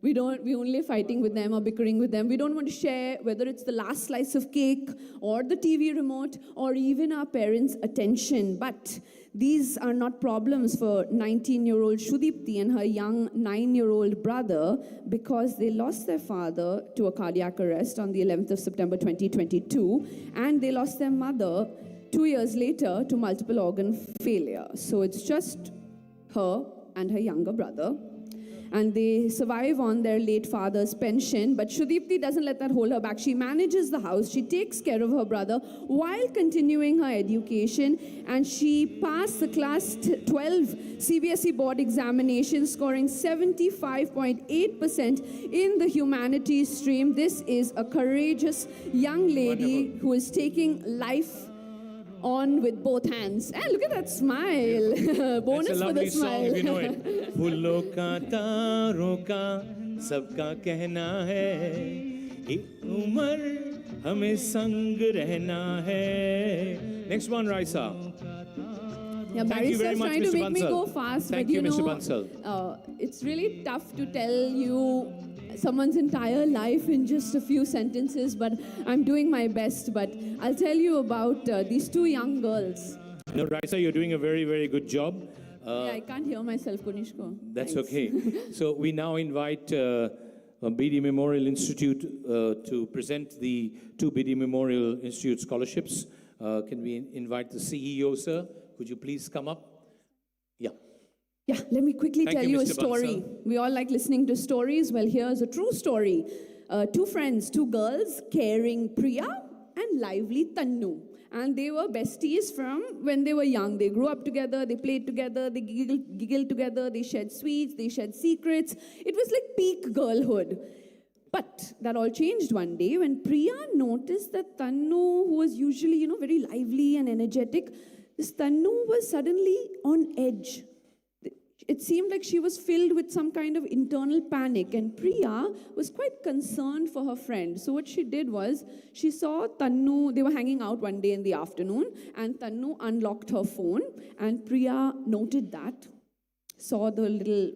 We're only fighting with them or bickering with them. We don't want to share whether it's the last slice of cake or the TV remote or even our parents' attention. But these are not problems for 19-year-old Shudipti and her young 9-year-old brother, because they lost their father to a cardiac arrest on the 11th of September 2022, and they lost their mother 2 years later to multiple organ failure. So it's just her and her younger brother. And they survive on their late father's pension. But Shudipti doesn't let that hold her back. She manages the house. She takes care of her brother while continuing her education. And she passed the class 12 CBSE board examination, scoring 75.8% in the humanities stream. This is a courageous young lady who is taking life on with both hands. And look at that smile. Bonus for the smile. That's a lovely song if you know it. फूलों का तारों का सबका कहना है, एक उम्र हमें संग रहना है. Next one, Raisa. Yeah, Thank you very much, trying to Mr. make me Bansal. go fast, Thank but you, Mr. Bansal. It's really tough to tell you someone's entire life in just a few sentences, but I'm doing my best. But I'll tell you about these 2 young girls. No, Raisa, you're doing a very, very good job. I can't hear myself, Kunishko. That's Thanks. okay. So we now invite BD Memorial Institute to present the 2 BD Memorial Institute scholarships. Can we invite the CEO, sir? Could you please come up? Yeah. Yeah, let me quickly Thank tell you, you a Mr. story. Bansal. We all like listening to stories. Well, here's a true story. 2 friends, 2 girls, caring Priya and lively Dhanyo. And they were besties from when they were young. They grew up together, they played together, they giggled together, they shared sweets, they shared secrets. It was like peak girlhood. But that all changed one day when Priya noticed that Dhanyo, who was usually, very lively and energetic, this Dhanyo was suddenly on edge. It seemed like she was filled with some kind of internal panic, and Priya was quite concerned for her friend. So what she did was, she saw Dhanyo, they were hanging out one day in the afternoon, and Dhanyo unlocked her phone, and Priya noted that, saw the little,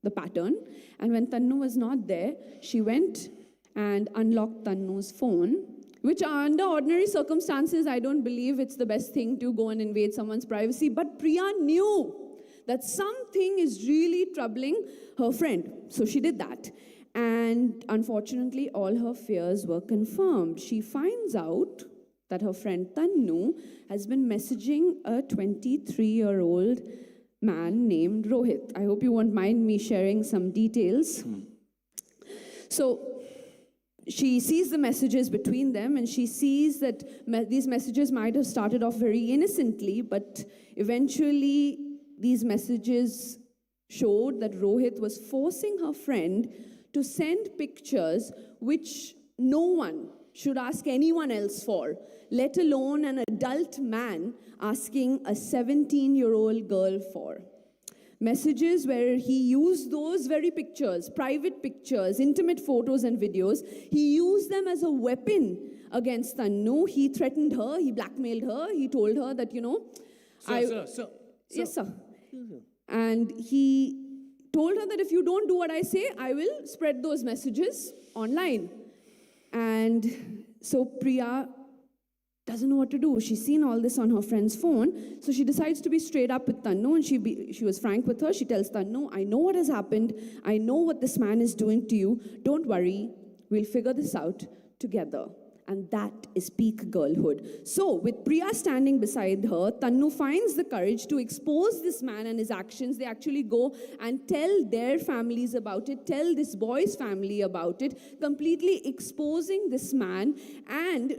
the pattern, and when Dhanyo was not there, she went and unlocked Dhanyo's phone, which under ordinary circumstances, I don't believe it's the best thing to go and invade someone's privacy, but Priya knew that something is really troubling her friend. So she did that. And unfortunately, all her fears were confirmed. She finds out that her friend Dhanyo has been messaging a 23-year-old man named Rohit. I hope you won't mind me sharing some details. So she sees the messages between them, and she sees that these messages might have started off very innocently, but eventually these messages showed that Rohit was forcing her friend to send pictures which no one should ask anyone else for, let alone an adult man asking a 17-year-old girl for. Messages where he used those very pictures, private pictures, intimate photos and videos, he used them as a weapon against Dhanyo. He threatened her, he blackmailed her, he told her that, Yes, sir. And he told her that if you don't do what I say, I will spread those messages online. And so Priya doesn't know what to do. She's seen all this on her friend's phone, so she decides to be straight up with Dhanyo, and she was frank with her. She tells Dhanyo, I know what has happened. I know what this man is doing to you. Don't worry. We'll figure this out together. And that is peak girlhood. So, with Priya standing beside her, Dhanyo finds the courage to expose this man and his actions. They actually go and tell their families about it, tell this boy's family about it, completely exposing this man. And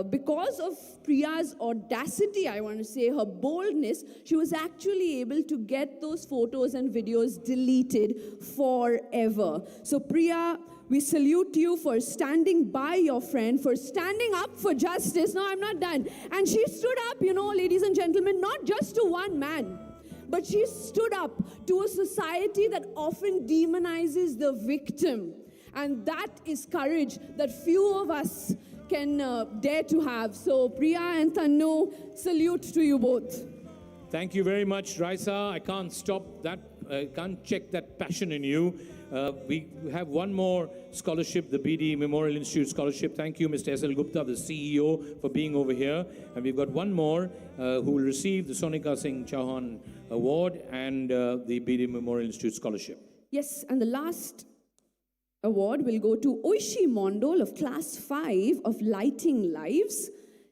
because of Priya's audacity, I want to say, her boldness, she was actually able to get those photos and videos deleted forever. So, Priya, we salute you for standing by your friend, for standing up for justice. No, I'm not done. And she stood up, ladies and gentlemen, not just to one man, but she stood up to a society that often demonizes the victim. And that is courage that few of us can dare to have. So, Priya and Dhanyo, salute to you both. Thank you very much, Raisa. I can't stop that, can't check that passion in you. We have one more scholarship, the BD Memorial Institute Scholarship. Thank you, Mr. S.L. Gupta, the CEO, for being over here. And we've got one more who will receive the Sonika Singh Chauhan Award and the BD Memorial Institute Scholarship. Yes, and the last award will go to Oishi Mondol of Class 5 of Lighting Lives.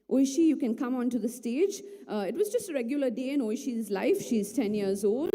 Oishi, you can come onto the stage. It was just a regular day in Oishi's life. She's 10 years old.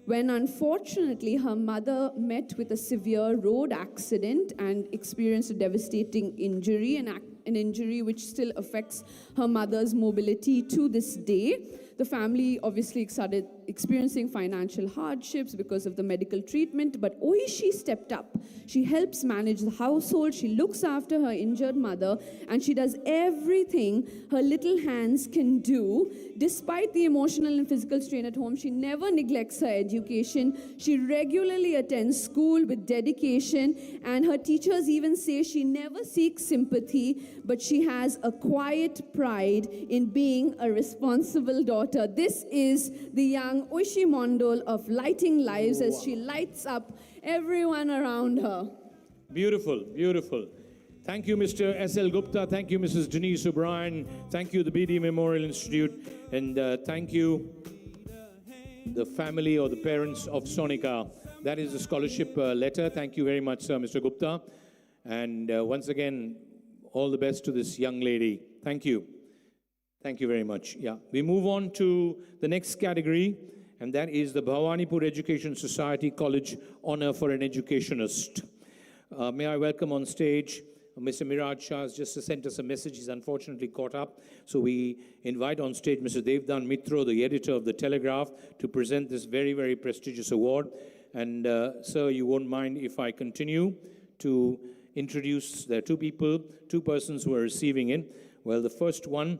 When unfortunately her mother met with a severe road accident and experienced a devastating injury, an injury which still affects her mother's mobility to this day. The family obviously started experiencing financial hardships because of the medical treatment, but Oishi stepped up. She helps manage the household, she looks after her injured mother, and she does everything her little hands can do. Despite the emotional and physical strain at home, she never neglects her education. She regularly attends school with dedication, and her teachers even say she never seeks sympathy, but she has a quiet pride in being a responsible daughter. This is the young Oishi Mondol of Lighting Lives as she lights up everyone around her. Beautiful, beautiful. Thank you, Mr. S.L. Gupta. Thank you, Mrs. Denise O'Brien. Thank you, the BD Memorial Institute. And thank you, the family or the parents of Sonika. That is the scholarship letter. Thank you very much, Mr. Gupta. And once again, all the best to this young lady. Thank you. Thank you very much. Yeah, we move on to the next category, and that is the Bhawanipur Education Society College Honor for an Educationist. May I welcome on stage Mr. Miraj Shah has just sent us a message. He's unfortunately caught up. So we invite on stage Mr. Devdan Mitro, the editor of the Telegraph, to present this very, very prestigious award. And sir, you won't mind if I continue to introduce, there are two persons who are receiving it. Well, the first one,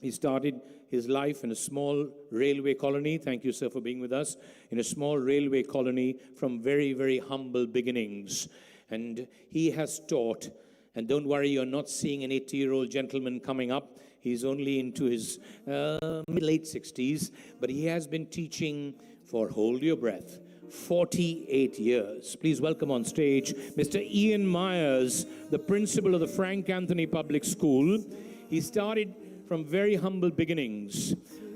he started his life in a small railway colony. Thank you, sir, for being with us. In a small railway colony from very, very humble beginnings. And he has taught, and don't worry, you're not seeing an 80-year-old gentleman coming up. He's only into his late 60s, but he has been teaching for, hold your breath, 48 years. Please welcome on stage Mr. Ian Myers, the principal of the Frank Anthony Public School. He started from very humble beginnings.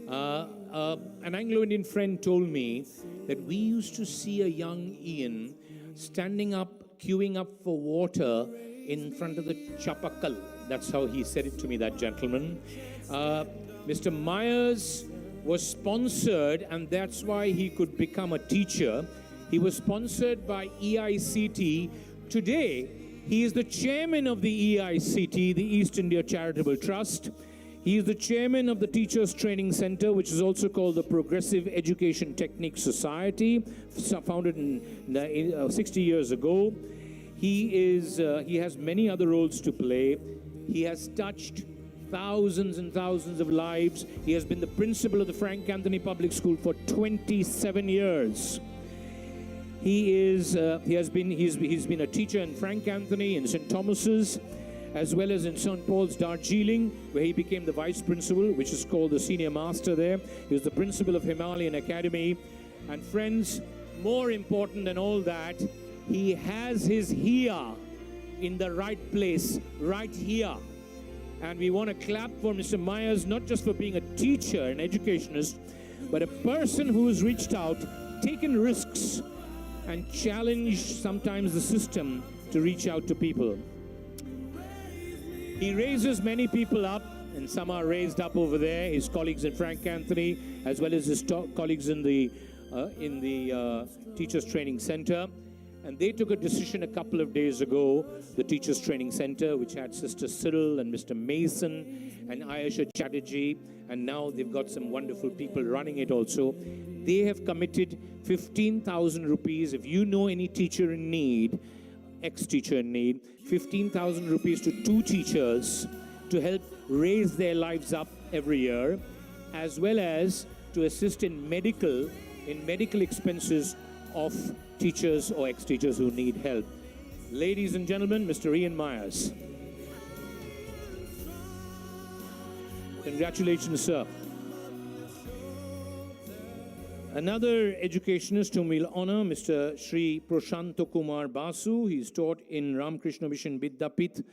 An Anglo-Indian friend told me that we used to see a young Ian standing up, queuing up for water in front of the chapakal. That's how he said it to me, that gentleman. Mr. Myers was sponsored, and that's why he could become a teacher. He was sponsored by EICT. Today, he is the chairman of the EICT, the East India Charitable Trust. He is the chairman of the Teachers Training Center, which is also called the Progressive Education Technique Society, founded 60 years ago. He has many other roles to play. He has touched thousands and thousands of lives. He has been the principal of the Frank Anthony Public School for 27 years. He's been a teacher in Frank Anthony, in St. Thomas's, as well as in St. Paul's, Darjeeling, where he became the vice principal, which is called the senior master there. He was the principal of Himalayan Academy. And friends, more important than all that, he has his here in the right place, right here. And we want to clap for Mr. Myers, not just for being a teacher, an educationist, but a person who has reached out, taken risks, and challenged sometimes the system to reach out to people. He raises many people up, and some are raised up over there, his colleagues in Frank Anthony, as well as his colleagues in the Teachers Training Center. And they took a decision a couple of days ago, the Teachers Training Center, which had Sister Cyril and Mr. Mason and Ayesha Chatterjee, and now they've got some wonderful people running it also. They have committed 15,000 rupees. If you know any teacher in need, ex-teacher in need, 15,000 rupees to 2 teachers to help raise their lives up every year, as well as to assist in medical expenses of teachers or ex-teachers who need help. Ladies and gentlemen, Mr. Ian Myers. Congratulations, sir. Another educationist whom we'll honor, Mr. Sri Prashanto Kumar Basu. He's taught in Ramakrishna Mission Vidyapith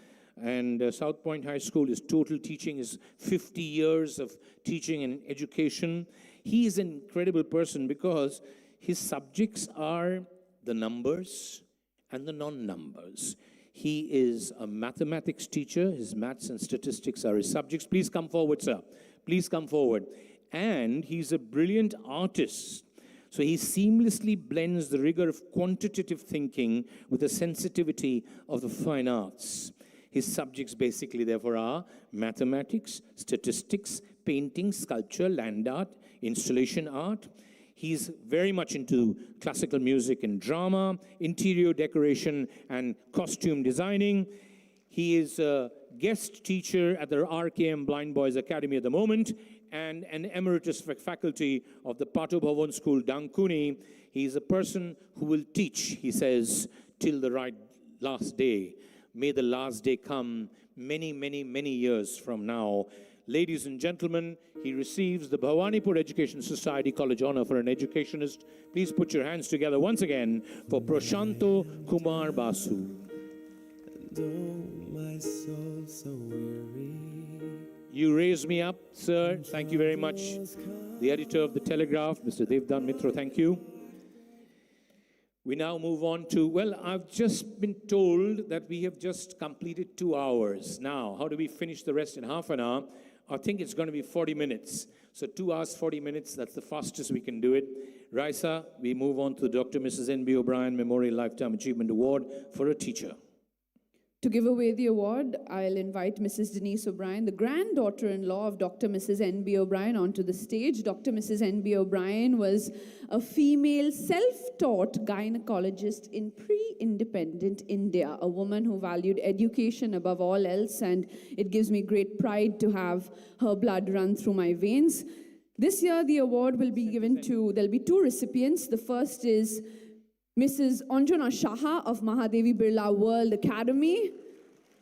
and South Point High School. His total teaching is 50 years of teaching and education. He is an incredible person because his subjects are the numbers and the non-numbers. He is a mathematics teacher. His maths and statistics are his subjects. Please come forward, sir. Please come forward. And he's a brilliant artist. So he seamlessly blends the rigor of quantitative thinking with the sensitivity of the fine arts. His subjects basically, therefore, are mathematics, statistics, painting, sculpture, land art, installation art. He's very much into classical music and drama, interior decoration and costume designing. He is a guest teacher at the RKM Blind Boys Academy at the moment and an emeritus faculty of the Pato Bhavan School, Dankuni. He's a person who will teach, he says, till the last day. May the last day come many, many, many years from now. Ladies and gentlemen, he receives the Bhawanipur Education Society College Honor for an Educationist. Please put your hands together once again for Prashanto Kumar Basu. My soul so weary. You raised me up, sir. Thank you very much. The editor of the Telegraph, Mr. Devdan Mitra, thank you. We now move on to, well, I've just been told that we have just completed 2 hours. Now, how do we finish the rest in half an hour? I think it's going to be 40 minutes. So 2 hours, 40 minutes, that's the fastest we can do it. Raisa, we move on to Dr. Mrs. N.B. O'Brien Memorial Lifetime Achievement Award for a teacher. To give away the award, I'll invite Mrs. Denise O'Brien, the granddaughter-in-law of Dr. Mrs. N.B. O'Brien, onto the stage. Dr. Mrs. N.B. O'Brien was a female self-taught gynecologist in pre-independent India, a woman who valued education above all else, and it gives me great pride to have her blood run through my veins. This year, the award will be given to, there'll be two recipients. The first is Mrs. Anjana Shaha of Mahadevi Birla World Academy.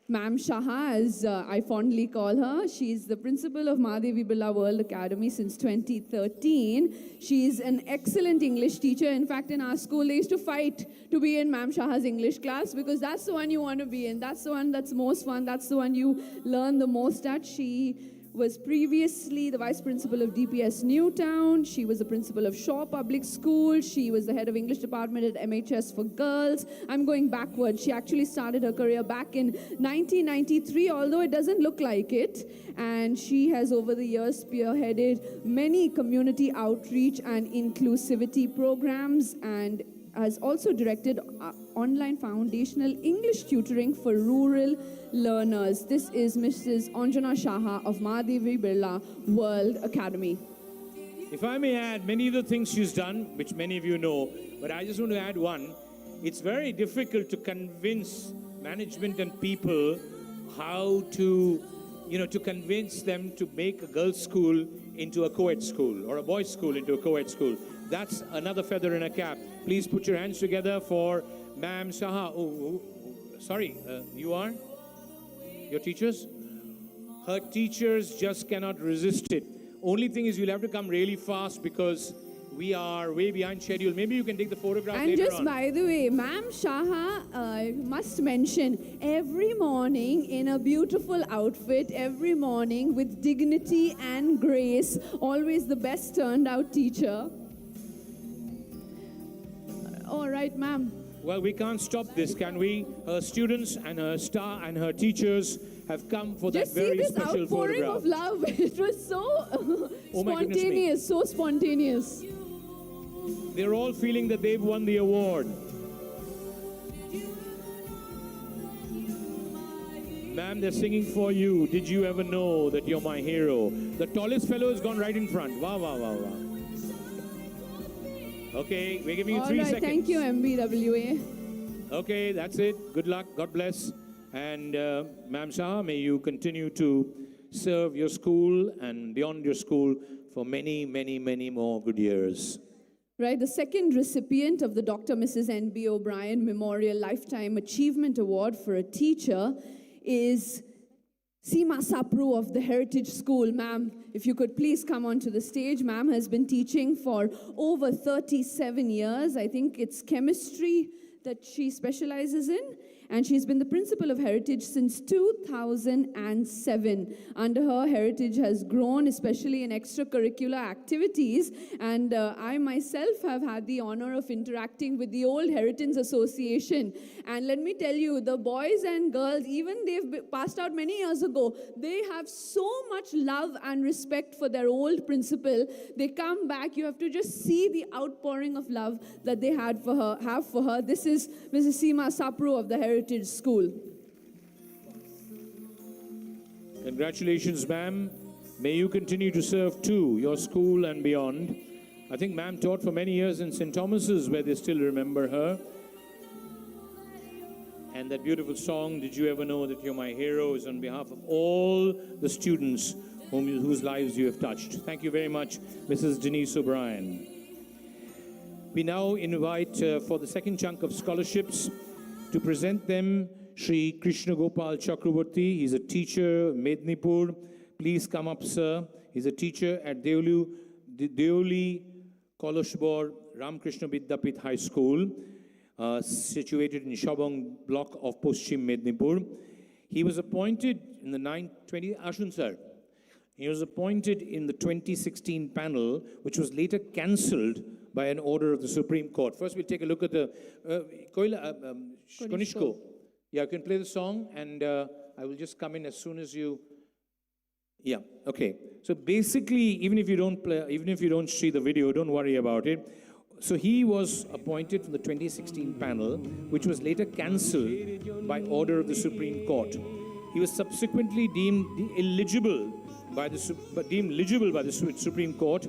Ma'am Shaha, as I fondly call her. She's the principal of Mahadevi Birla World Academy since 2013. She's an excellent English teacher. In fact, in our school, they used to fight to be in Ma'am Shaha's English class because that's the one you want to be in. That's the one that's most fun. That's the one you learn the most at. She was previously the vice principal of DPS Newtown. She was the principal of Shaw Public School. She was the head of English department at MHS for girls. I'm going backwards. She actually started her career back in 1993, although it doesn't look like it. And she has over the years spearheaded many community outreach and inclusivity programs, and has also directed online foundational English tutoring for rural learners. This is Mrs. Anjana Shaha of Mahadevi Birla World Academy. If I may add, many of the things she's done, which many of you know, but I just want to add one. It's very difficult to convince management and people how to, to convince them to make a girls' school into a co-ed school or a boys' school into a co-ed school. That's another feather in a cap. Please put your hands together for Ma'am Shaha. Sorry, you are? Your teachers? Her teachers just cannot resist it. Only thing is you'll have to come really fast because we are way behind schedule. Maybe you can take the photograph and later just on. By the way, Ma'am Shaha must mention every morning in a beautiful outfit, every morning with dignity and grace, always the best turned out teacher. All right, ma'am. Well, we can't stop this, can we? Her students and her staff and her teachers have come for Just that very see this special outpouring photograph. of love. It was so Oh my goodness me. spontaneous, so spontaneous. They're all feeling that they've won the award. Ma'am, they're singing for you. Did you ever know that you're my hero? The tallest fellow has gone right in front. Wow, wow, wow, wow. Okay, we're giving you 3 seconds. Thank you, MBWA. Okay, that's it. Good luck. God bless. And Ma'am Shah, may you continue to serve your school and beyond your school for many, many, many more good years. Right, the second recipient of the Dr. Mrs. N.B. O'Brien Memorial Lifetime Achievement Award for a teacher is Seema Sapru of the Heritage School. Ma'am, if you could please come onto the stage. Ma'am has been teaching for over 37 years. I think it's chemistry that she specializes in. And she's been the principal of Heritage since 2007. Under her, Heritage has grown, especially in extracurricular activities. And I myself have had the honor of interacting with the old Heritage Association. And let me tell you, the boys and girls, even they've passed out many years ago, they have so much love and respect for their old principal. They come back, you have to just see the outpouring of love that they have for her. This is Mrs. Seema Sapru of the Heritage School. Congratulations, ma'am. May you continue to serve too, your school and beyond. I think ma'am taught for many years in St. Thomas's, where they still remember her. And that beautiful song, Did You Ever Know That You're My Hero, is on behalf of all the students whose lives you have touched. Thank you very much, Mrs. Denise O'Brien. We now invite for the second chunk of scholarships to present them Shri Krishna Gopal Chakravarti. He's a teacher, Mednipur. Please come up, sir. He's a teacher at Deoli Koloshbor Ramakrishna Vidyapith High School, situated in Shabang block of Paschim Mednipur. He was appointed in the Ashun sir. He was appointed in the 2016 panel, which was later cancelled by an order of the Supreme Court. First, we'll take a look at the Konishko. Yeah, you can play the song, and I will just come in as soon as you. Yeah, okay. So basically, even if you don't see the video, don't worry about it. So he was appointed from the 2016 panel, which was later cancelled by order of the Supreme Court. He was subsequently deemed eligible by the Supreme Court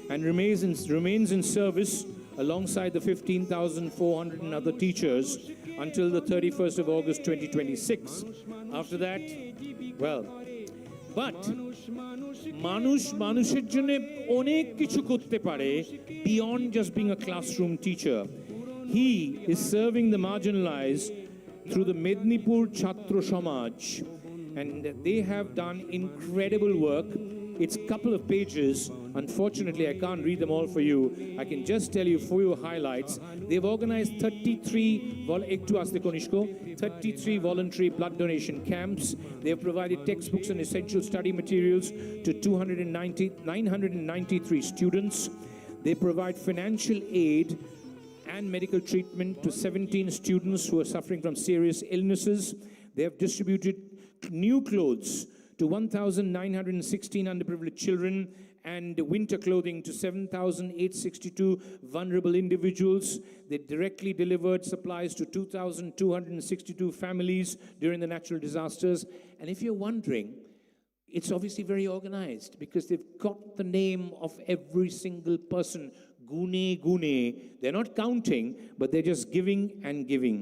and remains in service alongside the 15,400 and other teachers until the 31st of August 2026. After that, well, but মানুষ মানুষের জন্য অনেক কিছু করতে পারে beyond just being a classroom teacher. He is serving the marginalized through the Mednipur Chhatra Samaj, and they have done incredible work. It's a couple of pages. Unfortunately, I can't read them all for you. I can just tell you a few highlights. They've organized 33 voluntary blood donation camps. They have provided textbooks and essential study materials to 993 students. They provide financial aid and medical treatment to 17 students who are suffering from serious illnesses. They have distributed new clothes to 1,916 underprivileged children and winter clothing to 7,862 vulnerable individuals. They directly delivered supplies to 2,262 families during the natural disasters. And if you're wondering, it's obviously very organized because they've got the name of every single person. Gune. They're not counting, but they're just giving and giving.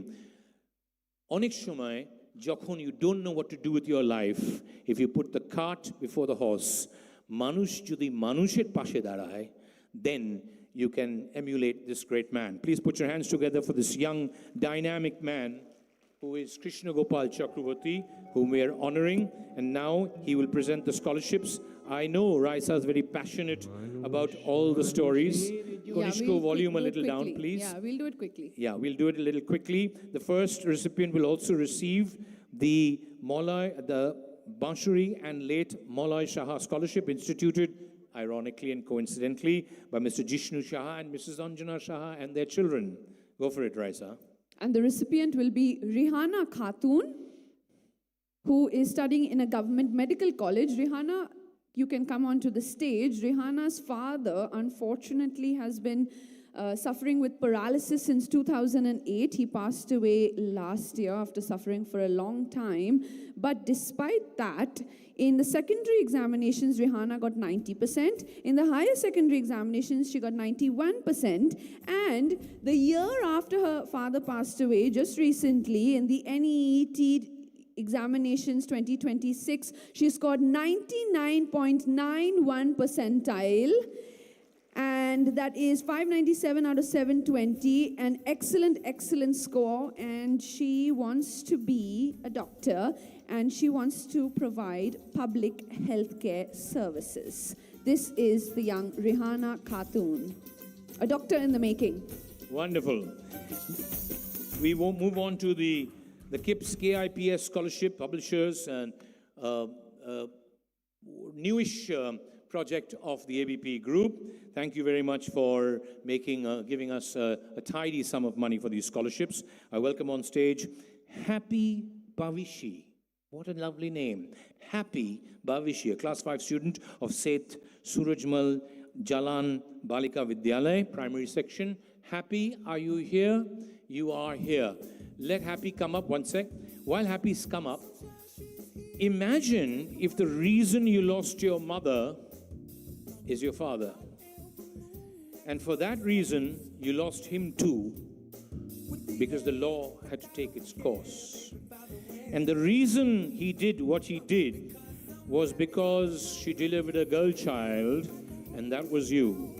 Onek shomoy, যখন you don't know what to do with your life, if you put the cart before the horse, মানুষ যদি মানুষের পাশে দাঁড়ায়, then you can emulate this great man. Please put your hands together for this young, dynamic man who is Krishna Gopal Chakravarti, whom we are honoring, and now he will present the scholarships. I know Raisa is very passionate about all the stories. Konishko, volume a little down, please. Yeah, we'll do it quickly. Yeah, we'll do it a little quickly. The first recipient will also receive the Banshuri and late Molay Shaha Scholarship, instituted, ironically and coincidentally, by Mr. Jishnu Shaha and Mrs. Anjana Shaha and their children. Go for it, Raisa. And the recipient will be Rihana Khatun, who is studying in a government medical college. Rihana, you can come onto the stage. Rihana's father, unfortunately, has been suffering with paralysis since 2008. He passed away last year after suffering for a long time. But despite that, in the secondary examinations, Rihana got 90%. In the higher secondary examinations, she got 91%. And the year after her father passed away, just recently, in the NEET examinations 2026, she scored 99.91 percentile. And that is 597 out of 720, an excellent score. And she wants to be a doctor, and she wants to provide public healthcare services. This is the young Rihana Khatun, a doctor in the making. Wonderful. We will move on to the KIPS KIPS Scholarship Publishers and newish project of the ABP Group. Thank you very much for giving us a tidy sum of money for these scholarships. I welcome on stage Happy Bavishi. What a lovely name. Happy Bavishi, a class 5 student of Seth Surajmal Jalan Balika Vidyalay, primary section. Happy, are you here? You are here. Let Happy come up one sec. While Happy's come up, imagine if the reason you lost your mother is your father. And for that reason, you lost him too, because the law had to take its course. And the reason he did what he did was because she delivered a girl child, and that was you.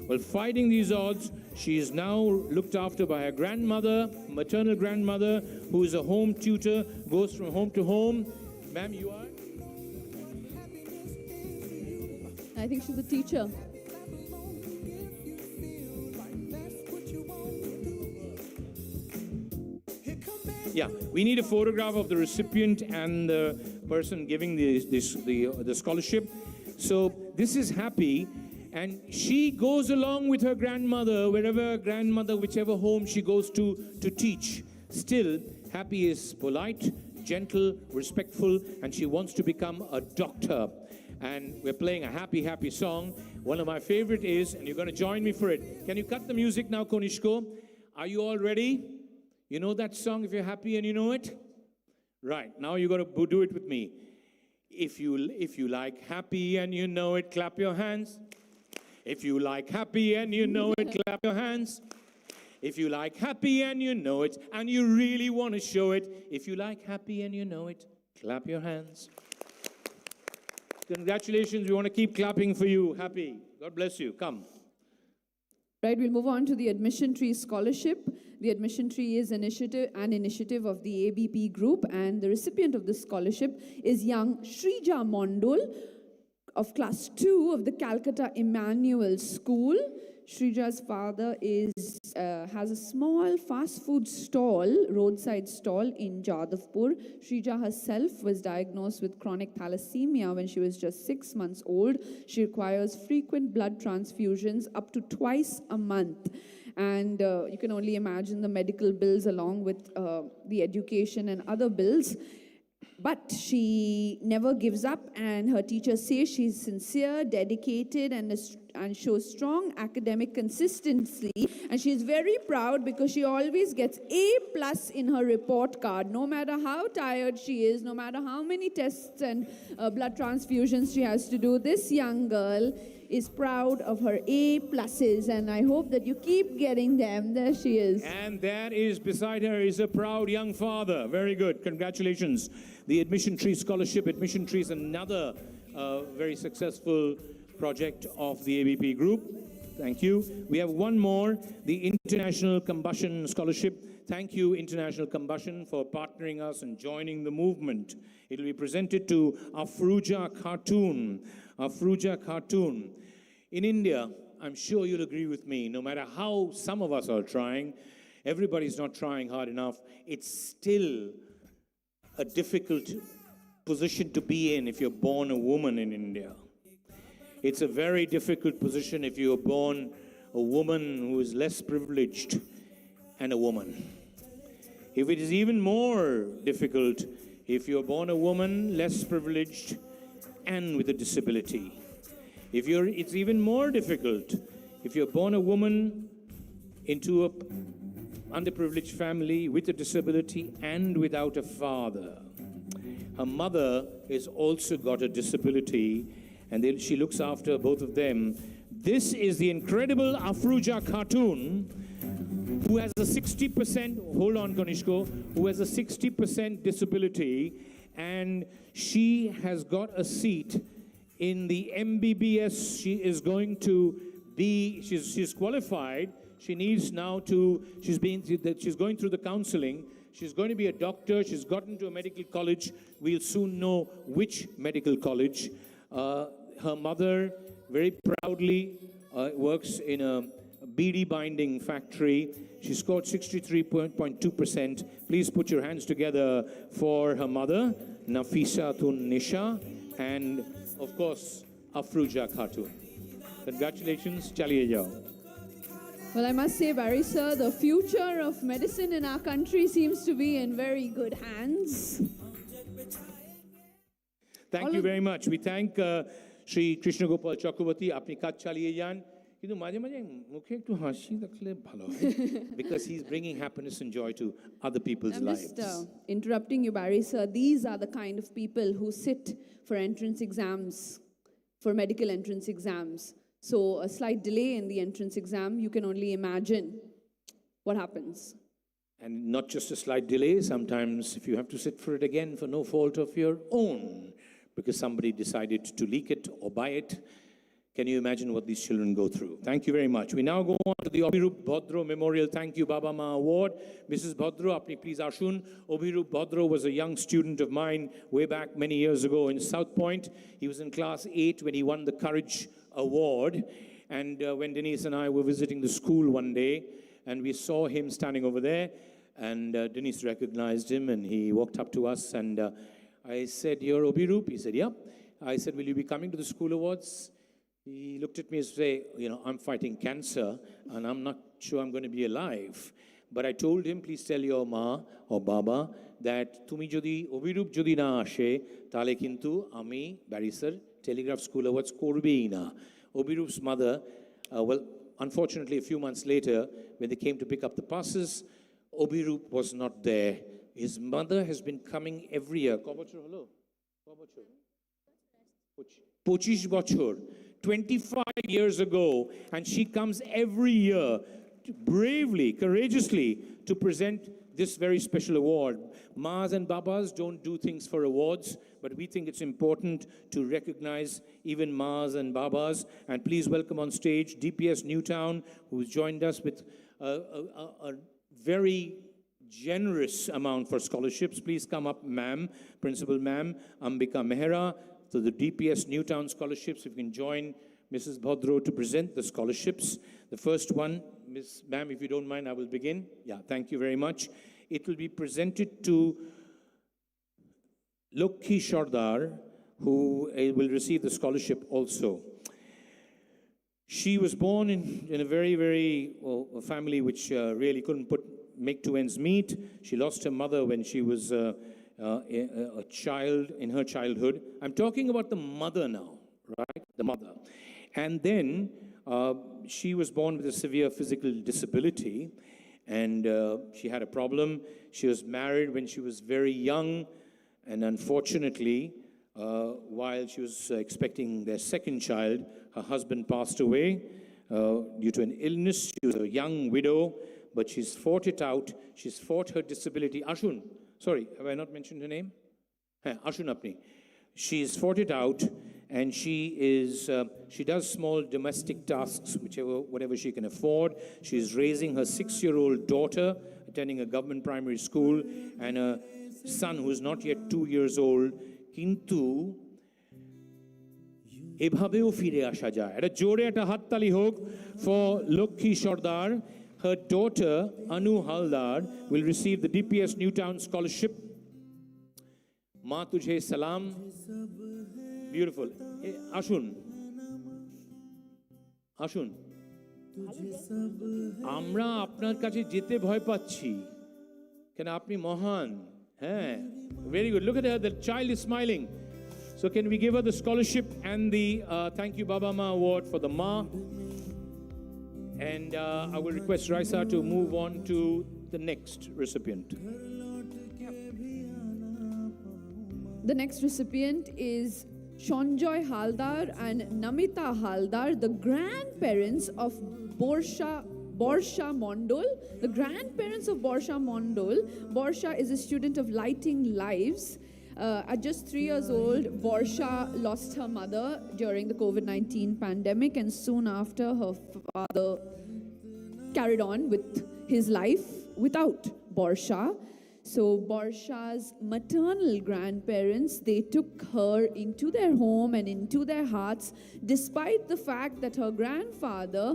Well, fighting these odds, she is now looked after by her grandmother, maternal grandmother, who is a home tutor, goes from home to home. Ma'am, you are? I think she's a teacher. Yeah, we need a photograph of the recipient and the person giving the scholarship. So this is Happy, and she goes along with her grandmother, whichever home she goes to teach. Still, Happy is polite, gentle, respectful, and she wants to become a doctor. And we're playing a happy, happy song. One of my favorite is, and you're going to join me for it. Can you cut the music now, Konishko? Are you all ready? You know that song if you're happy and you know it? Right, now you got to do it with me. If you like happy and you know it, clap your hands. If you like happy and you know it, clap your hands. If you like happy and you know it, and you really want to show it, if you like happy and you know it, clap your hands. Congratulations, we want to keep clapping for you. Happy. God bless you. Come. Right, we'll move on to the Admission Tree Scholarship. The Admission Tree is an initiative of the ABP Group, and the recipient of this scholarship is young Shrija Mondol of Class 2 of the Calcutta Emmanuel School. Shrija's father has a small fast food stall, roadside stall in Jadavpur. Shrija herself was diagnosed with chronic thalassemia when she was just 6 months old. She requires frequent blood transfusions up to twice a month. And you can only imagine the medical bills along with the education and other bills. But she never gives up, and her teachers say she's sincere, dedicated, and shows strong academic consistency. And she's very proud because she always gets A+ in her report card, no matter how tired she is, no matter how many tests and blood transfusions she has to do. This young girl is proud of her A+, and I hope that you keep getting them. There she is. And that is, beside her is a proud young father. Very good. Congratulations. The Admission Tree Scholarship. Admission Tree is another very successful project of the ABP Group. Thank you. We have one more, the International Combustion Scholarship. Thank you, International Combustion, for partnering us and joining the movement. It will be presented to Afrooja Khatun. Afrooja Khatun. In India, I'm sure you'll agree with me, no matter how some of us are trying, everybody's not trying hard enough. It's still a difficult position to be in if you're born a woman in India. It's a very difficult position if you're born a woman who is less privileged and a woman. If it is even more difficult if you're born a woman, less privileged, and with a disability. It's even more difficult if you're born a woman into an underprivileged family with a disability and without a father. Her mother has also got a disability, and then she looks after both of them. This is the incredible Afrooja Khatun, who has a 60%, hold on Konishko, who has a 60% disability, and she has got a seat in the MBBS. She is going to be, she's qualified. She needs now to, she's going through the counseling. She's going to be a doctor. She's gotten to a medical college. We'll soon know which medical college. Her mother very proudly works in a beady binding factory. She scored 63.2%. Please put your hands together for her mother, Nafisa Tun Nisha, and of course, Afrooja Khatun. Congratulations, chaliye jao. Well, I must say, Barry sir, the future of medicine in our country seems to be in very good hands. Thank you very much. We thank Shri Krishna Gopal Chakravarti, apni kaj chaliye jaan. Kintu maje maje mukhe ekটু হাসি রাখলে ভালো হয়, because he's bringing happiness and joy to other people's lives. I'm just interrupting you, Barry sir. These are the kind of people who sit for entrance exams, for medical entrance exams. So a slight delay in the entrance exam, you can only imagine what happens. And not just a slight delay, sometimes if you have to sit for it again for no fault of your own, because somebody decided to leak it or buy it. Can you imagine what these children go through? Thank you very much. We now go on to the Obhirup Bhadro Memorial Thank You Baba Ma Award. Mrs. Bhadro, apni please ashun. Obhirup Bhadro was a young student of mine way back many years ago in South Point. He was in class 8 when he won the Courage Award. And when Denise and I were visiting the school one day, and we saw him standing over there, and Denise recognized him, and he walked up to us, and I said, "You're Obhirup?" He said, "Yep." I said, "Will you be coming to the school awards?" He looked at me and said, "I'm fighting cancer, and I'm not sure I'm going to be alive." But I told him, "Please tell your ma or baba that tumi jodi Obhirup jodi na ashe, tale kintu ami Barry sir Telegraph School Awards korbei na. Obirup's mother, well, unfortunately, a few months later, when they came to pick up the passes, Obirup was not there. His mother has been coming every year. Kobochor holo? Kobochor? 25 bochor. 25 years ago, and she comes every year bravely, courageously to present this very special award. Ma's and Baba's don't do things for awards, but we think it's important to recognize even Ma's and Baba's. And please welcome on stage DPS Newtown, who's joined us with a very generous amount for scholarships. Please come up, ma'am, Principal Ma'am, Ambika Mehra. So the DPS Newtown scholarships, if you can join Mrs. Bhadro to present the scholarships. The first one, Ma'am, if you don't mind, I will begin. Yeah, thank you very much. It will be presented to Lokhi Shardar, who will receive the scholarship also. She was born in a very, a family which really couldn't make two ends meet. She lost her mother when she was a child, in her childhood. I'm talking about the mother now, right? The mother. And then she was born with a severe physical disability, and she had a problem. She was married when she was very young, and unfortunately, while she was expecting their second child, her husband passed away due to an illness. She was a young widow, but she's fought it out. She's fought her disability. Ashun, sorry, have I not mentioned her name? Ashun Apni. She's fought it out, and she does small domestic tasks, whatever she can afford. She's raising her 6-year-old daughter, attending a government primary school, and a son who's not yet 2 years old. Kintu এভাবেও ফিরে আসা যায় এটা জোরে একটা হাততালি হোক for Lokhi Shardar. Her daughter Anu Haldar will receive the DPS Newtown scholarship. Ma tujhe salam. Beautiful. Ashun আমরা আপনার কাছে যেতে ভয় পাচ্ছি কেন আপনি মহান হ্যাঁ very good. Look at her, the child is smiling. So can we give her the scholarship and the Thank You Baba Ma award for the Ma? And I will request Raisa to move on to the next recipient. The next recipient is Shonjoy Haldar and Namita Haldar, the grandparents of Borsha Mondol. The grandparents of Borsha Mondol. Borsha is a student of Lighting Lives. At just 3 years old, Borsha lost her mother during the COVID-19 pandemic, and soon after, her father carried on with his life without Borsha. So Borsha's maternal grandparents, they took her into their home and into their hearts, despite the fact that her grandfather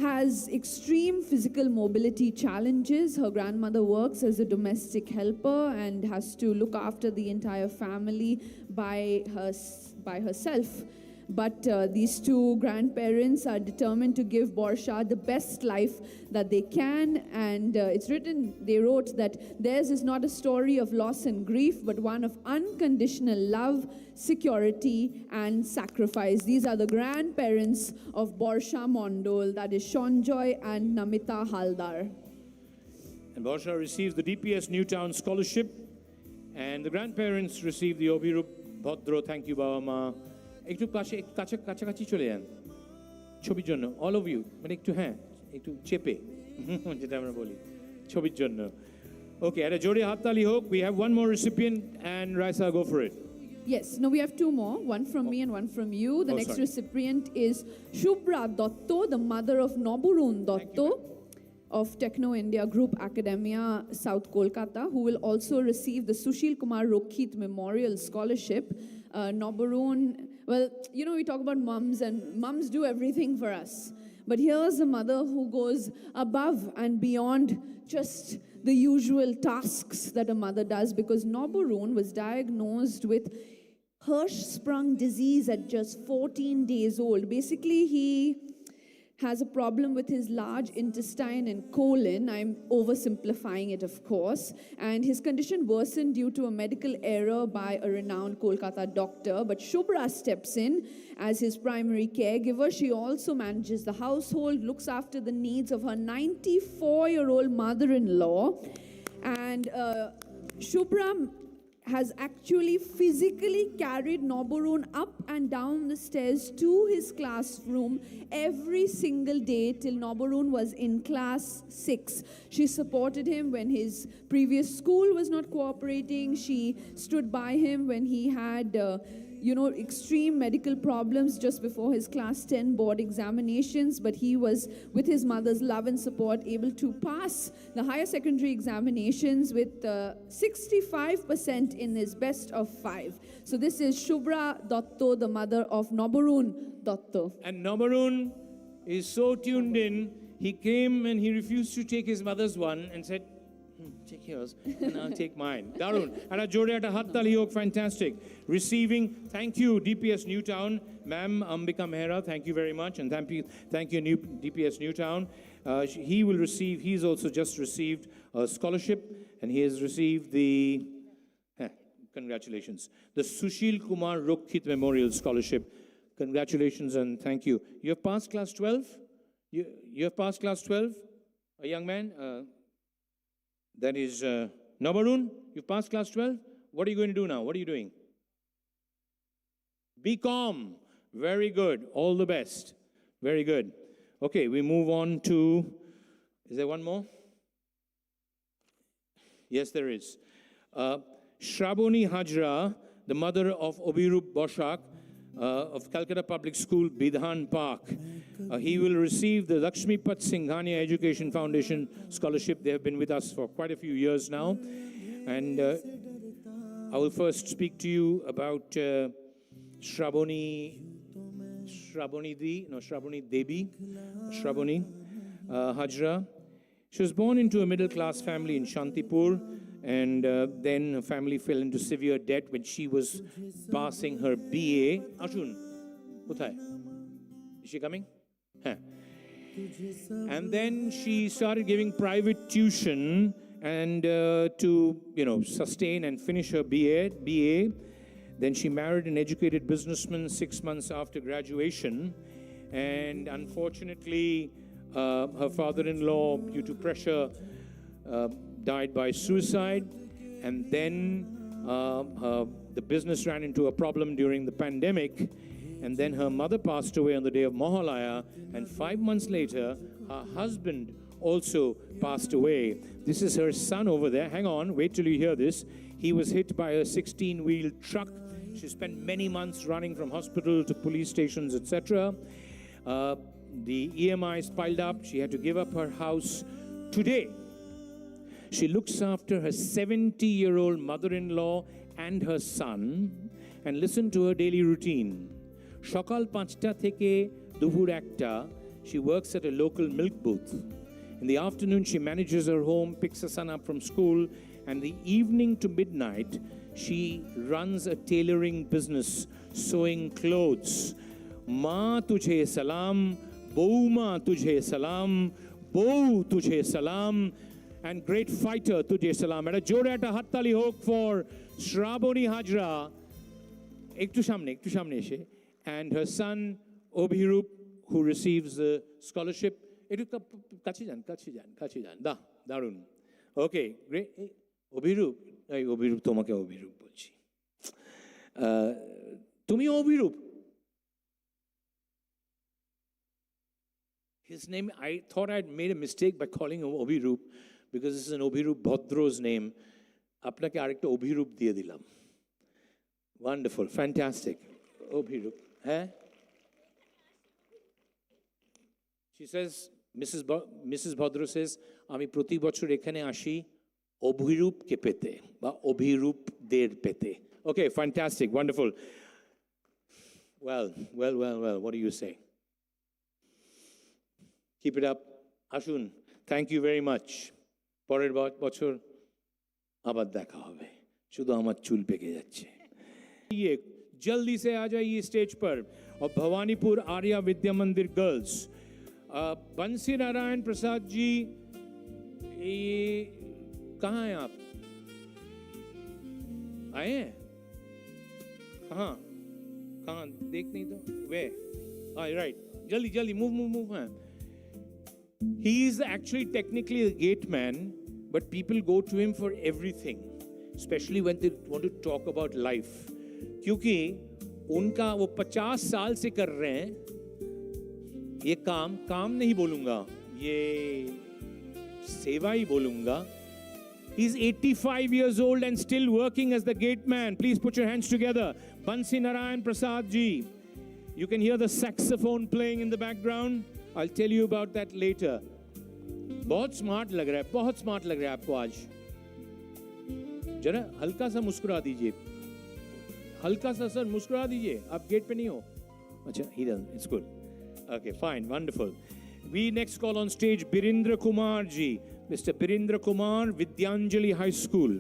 has extreme physical mobility challenges. Her grandmother works as a domestic helper and has to look after the entire family by herself. But these two grandparents are determined to give Borsha the best life that they can. And they wrote that theirs is not a story of loss and grief, but one of unconditional love, security, and sacrifice. These are the grandparents of Borsha Mondol, that is Shonjoy and Namita Haldar. And Borsha receives the DPS Newtown scholarship, and the grandparents receive the Obirup Bhadro Thank You Baba Ma. একটু কাছাকাছি চলে যান ছবির জন্য all of you মানে একটু চেপে যেটা আমরা বলি ছবির জন্য okay একটা জোরে হাততালি হোক. We have one more recipient, and Raisa, go for it. Yes, no, we have two more, one from me and one from you. The next recipient is Shubhra Dotto, the mother of Noburun Dotto of Techno India Group Academia, South Kolkata, who will also receive the Sushil Kumar Rokhit Memorial Scholarship. Noburun, well, you know, we talk about mums, and mums do everything for us. But here's a mother who goes above and beyond just the usual tasks that a mother does, because Noburun was diagnosed with Hirschsprung disease at just 14 days old. Basically, he has a problem with his large intestine and colon. I'm oversimplifying it, of course. And his condition worsened due to a medical error by a renowned Kolkata doctor. But Shubhra steps in as his primary caregiver. She also manages the household, looks after the needs of her 94-year-old mother-in-law. And Shubhra has actually physically carried Noborun up and down the stairs to his classroom every single day till Noborun was in class 6. She supported him when his previous school was not cooperating. She stood by him when he had extreme medical problems just before his class 10 board examinations, but he was, with his mother's love and support, able to pass the higher secondary examinations with 65% in his best of 5. So this is Shubhra Dotto, the mother of Noborun Dotto. And Noborun is so tuned in, he came and he refused to take his mother's one and said, take yours, and I'll take mine. Darun. And a jode at a hattali hok, fantastic. Receiving, thank you, DPS Newtown. Ma'am Ambika Mehra, thank you very much. And thank you, DPS Newtown. He's also just received a scholarship, and he has received the, congratulations, the Sushil Kumar Rokhit Memorial Scholarship. Congratulations and thank you. You have passed class 12? You have passed class 12? A young man? That is Noborun, you've passed class 12. What are you going to do now? What are you doing? BCom. Very good. All the best. Very good. Okay, we move on to, is there one more? Yes, there is. Shraboni Hajra, the mother of Obirup Boshak, of Calcutta Public School, Bidhan Park. He will receive the Lakshmipat Singhania Education Foundation Scholarship. They have been with us for quite a few years now. And I will first speak to you about Shraboni Devi Hajra. She was born into a middle-class family in Shantipur, and then her family fell into severe debt when she was passing her BA. Ashun, kothay? Is she coming? And then she started giving private tuition and to sustain and finish her BA. Then she married an educated businessman 6 months after graduation, and unfortunately, her father-in-law, due to pressure, died by suicide, and then the business ran into a problem during the pandemic, and then her mother passed away on the day of Mahalaya, and 5 months later, her husband also passed away. This is her son over there. Hang on, wait till you hear this. He was hit by a 16-wheel truck. She spent many months running from hospital to police stations, etc. The EMIs piled up. She had to give up her house. Today, she looks after her 70-year-old mother-in-law and her son, and listen to her daily routine. Shakal 5টা থেকে দুপুর 1টা, she works at a local milk booth. In the afternoon, she manages her home, picks her son up from school, and the evening to midnight, she runs a tailoring business, sewing clothes. Ma tujhe salam, Bouma tujhe salam, Bou tujhe salam, and great fighter tujhe salam. And a jore at a hattali hok for Shraboni Hajra, ektu samne eshe, and her son Obhirup, who receives the scholarship. Etu kache jan, da, darun. Okay, great. Obhirup, Obhirup tomake Obhirup bolchi. Tumi Obhirup. His name, I thought I'd made a mistake by calling him Obhirup, because this is an Obhirup Bhadro's name. Apnake arekta Obhirup diye dilam. Wonderful, fantastic. Obhirup. She says, Mrs. Bhadro says, Ami proti bochor ekhane ashi Obhirup ke pete, ba Obhirup der pete. Okay, fantastic, wonderful. Well, what do you say? Keep it up. Ashun, thank you very much. Porer bochor abar dekha hobe. Shudhu amar chul peke jacche. Ye jaldi se aa jaiye stage par. और भवानीपुर आर्या विद्या मंदिर girls बंसी नारायण प्रसाद जी, ये कहाँ हैं आप? आए हैं? कहाँ कहाँ देख नहीं तो वे राइट, जल्दी जल्दी मूव हाँ. He is actually technically a gate man, but people go to him for everything, especially when they want to talk about life. क्योंकि उनका वो 50 साल से कर रहे हैं ये काम नहीं बोलूंगा, ये सेवा ही बोलूंगा. He's 85 years old and still working as the gate man. Please put your hands together. Bansi Narayan Prasad ji. You can hear the saxophone playing in the background. I'll tell you about that later. बहुत smart लग रहा है, बहुत smart लग रहा है आपको आज. जरा हल्का सा मुस्कुरा दीजिए, हल्का सा सर मुस्कुरा दीजिए. आप गेट पे नहीं हो? अच्छा, he doesn't. It's good. Okay, fine, wonderful. We next call on stage Birindra Kumar ji. Mr. Birindra Kumar, Vidyanjali High School.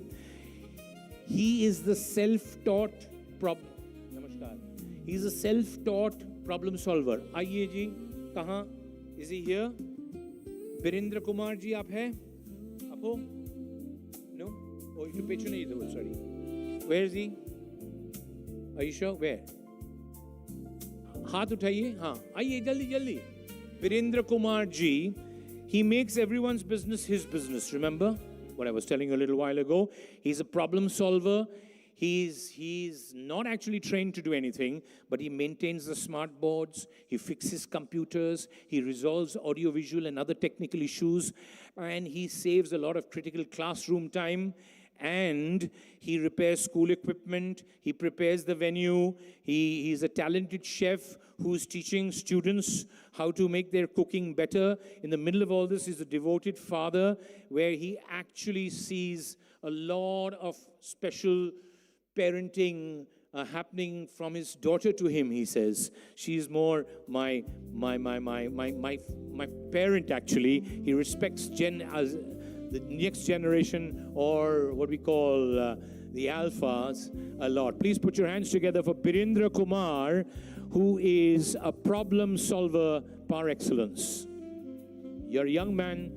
He is the self-taught Namaskar. He's a self-taught problem solver. आइए जी, कहाँ? Is he here? Birindra Kumar ji, आप हैं? आप हो? No? Oh, you picture नहीं दो, sorry. Where is he? Are you sure? Where? हाथ उठाइए, हाँ, आइए जल्दी जल्दी. Birindra Kumar ji, he makes everyone's business his business. Remember what I was telling you a little while ago? He's a problem solver. He's not actually trained to do anything, but he maintains the smart boards, he fixes computers, he resolves audiovisual and other technical issues, and he saves a lot of critical classroom time. And he repairs school equipment, he prepares the venue, he's a talented chef who's teaching students how to make their cooking better. In the middle of all this is a devoted father where he actually sees a lot of special parenting happening from his daughter to him, he says. She's more my parent actually. He respects as the next generation, or what we call the alphas, a lot. Please put your hands together for Birindra Kumar, who is a problem solver par excellence. You're a young man.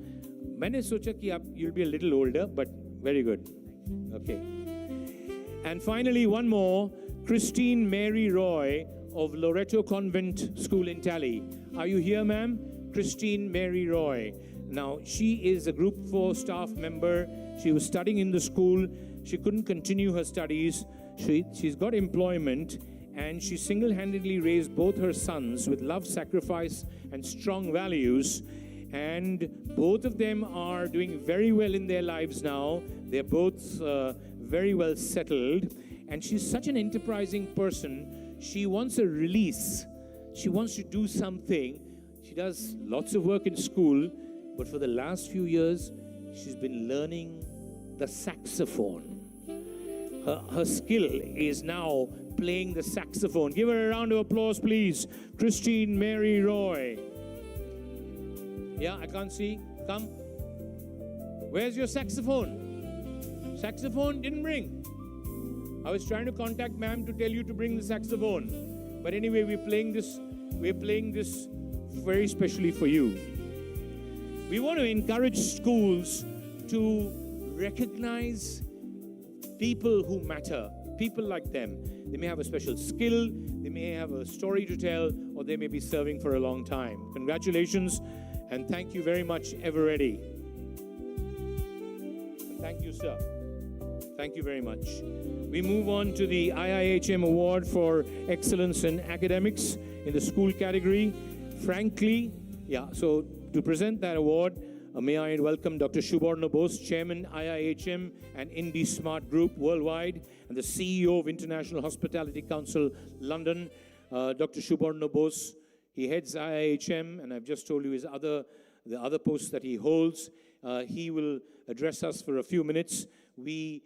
मैंने सोचा कि you'll be a little older, but very good. Okay. And finally, one more, Christine Mary Roy of Loreto Convent School in Tally. Are you here, ma'am? Christine Mary Roy. Now, she is a Group 4 staff member. She was studying in the school. She couldn't continue her studies. She's got employment, and she single-handedly raised both her sons with love, sacrifice, and strong values. And both of them are doing very well in their lives now. They're both very well settled. And she's such an enterprising person. She wants a release. She wants to do something. She does lots of work in school. But for the last few years, she's been learning the saxophone. Her skill is now playing the saxophone. Give her a round of applause, please. Christine Mary Roy. Yeah, I can't see. Come. Where's your saxophone? Saxophone didn't bring. I was trying to contact ma'am to tell you to bring the saxophone. But anyway, we're playing this very specially for you. We want to encourage schools to recognize people who matter, people like them. They may have a special skill, they may have a story to tell, or they may be serving for a long time. Congratulations, and thank you very much, Eveready. Thank you, sir. Thank you very much. We move on to the IIHM Award for Excellence in Academics in the school category. Frankly, so to present that award, may I welcome Dr. Suborno Bose, Chairman, IIHM and Indie Smart Group Worldwide, and the CEO of International Hospitality Council, London. Dr. Suborno Bose, he heads IIHM, and I've just told you the other posts that he holds. He will address us for a few minutes. We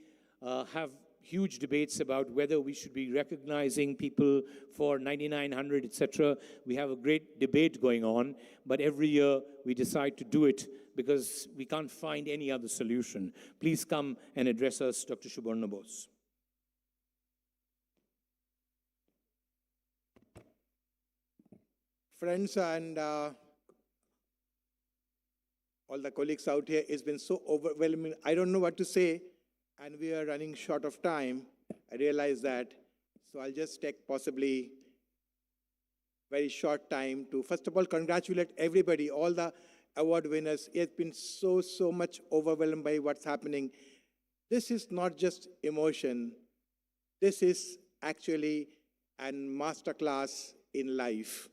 have huge debates about whether we should be recognizing people for 9900, etc. We have a great debate going on, but every year we decide to do it because we can't find any other solution. Please come and address us, Dr. Suborno Bose. Friends and all the colleagues out here. It's been so overwhelming. I don't know what to say, and we are running short of time. I realize that. So I'll just take possibly very short time to, first of all, congratulate everybody, all the award winners. It's been so much overwhelmed by what's happening. This is not just emotion. This is actually a masterclass in life.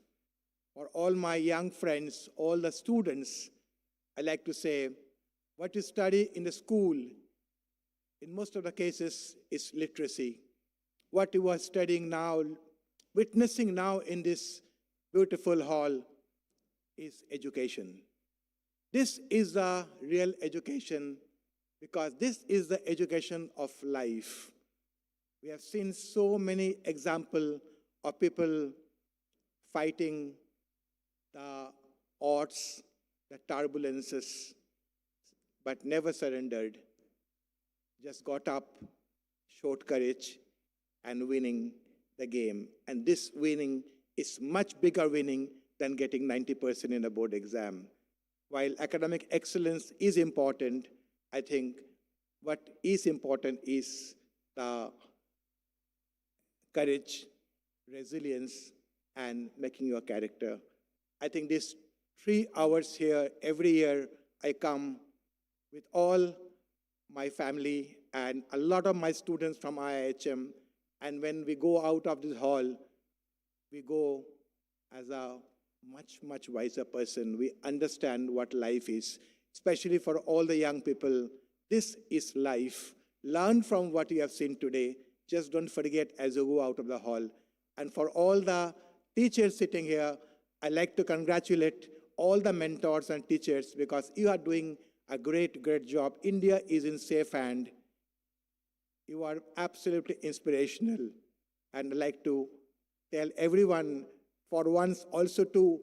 For all my young friends, all the students, I like to say, what you study in the school, in most of the cases, is literacy. What you are studying now, witnessing now in this beautiful hall, is education. This is the real education, because this is the education of life. We have seen so many examples of people fighting the odds, the turbulences, but never surrendered. Just got up, showed courage, and winning the game. And this winning is much bigger winning than getting 90% in a board exam. While academic excellence is important, I think what is important is the courage, resilience, and making your character. I think these 3 hours here, every year I come with all my family and a lot of my students from IIHM, and when we go out of this hall, we go as a much wiser person. We understand what life is, especially for all the young people. This is life. Learn from what you have seen today. Just don't forget as you go out of the hall. And for all the teachers sitting here, I'd like to congratulate all the mentors and teachers, because you are doing a great job. India is in safe hand. You are absolutely inspirational. And I'd like to tell everyone for once also to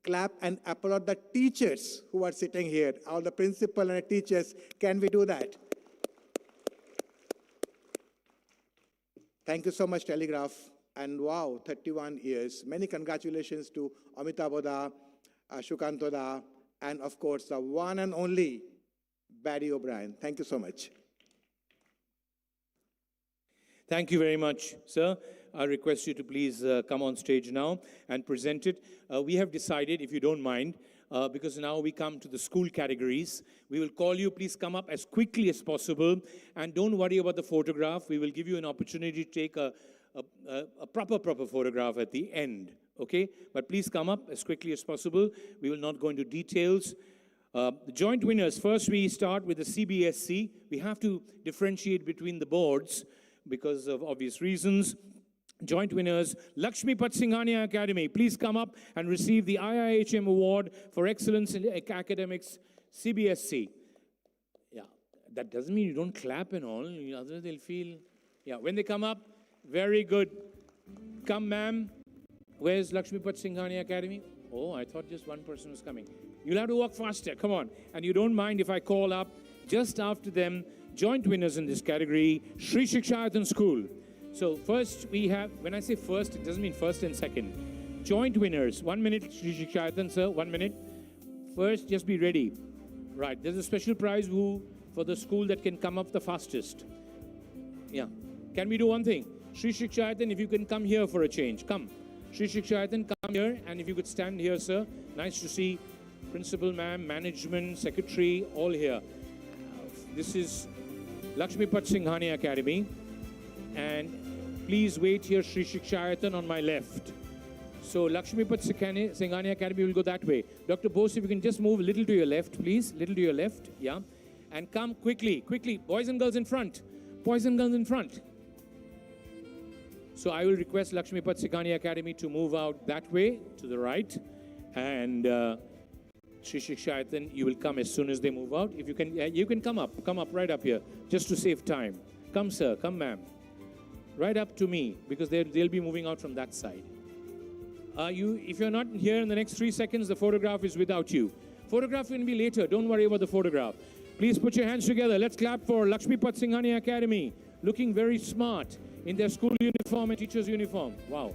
clap and applaud the teachers who are sitting here, all the principal and teachers. Can we do that? Thank you so much, Telegraph. And wow, 31 years. Many congratulations to Amitabh Da, Shukanto Da, and of course, the one and only Barry O'Brien. Thank you so much. Thank you very much, sir. I request you to please come on stage now and present it. We have decided, if you don't mind, because now we come to the school categories, we will call you. Please come up as quickly as possible, and don't worry about the photograph. We will give you an opportunity to take a proper photograph at the end, okay? But please come up as quickly as possible. We will not go into details. The joint winners, first we start with the CBSC. We have to differentiate between the boards because of obvious reasons. Joint winners, Lakshmipat Singhania Academy, please come up and receive the IIHM Award for Excellence in Academics, CBSC. Yeah, that doesn't mean you don't clap and all, otherwise they'll feel, yeah, when they come up, very good. Come, ma'am. Where's Lakshmipat Singhania Academy? Oh, I thought just one person was coming. You'll have to walk faster, come on. And you don't mind if I call up just after them, joint winners in this category, Sri Shikshayatan School. So first we have, when I say first, it doesn't mean first and second. Joint winners, 1 minute, Sri Shikshayatan, sir, 1 minute. First, just be ready. Right, there's a special prize for the school that can come up the fastest. Yeah, can we do one thing? Sri Shikshayatan, if you can come here for a change, come. Sri Shikshayatan, come here, and if you could stand here, sir. Nice to see principal, ma'am, management, secretary, all here. This is Lakshmipat Singhania Academy. And please wait here, Sri Shikshayatan on my left. So Lakshmipat Singhania Academy will go that way. Dr. Bose, if you can just move a little to your left, please. Little to your left, yeah. And come quickly. Boys and girls in front. Boys and girls in front. So I will request Lakshmipat Singhania Academy to move out that way, to the right. And Sri Shikshayatan, you will come as soon as they move out. If you can come up right up here, just to save time. Come, sir, come, ma'am. Right up to me, because they'll be moving out from that side. If you're not here in the next 3 seconds, the photograph is without you. Photograph will be later. Don't worry about the photograph. Please put your hands together. Let's clap for Lakshmipat Singhania Academy, looking very smart in their school uniform and teacher's uniform. Wow.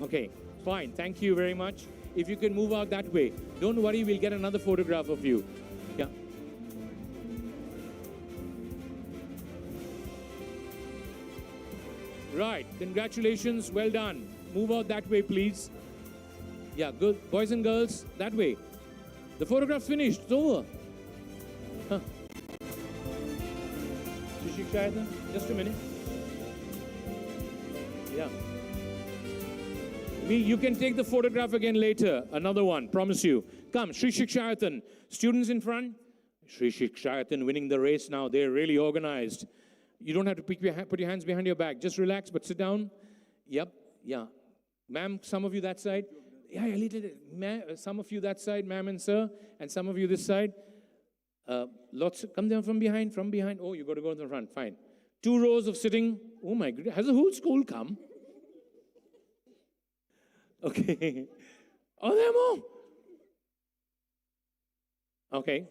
Okay, fine. Thank you very much. if you can move out that way. Don't worry, we'll get another photograph of you. Yeah. Right, congratulations, well done. Move out that way, please. Yeah, good. Boys and girls, that way. The photograph's finished, it's over. Huh. Just a minute. Yeah. You can take the photograph again later. Another one, promise you. Come, Shri Shikshayatan. Students in front. Shri Shikshayatan winning the race now. They're really organized. You don't have to put your hands behind your back. Just relax, but sit down. Yep, yeah. Ma'am, some of you that side. Yeah, a little. Some of you that side, ma'am and sir. And some of you this side. Lots. Come down from behind, from behind. Oh, you got to go to the front. Fine. 2 rows of sitting. Oh my goodness. Has the whole school come? Okay. Oh, there are more. Okay.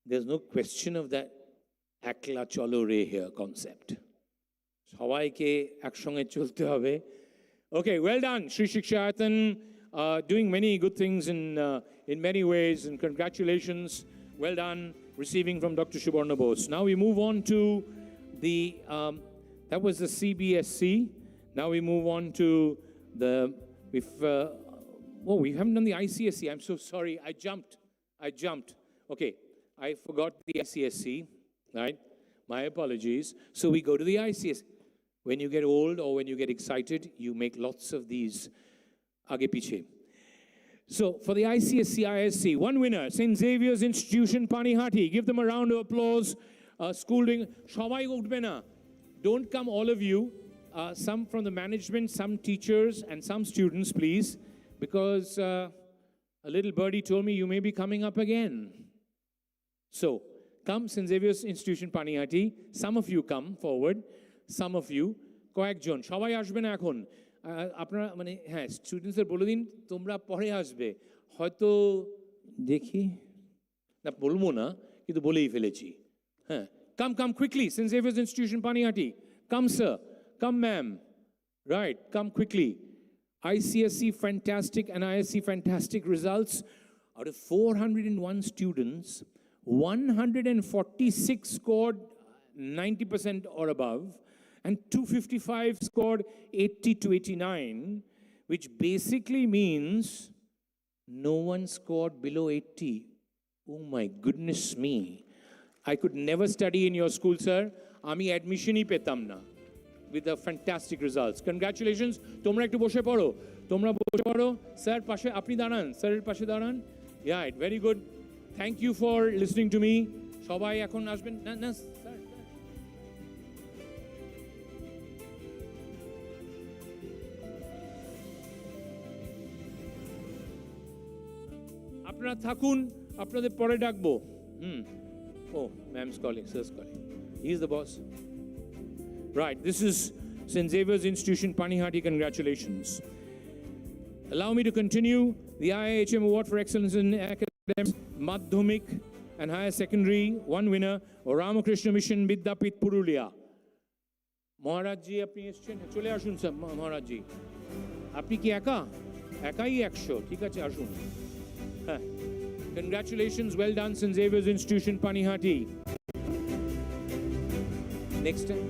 There's no question of that ekla cholo re here concept. Sabaike ekshonge cholte hobe. Okay, well done, Shri Shikshayatan, doing many good things in many ways, and congratulations. Well done, receiving from Dr. Subarna Bose. Now we move on to the, that was the CBSC. Now we move on to the, we haven't done the ICSC. I'm so sorry, I jumped. Okay, I forgot the ICSC, right? My apologies. So we go to the ICSC. When you get old or when you get excited, you make lots of these aage piche. So for the ICSC, ISC, one winner, St. Xavier's Institution, Panihati. Give them a round of applause. School doing, shobai utbe na. Don't come all of you. Some from the management, some teachers, and some students, please. Because a little birdie told me you may be coming up again. So, come, St. Xavier's Institution, Panihati. Some of you come forward. Some of you, কয়েকজন সবাই আসবে না এখন আপনারা মানে হ্যাঁ স্টুডেন্টসদের বলে দিন তোমরা পরে আসবে হয়তো দেখি না বলবো না কিন্তু বলেই ফেলেছি হ্যাঁ come quickly St. Xavier's Institution Panihati come sir come ma'am right come quickly ICSC fantastic and ISC fantastic results out of 401 students 146 scored 90% or above and 255 scored 80 to 89, which basically means no one scored below 80. Oh my goodness me. I could never study in your school, sir. Ami admission hi petam na. With the fantastic results. Congratulations. Tomra ekটু বসে পড়ো. তোমরা বসে পড়ো. Sir পাশে আপনি দাঁড়ান. Sir এর পাশে দাঁড়ান. Yeah, very good. Thank you for listening to me. সবাই এখন আসবেন না স্যার আপনারা থাকুন আপনাদের পরে ডাকবো Oh, ma'am's calling, sir's calling. He's the boss. Right, this is St. Xavier's Institution, Panihati. Congratulations. Allow me to continue. The IIHM Award for Excellence in Academics, Madhyamik and Higher Secondary, one winner, Ramakrishna Mission, Vidyapit, Purulia. Maharaj ji, apni eschen, chole ashun sir, Maharaj ji. Apni ki eka? Ekai 100, ঠিক আছে ashun. Congratulations, well done, St. Xavier's Institution, Panihati. Next time.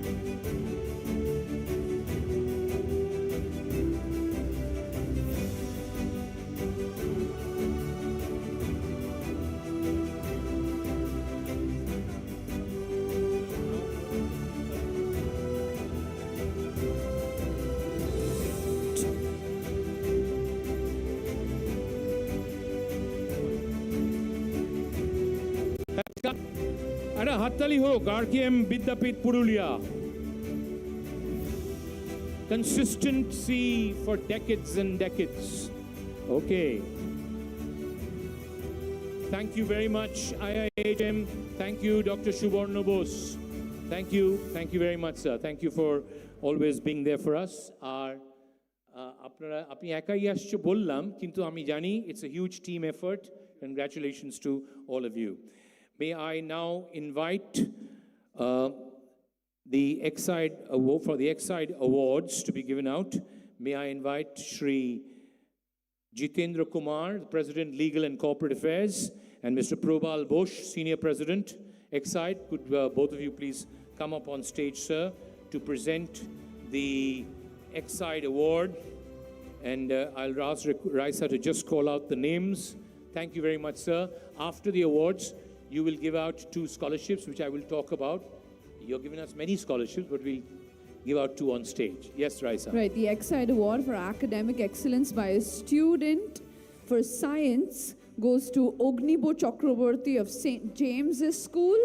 Ada hattali hok RKM Vidyapit Purulia. Consistency for decades and decades. Okay. Thank you very much, IIHM. Thank you, Dr. Subarna Bose. Thank you very much, sir. Thank you for always being there for us. Apni ekai ascho bollam, kintu ami jani it's a huge team effort. Congratulations to all of you. May I now invite the Exide Award, for the Exide Awards to be given out, may I invite Shri Jitendra Kumar, President, Legal and Corporate Affairs, and Mr. Probal Bosch, Senior President, Exide. Could both of you please come up on stage, sir, to present the Exide Award. And I'll ask Raisa to just call out the names. Thank you very much, sir. After the awards, you will give out 2 scholarships, which I will talk about. You're giving us many scholarships, but we'll give out 2 on stage. Yes, Raisa. Right, the Exide Award for Academic Excellence by a Student for Science goes to Ognibo Chakraborty of St. James's School.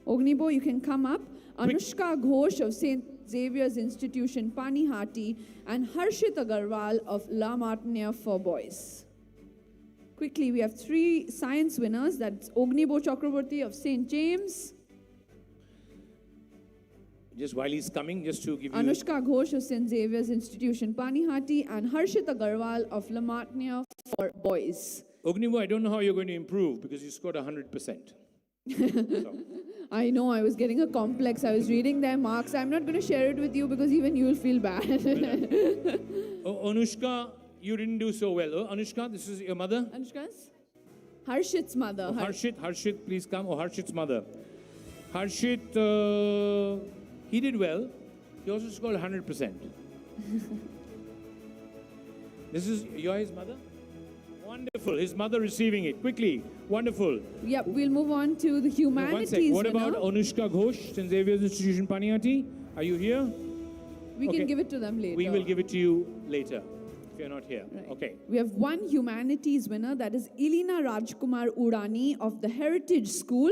Ognibo, you can come up. Anushka Ghosh of St. Xavier's Institution, Panihati, and Harshit Agarwal of La Martiniere for Boys. Quickly, we have 3 science winners. That's Ognibo Chakraborty of St. James. Just while he's coming, just to give you... Anushka Ghosh of St. Xavier's Institution, Panihati, and Harshit Agarwal of La Martiniere for Boys. Ognibo, I don't know how you're going to improve because you scored 100%. So. I know, I was getting a complex. I was reading their marks. I'm not going to share it with you because even you will feel bad. Anushka, you didn't do so well. Anushka, this is your mother? Anushka's? Harshit's mother. Harshit, please come. Harshit's mother. Harshit, he did well. He also scored 100%. This is his mother? Wonderful. His mother receiving it. Quickly. Wonderful. Yep, we'll move on to the humanities. What about Anushka Ghosh, St. Xavier's Institution, Panihati? Are you here? We can give it to them later. We will give it to you later if you're not here. Right. Okay. We have 1 humanities winner. That is Elena Rajkumar Urani of the Heritage School.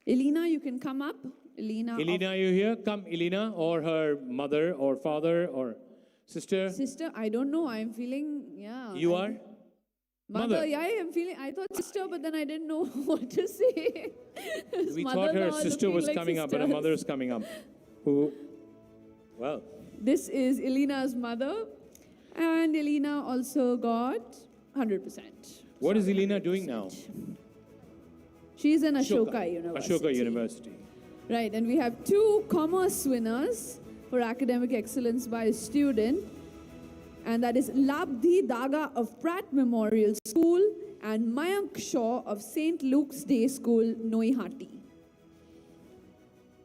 Elena, you can come up. Elena, are you here? Come, Elena, or her mother, or father, or sister. Sister, I don't know. I'm feeling, yeah. You are? Mother, yeah, I'm feeling, I thought sister, but then I didn't know what to say. We thought her sister was like coming up, but her mother is coming up. Well. This is Elena's mother, and Elena also got 100%. What is Elena doing now? She's in Ashoka University. Ashoka University. Right, and we have 2 commerce winners for academic excellence by a student, and that is Labdhi Daga of Pratt Memorial School and Mayank Shaw of St. Luke's Day School, Noihati.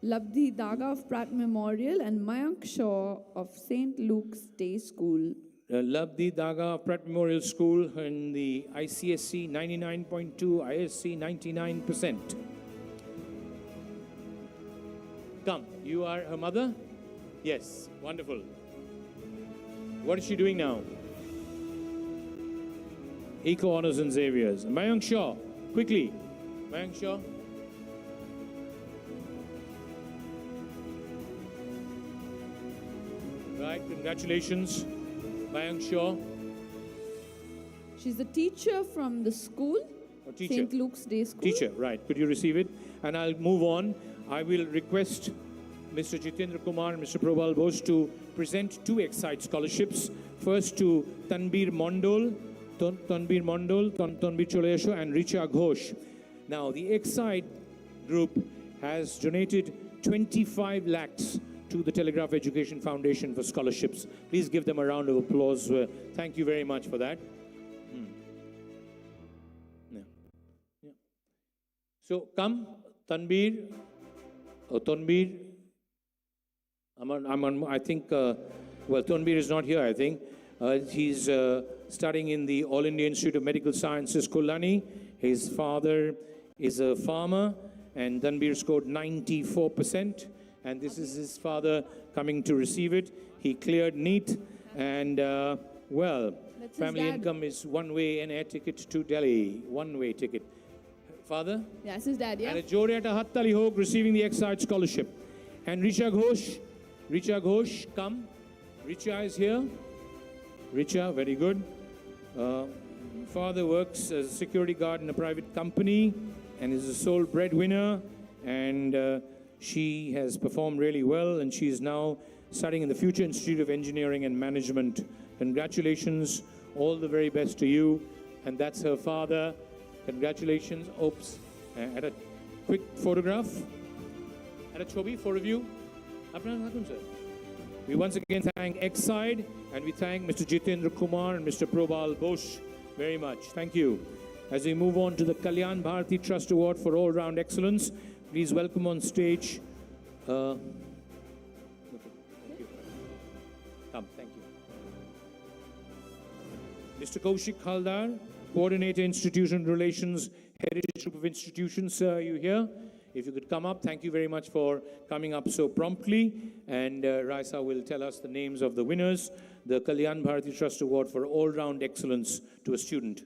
Labdhi Daga of Pratt Memorial and Mayank Shaw of St. Luke's Day School. Labdhi Daga of Pratt Memorial School in the ICSC 99.2, ISC 99%. Come, you are her mother? Yes, wonderful. What is she doing now? Eco Honors and Xavier's. Mayank Shaw, quickly. Mayank Shaw. Right, congratulations, Mayank Shaw. She's a teacher from the school, St. Luke's Day School. Teacher, right. Could you receive it? And I'll move on. I will request Mr. Jitendra Kumar and Mr. Probal Bose to present 2 Exide scholarships. First to Tanbir Mondol, Tanbir Cholayasho, and Richa Ghosh. Now, the Exide group has donated 25 lakhs to the Telegraph Education Foundation for scholarships. Please give them a round of applause. Thank you very much for that. Yeah. So, come, Tanbir. Tanbir. I think, Tanbir is not here, I think. He's studying in the All India Institute of Medical Sciences, Kolani. His father is a farmer, and Tanbir scored 94%. And this is his father coming to receive it. He cleared NEET, and, family income is one-way and air ticket to Delhi. One-way ticket. Father? Yes, his dad, yeah. And a Joriata Hattali Hog receiving the Exide scholarship. And Richa Ghosh, come. Richa is here. Richa, very good. Father works as a security guard in a private company and is a sole breadwinner. And she has performed really well, and she is now studying in the Future Institute of Engineering and Management. Congratulations. All the very best to you. And that's her father. Congratulations. Oops. At a quick photograph. And a chobi, four of you. We once again thank Exide and we thank Mr. Jitendra Kumar and Mr. Probal Bosch very much. Thank you. As we move on to the Kalyan Bharati Trust Award for All-Round Excellence, please welcome on stage. Thank you. Come, thank you. Mr. Kaushik Haldar, Coordinator Institution Relations, Heritage Group of Institutions. Sir, are you here? If you could come up, thank you very much for coming up so promptly. And Raisa will tell us the names of the winners. The Kalyan Bharati Trust Award for All-Round Excellence to a student.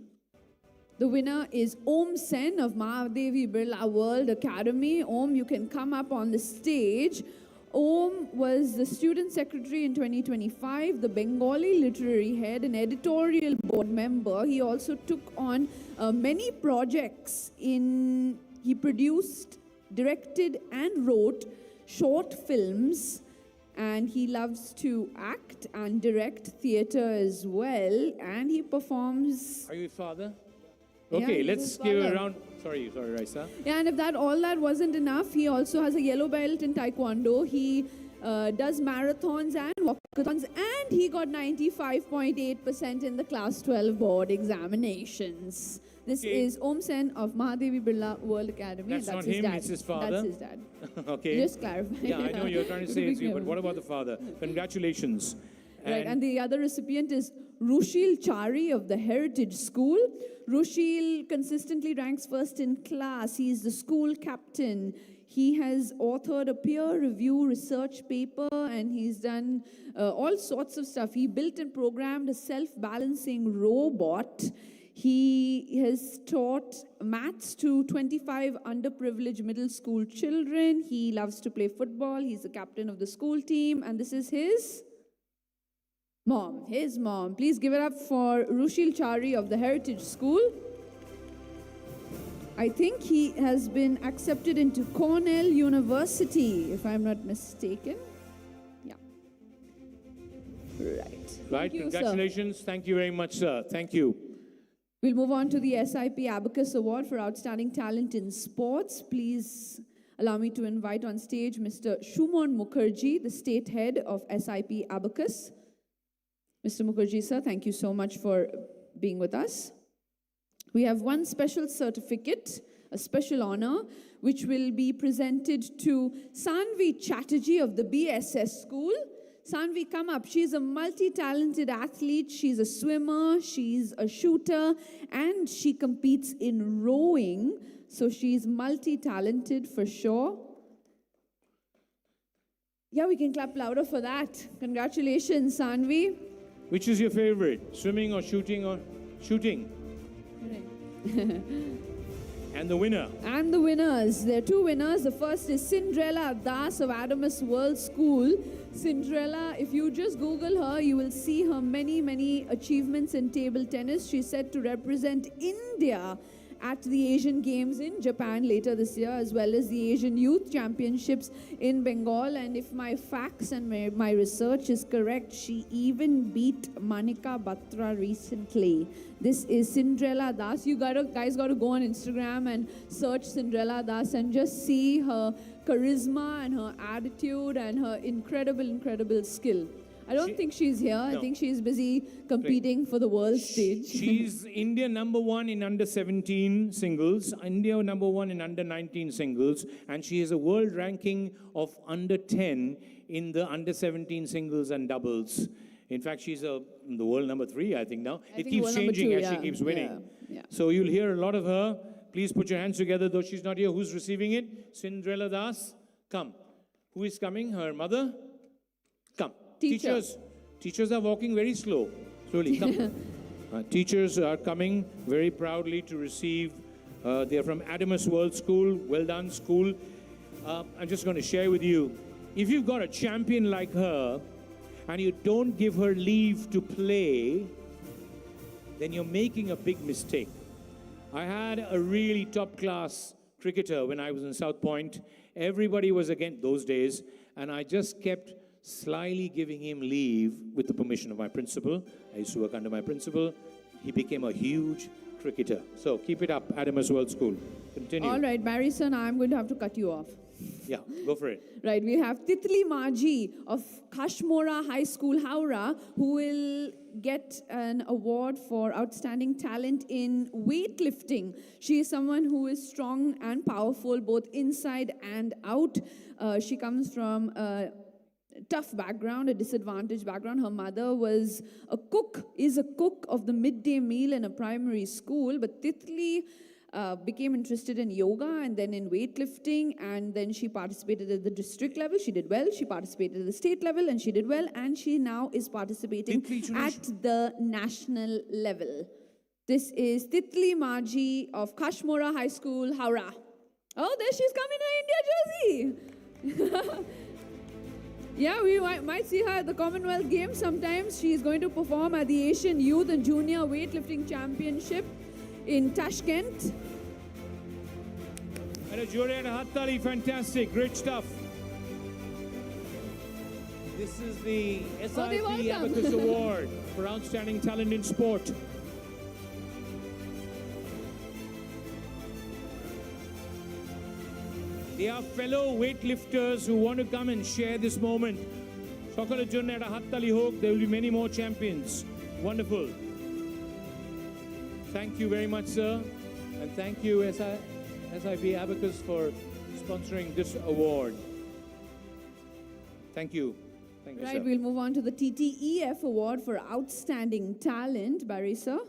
The winner is Om Sen of Mahadevi Birla World Academy. Om, you can come up on the stage. Om was the student secretary in 2025, the Bengali literary head, an editorial board member. He also took on many projects he produced, directed and wrote short films, and he loves to act and direct theatre as well, and he performs. Are you his father? Okay, Yeah, let's give a round. Sorry, Raisa. Yeah, and if all that wasn't enough, he also has a yellow belt in Taekwondo. He does marathons and walkathons, and he got 95.8% in the Class 12 board examinations. This is Om Sen of Mahadevi Birla World Academy. That's and not his him, dad. it's his father. That's his dad. Okay. Just clarify. Yeah, I know you're trying to say it's you, but what about the father? Congratulations. Right, and the other recipient is Rushil Chari of the Heritage School. Rushil consistently ranks first in class. He's the school captain. He has authored a peer review research paper, and he's done all sorts of stuff. He built and programmed a self-balancing robot. He has taught maths to 25 underprivileged middle school children. He loves to play football. He's the captain of the school team, and this is his mom. His mom. Please give it up for Rushil Chari of the Heritage School. I think he has been accepted into Cornell University, if I'm not mistaken. Yeah. Right. Right, Thank you, congratulations. Sir. Thank you very much, sir. Thank you. We'll move on to the SIP Abacus Award for Outstanding Talent in Sports. Please allow me to invite on stage Mr. Shumon Mukherjee, the state head of SIP Abacus. Mr. Mukherjee, sir, thank you so much for being with us. We have one special certificate, a special honor, which will be presented to Sanvi Chatterjee of the BSS School. Sanvi, come up. She's a multi-talented athlete. She's a swimmer, she's a shooter, and she competes in rowing. So she's multi-talented for sure. Yeah, we can clap louder for that. Congratulations, Sanvi. Which is your favorite, swimming or shooting or shooting? And the winner. And the winners. There are two winners. The first is Cinderella Das of Adamus World School. Cinderella, if you just Google her, you will see her many achievements in table tennis. She's set to represent India at the Asian Games in Japan later this year, as well as the Asian Youth Championships in Bengal. And if my facts and my research is correct, she even beat Manika Batra recently. This is Cinderella Das. You guys got to go on Instagram and search Cinderella Das and just see her charisma and her attitude and her incredible skill. I don't think she's here. No. I think she's busy competing for the world stage. She's India #1 in under 17 singles, India #1 in under 19 singles, and she has a world ranking of under 10 in the under 17 singles and doubles. In fact, she's the world #3, I think now. It keeps changing as she keeps winning. Yeah. So you'll hear a lot of her. Please put your hands together, though she's not here. Who's receiving it? Cinderella Das, come. Who is coming? Her mother? Come. Teachers are walking very slowly. Come. Teachers are coming very proudly to receive. They're from Adamus World School. Well done, school. I'm just going to share with you. If you've got a champion like her and you don't give her leave to play, then you're making a big mistake. I had a really top-class cricketer when I was in South Point. Everybody was against those days, and I just kept slyly giving him leave with the permission of my principal. I used to work under my principal. He became a huge cricketer. So keep it up, Adamus World School. Continue. All right, Barry, sir, now I'm going to have to cut you off. Yeah, go for it. Right, we have Titli Maji of Kashmora High School, Howrah, who will get an award for outstanding talent in weightlifting. She is someone who is strong and powerful, both inside and out. She comes from a tough background, a disadvantaged background. Her mother was a cook, is a cook of the midday meal in a primary school, but Titli became interested in yoga and then in weightlifting, and then she participated at the district level. She did well. She participated at the state level, and she did well. And she now is participating at the national level. This is Titli Maji of Kashmora High School, Howrah. Oh, there she's come in her India jersey. Yeah, we might see her at the Commonwealth Games sometimes. She is going to perform at the Asian Youth and Junior Weightlifting Championship in Tashkent. And a jury and a hattali, fantastic, great stuff. This is the SIP Abacus Award for Outstanding Talent in Sport. They are fellow weightlifters who want to come and share this moment. Sokala Junna at a hattali hook, there will be many more champions. Wonderful. Thank you very much, sir. And thank you, SIP Abacus, for sponsoring this award. Thank you. Thank you, Right, sir. we'll move on to the TTEF Award for Outstanding Talent. Barry, sir.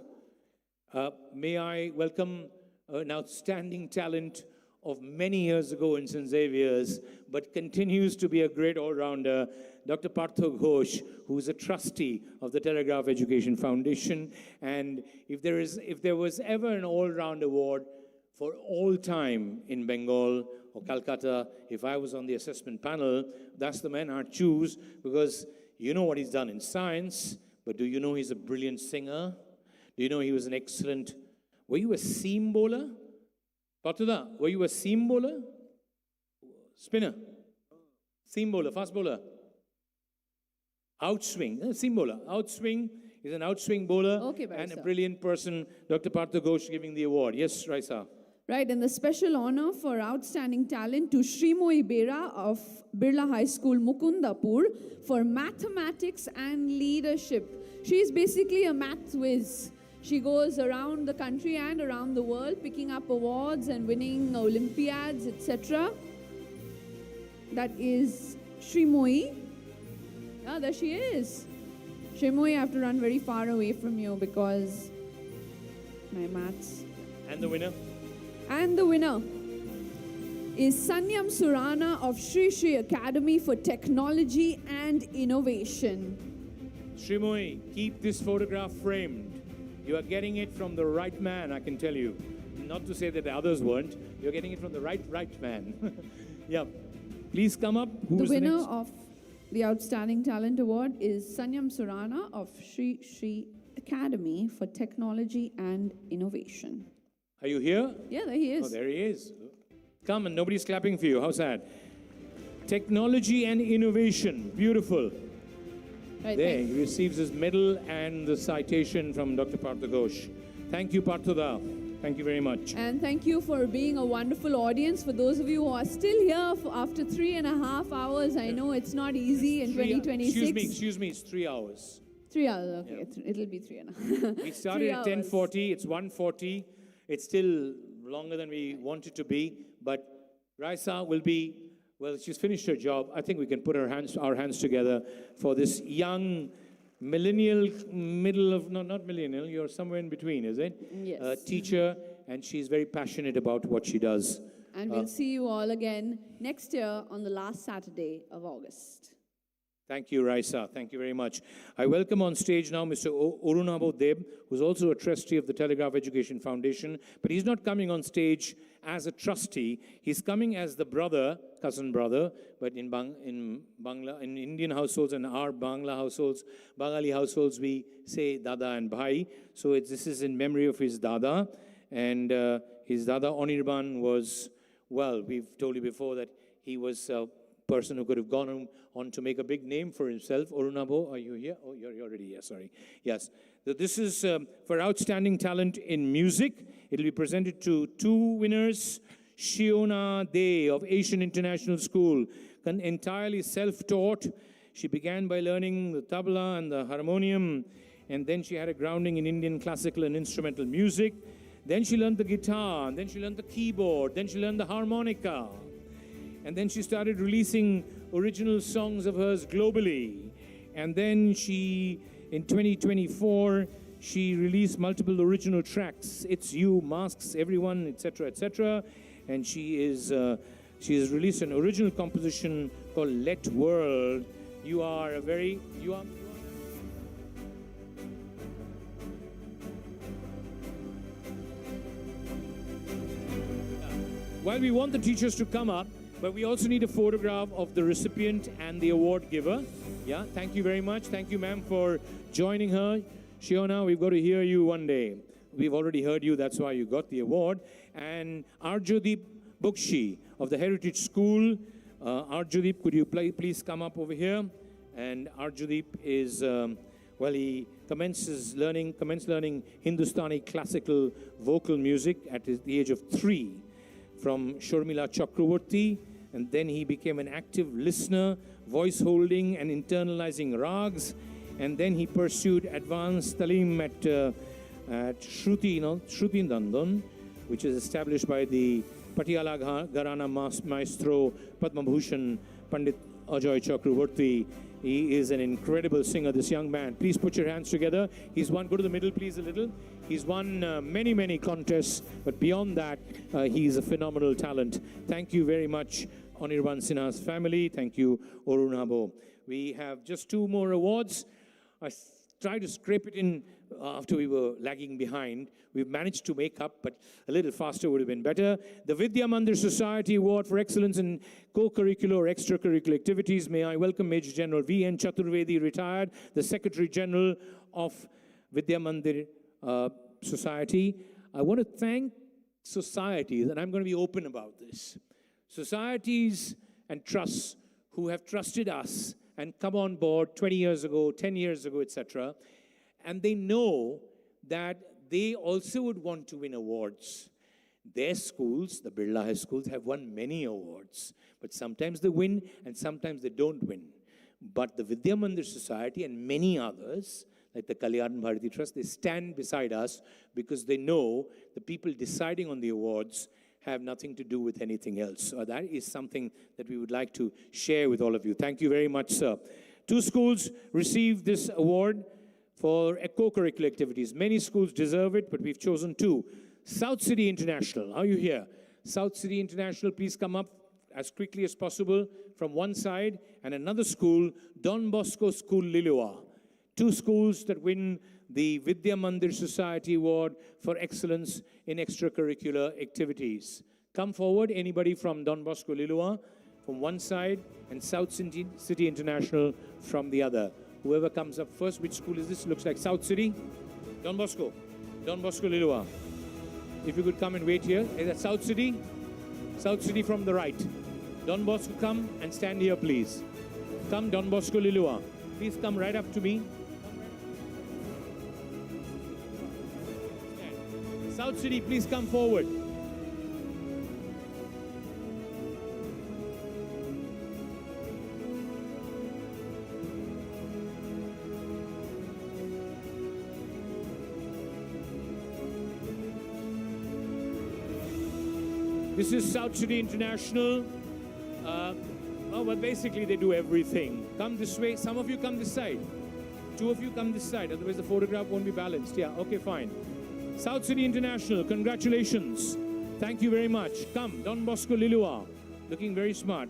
May I welcome an outstanding talent of many years ago in St. Xavier's, but continues to be a great all-rounder, Dr. Partho Ghosh, who is a trustee of the Telegraph Education Foundation. And if there was ever an all-round award for all time in Bengal or Calcutta, if I was on the assessment panel, that's the man I'd choose, because you know what he's done in science, but do you know he's a brilliant singer? Do you know he was an excellent... Were you a seam bowler? Patuda, were you a seam bowler? Spinner? Seam bowler, fast bowler? Outswing, seam bowler. Outswing is an outswing bowler, Okay, and a sir. brilliant person, Dr. Partha Ghosh, giving the award. Yes, Raisa. Right, and the special honor for outstanding talent to Srimoy Bera of Birla High School, Mukundapur, for mathematics and leadership. She is basically a math whiz. She goes around the country and around the world, picking up awards and winning Olympiads, etc. That is Srimoy. Ah, there she is. Srimoy, I have to run very far away from you because my maths. And the winner? And the winner is Sanyam Surana of Shri Shri Academy for Technology and Innovation. Srimoy, keep this photograph framed. You are getting it from the right man, I can tell you. Not to say that the others weren't. You're getting it from the right man. Yeah. Please come up. Who The is winner next? of the Outstanding Talent Award is Sanyam Surana of Shri Shri Academy for Technology and Innovation. Are you here? Yeah, there he is. Oh, there he is. Come, and nobody's clapping for you. How sad. Technology and innovation. Beautiful. Right, There, he receives his medal and the citation from Dr. Partha Ghosh. Thank you, Partha. Thank you very much. And thank you for being a wonderful audience. For those of you who are still here after 3.5 hours, I know it's not easy in 2026. Excuse me, it's 3 hours. 3 hours, okay. It'll be 3.5. We started at 10:40, it's 1:40. It's still longer than we want it to be, but Raisa will be, well, she's finished her job. I think we can put our hands together for this young millennial, not millennial, you're somewhere in between, is it? Yes. Teacher, and she's very passionate about what she does. And we'll see you all again next year on the last Saturday of August. Thank you, Raisa. Thank you very much. I welcome on stage now Mr. Orunabo Deb, who's also a trustee of the Telegraph Education Foundation, but he's not coming on stage as a trustee. He's coming as the brother, cousin brother, but in Indian households and our Bangla households, Bengali households, we say Dada and Bhai. So this is in memory of his Dada. And his Dada Onirban was, well, we've told you before that he was a person who could have gone on to make a big name for himself. Orunabo, are you here? Oh, you're already here, sorry. Yes. So this is for outstanding talent in music. It'll be presented to two winners, Shiona De of Asian International School, entirely self-taught. She began by learning the tabla and the harmonium, and then she had a grounding in Indian classical and instrumental music. Then she learned the guitar, and then she learned the keyboard, then she learned the harmonica. And then she started releasing original songs of hers globally. And then she, in 2024, she released multiple original tracks. It's You, Masks, Everyone, etc., etc. And she has released an original composition called Let World. While we want the teachers to come up, but we also need a photograph of the recipient and the award giver. Yeah, thank you very much. Thank you, ma'am, for joining her. Shiona, we've got to hear you one day. We've already heard you, that's why you got the award. And Arjudeep Bukshi of the Heritage School. Arjudeep, could you please come up over here? And Arjudeep is, he commenced learning Hindustani classical vocal music at the age of 3 from Shormila Chakravarti, and then he became an active listener, voice holding and internalizing rags, and then he pursued advanced talim at Shruti Nandan, which is established by the Patiala Gharana maestro Padma Bhushan Pandit Ajoy Chakravarti. He is an incredible singer, this young man. Please put your hands together. He's won, go to the middle please a little. He's won many, many contests, but beyond that, he's a phenomenal talent. Thank you very much, Anirban Sinha's family. Thank you, Orun Habo. We have just 2 more awards. I tried to scrape it in after we were lagging behind. We've managed to make up, but a little faster would have been better. The Vidya Mandir Society Award for Excellence in Co-Curricular or Extracurricular Activities. May I welcome Major General V.N. Chaturvedi, retired, the Secretary General of Vidya Mandir Society. I want to thank societies, and I'm going to be open about this. Societies and trusts who have trusted us and come on board 20 years ago, 10 years ago, etc. And they know that they also would want to win awards. Their schools, the Birla High Schools, have won many awards. But sometimes they win and sometimes they don't win. But the Vidya Mandir Society and many others, like the Kalyan Bharati Trust, they stand beside us because they know the people deciding on the awards have nothing to do with anything else. So that is something that we would like to share with all of you. Thank you very much, sir. 2 schools received this award for co-curricular activities. Many schools deserve it, but we've chosen 2. South City International, are you here? South City International, please come up as quickly as possible from one side. And another school, Don Bosco School, Lilua. 2 schools that win the Vidya Mandir Society Award for Excellence in Extracurricular Activities. Come forward, anybody from Don Bosco Lilua from one side and South City International from the other. Whoever comes up first, which school is this? Looks like South City. Don Bosco Lilua. If you could come and wait here. Is that South City? South City from the right. Don Bosco, come and stand here, please. Come, Don Bosco Lilua. Please come right up to me. South City, please come forward. This is South City International. Well, basically they do everything. Come this way. Some of you come this side. 2 of you come this side. Otherwise the photograph won't be balanced. Yeah, okay, fine. South City International, congratulations. Thank you very much. Come, Don Bosco Lilua, looking very smart.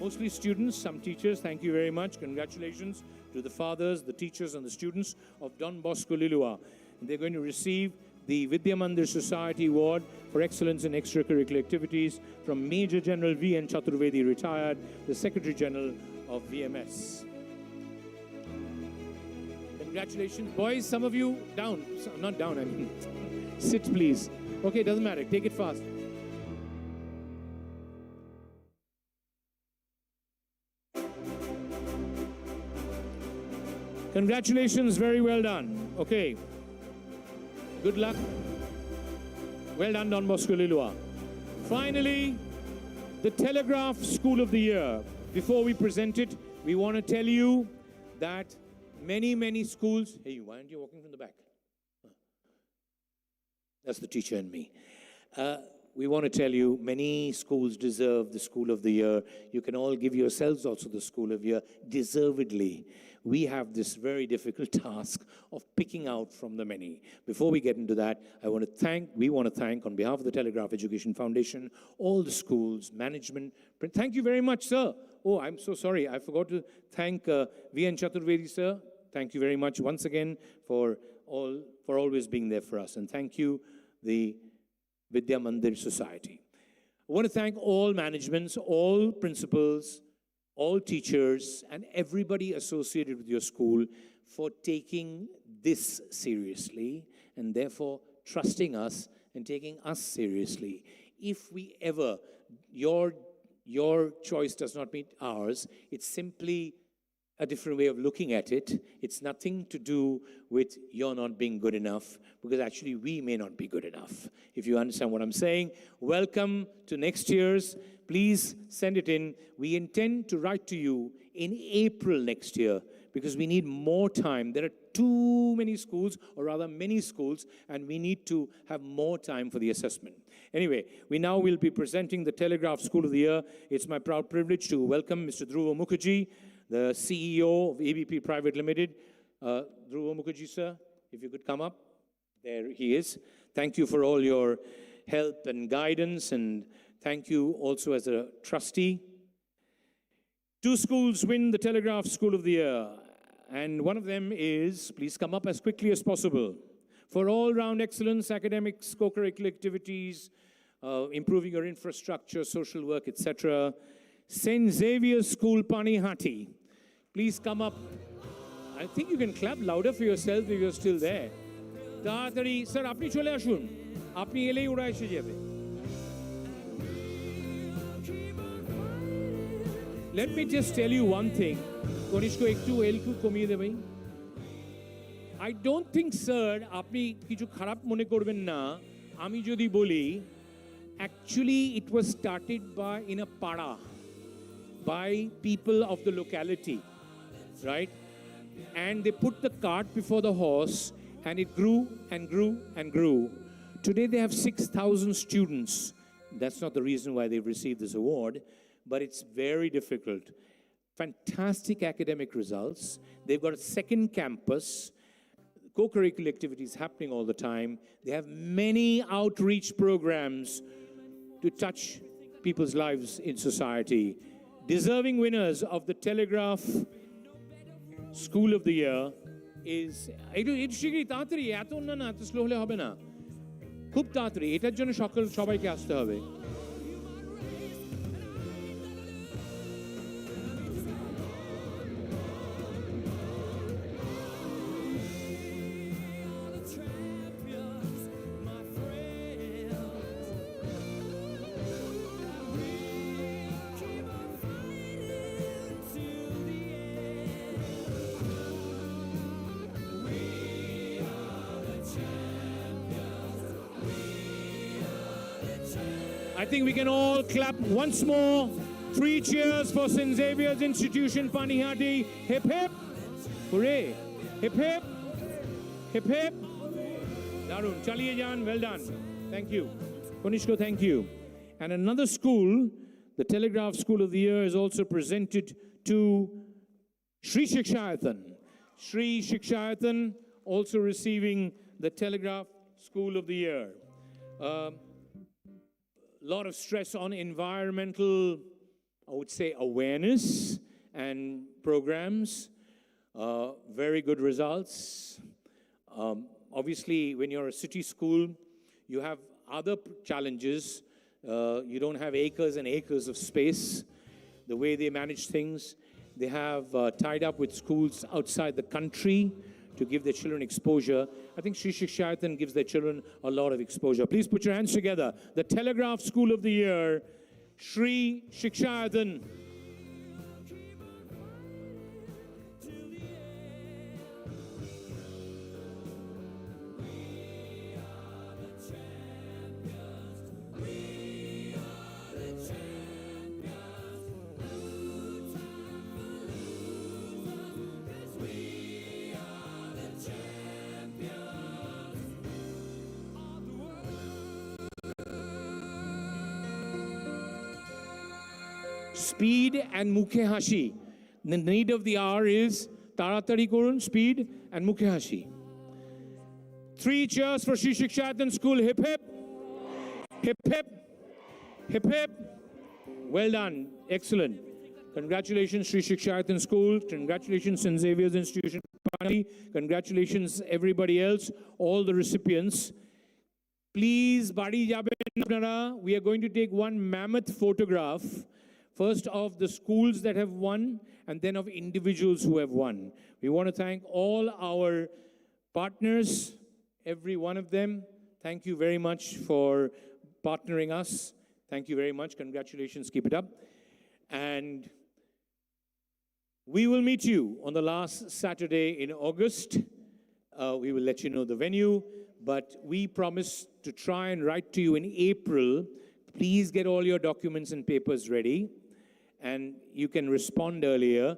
Mostly students, some teachers, thank you very much. Congratulations to the fathers, the teachers, and the students of Don Bosco Lilua. And they're going to receive the Vidya Mandir Society Award for Excellence in Extracurricular Activities from Major General V.N. Chaturvedi, retired, the Secretary General of VMS. Congratulations. Boys, some of you down. Not down, I mean. Sit, please. Okay, doesn't matter. Take it fast. Congratulations. Very well done. Okay. Good luck. Well done, Don Bosco Lilua. Finally, the Telegraph School of the Year. Before we present it, we want to tell you that many schools... Hey, why aren't you walking from the back? That's the teacher and me. We want to tell you, many schools deserve the School of the Year. You can all give yourselves also the School of the Year, deservedly. We have this very difficult task of picking out from the many. Before we get into that, we want to thank, on behalf of the Telegraph Education Foundation, all the schools, management. Thank you very much, sir. Oh, I'm so sorry. I forgot to thank V.N. Chaturvedi, sir. Thank you very much once again for always being there for us. And thank you, the Vidya Mandir Society. I want to thank all managements, all principals, all teachers, and everybody associated with your school for taking this seriously and therefore trusting us and taking us seriously. If we ever, your choice does not meet ours, it's simply a different way of looking at it. It's nothing to do with you're not being good enough, because actually we may not be good enough. If you understand what I'm saying, welcome to next year's. Please send it in. We intend to write to you in April next year, because we need more time. There are too many schools, or rather many schools, and we need to have more time for the assessment. Anyway, we now will be presenting the Telegraph School of the Year. It's my proud privilege to welcome Mr. Dhruva Mukherjee, the CEO of ABP Private Limited. Dhruva Mukherjee, sir, if you could come up. There he is. Thank you for all your help and guidance, and thank you also as a trustee. 2 schools win the Telegraph School of the Year, and one of them is, please come up as quickly as possible, for all-round excellence, academics, co-curricular activities, improving your infrastructure, social work, etc. St. Xavier's School, Panihati. Please come up. I think you can clap louder for yourself if you're still there. Taratari, sir, apni chole ashun. Apni elei ura eshe jabe. Let me just tell you one thing. Konishko ektu elku komiye de bhai. I don't think, sir, apni kichu kharap mone korben na. Ami jodi boli, actually it was started by in a pada, by people of the locality, right? And they put the cart before the horse, and it grew and grew and grew. Today they have 6,000 students. That's not the reason why they've received this award, but it's very difficult. Fantastic academic results. They've got a second campus, co-curricular activities happening all the time. They have many outreach programs to touch people's lives in society. Deserving winners of the Telegraph School of the Year is... খুব তাড়াতাড়ি এটার জন্য সবাইকে আসতে হবে I think we can all clap once more. 3 cheers for St. Xavier's Institution, Panihati. Hip hip. Hooray. Hip hip. Hip hip. Darun. Chaliye jaan. Well done. Thank you. Konishko, thank you. And another school, the Telegraph School of the Year, is also presented to Shri Shikshayatan. Shri Shikshayatan also receiving the Telegraph School of the Year. Lot of stress on environmental, I would say, awareness and programs. Very good results. Obviously, when you're a city school, you have other challenges. You don't have acres and acres of space. The way they manage things, they have tied up with schools outside the country to give their children exposure. I think Shri Shikshayatan gives their children a lot of exposure. Please put your hands together. The Telegraph School of the Year, Shri Shikshayatan. Speed and mukhe hashi. The need of the hour is taratari korun, speed and mukhe hashi. 3 cheers for Shri Shikshayatan School. Hip hip. Hip hip. Hip hip. Well done. Excellent. Congratulations, Shri Shikshayatan School. Congratulations, St. Xavier's Institution. Congratulations, everybody else, all the recipients. Please, badi jaben apnara. We are going to take one mammoth photograph, first of the schools that have won, and then of individuals who have won. We want to thank all our partners, every one of them. Thank you very much for partnering us. Thank you very much. Congratulations. Keep it up. And we will meet you on the last Saturday in August. We will let you know the venue, but we promise to try and write to you in April. Please get all your documents and papers ready, and you can respond earlier.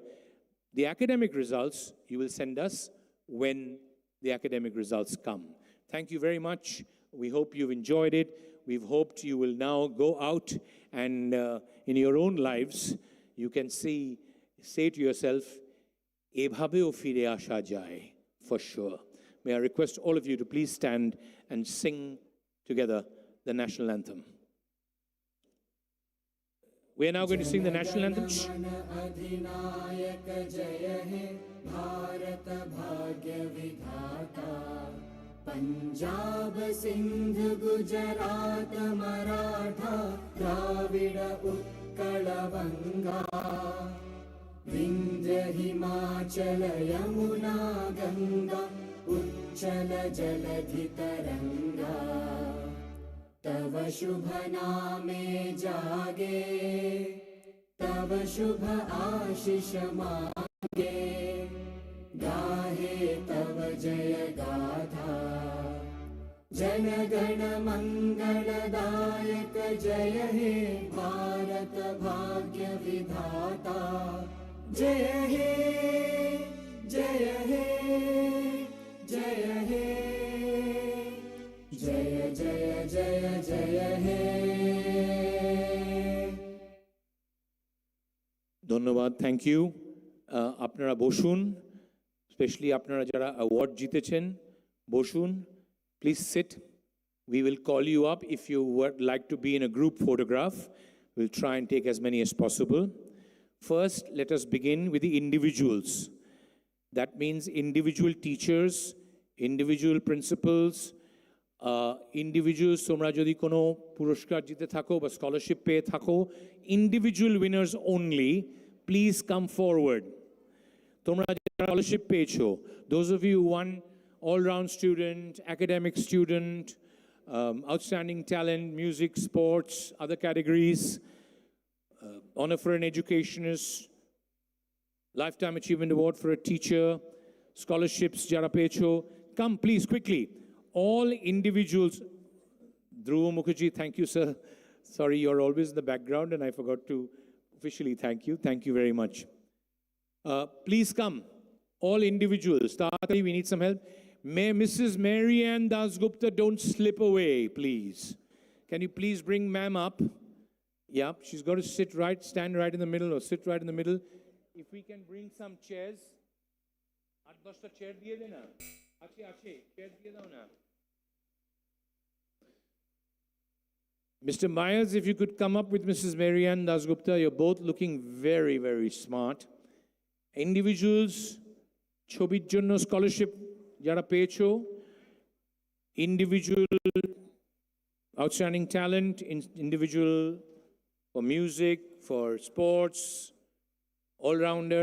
The academic results you will send us when the academic results come. Thank you very much. We hope you've enjoyed it. We've hoped you will now go out and in your own lives, you can say to yourself, "Ebhabeo fire asha jai," for sure. May I request all of you to please stand and sing together the national anthem. We are now going to sing the national anthem. Punjab Sindh Gujarat Maratha Dravid Utkal बंगा विंध्य हिमाचल यमुना गंगा उच्चल जलधि तरंगा तव शुभ नामे जागे तव शुभ आशीष मांगे गाहे तव जय गाथा जन गण मंगलदायक जय हे भारत भाग्य विधाता जय हे जय हे जय हे जय जय जय जय हे ধন্যবাদ, থ্যাংক ইউ। আপনারা বসুন, স্পেশালি আপনারা যারা অ্যাওয়ার্ড জিতেছেন, বসুন, please sit. We will call you up if you would like to be in a group photograph. We'll try and take as many as possible. First, let us begin with the individuals. That means individual teachers, individual principals, individuals তোমরা যদি কোনো পুরস্কার জিতে থাকো বা scholarship পেয়ে থাকো, individual winners only, please come forward. তোমরা যারা স্কলারশিপ পেয়েছো, those of you who won all-round student, academic student, outstanding talent, music, sports, other categories, honor for an educationist, lifetime achievement award for a teacher, scholarships jara pecho, come please quickly. All individuals. Dhruv Mukherjee, thank you, sir. Sorry, you're always in the background and I forgot to officially thank you. Thank you very much. Please come. All individuals. Tatari, we need some help. May Mrs. Mary Ann Dasgupta don't slip away, please. Can you please bring ma'am up? Yeah, she's got to stand right in the middle or sit right in the middle. If we can bring some chairs. chair diye de na. Chair diye dao na. Mr. Myers, if you could come up with Mrs. Mary Ann Dasgupta, you're both looking very, very smart. Individuals, Chobit Jonno scholarship, Jara Pecho, individual outstanding talent, individual for music, for sports, all-rounder.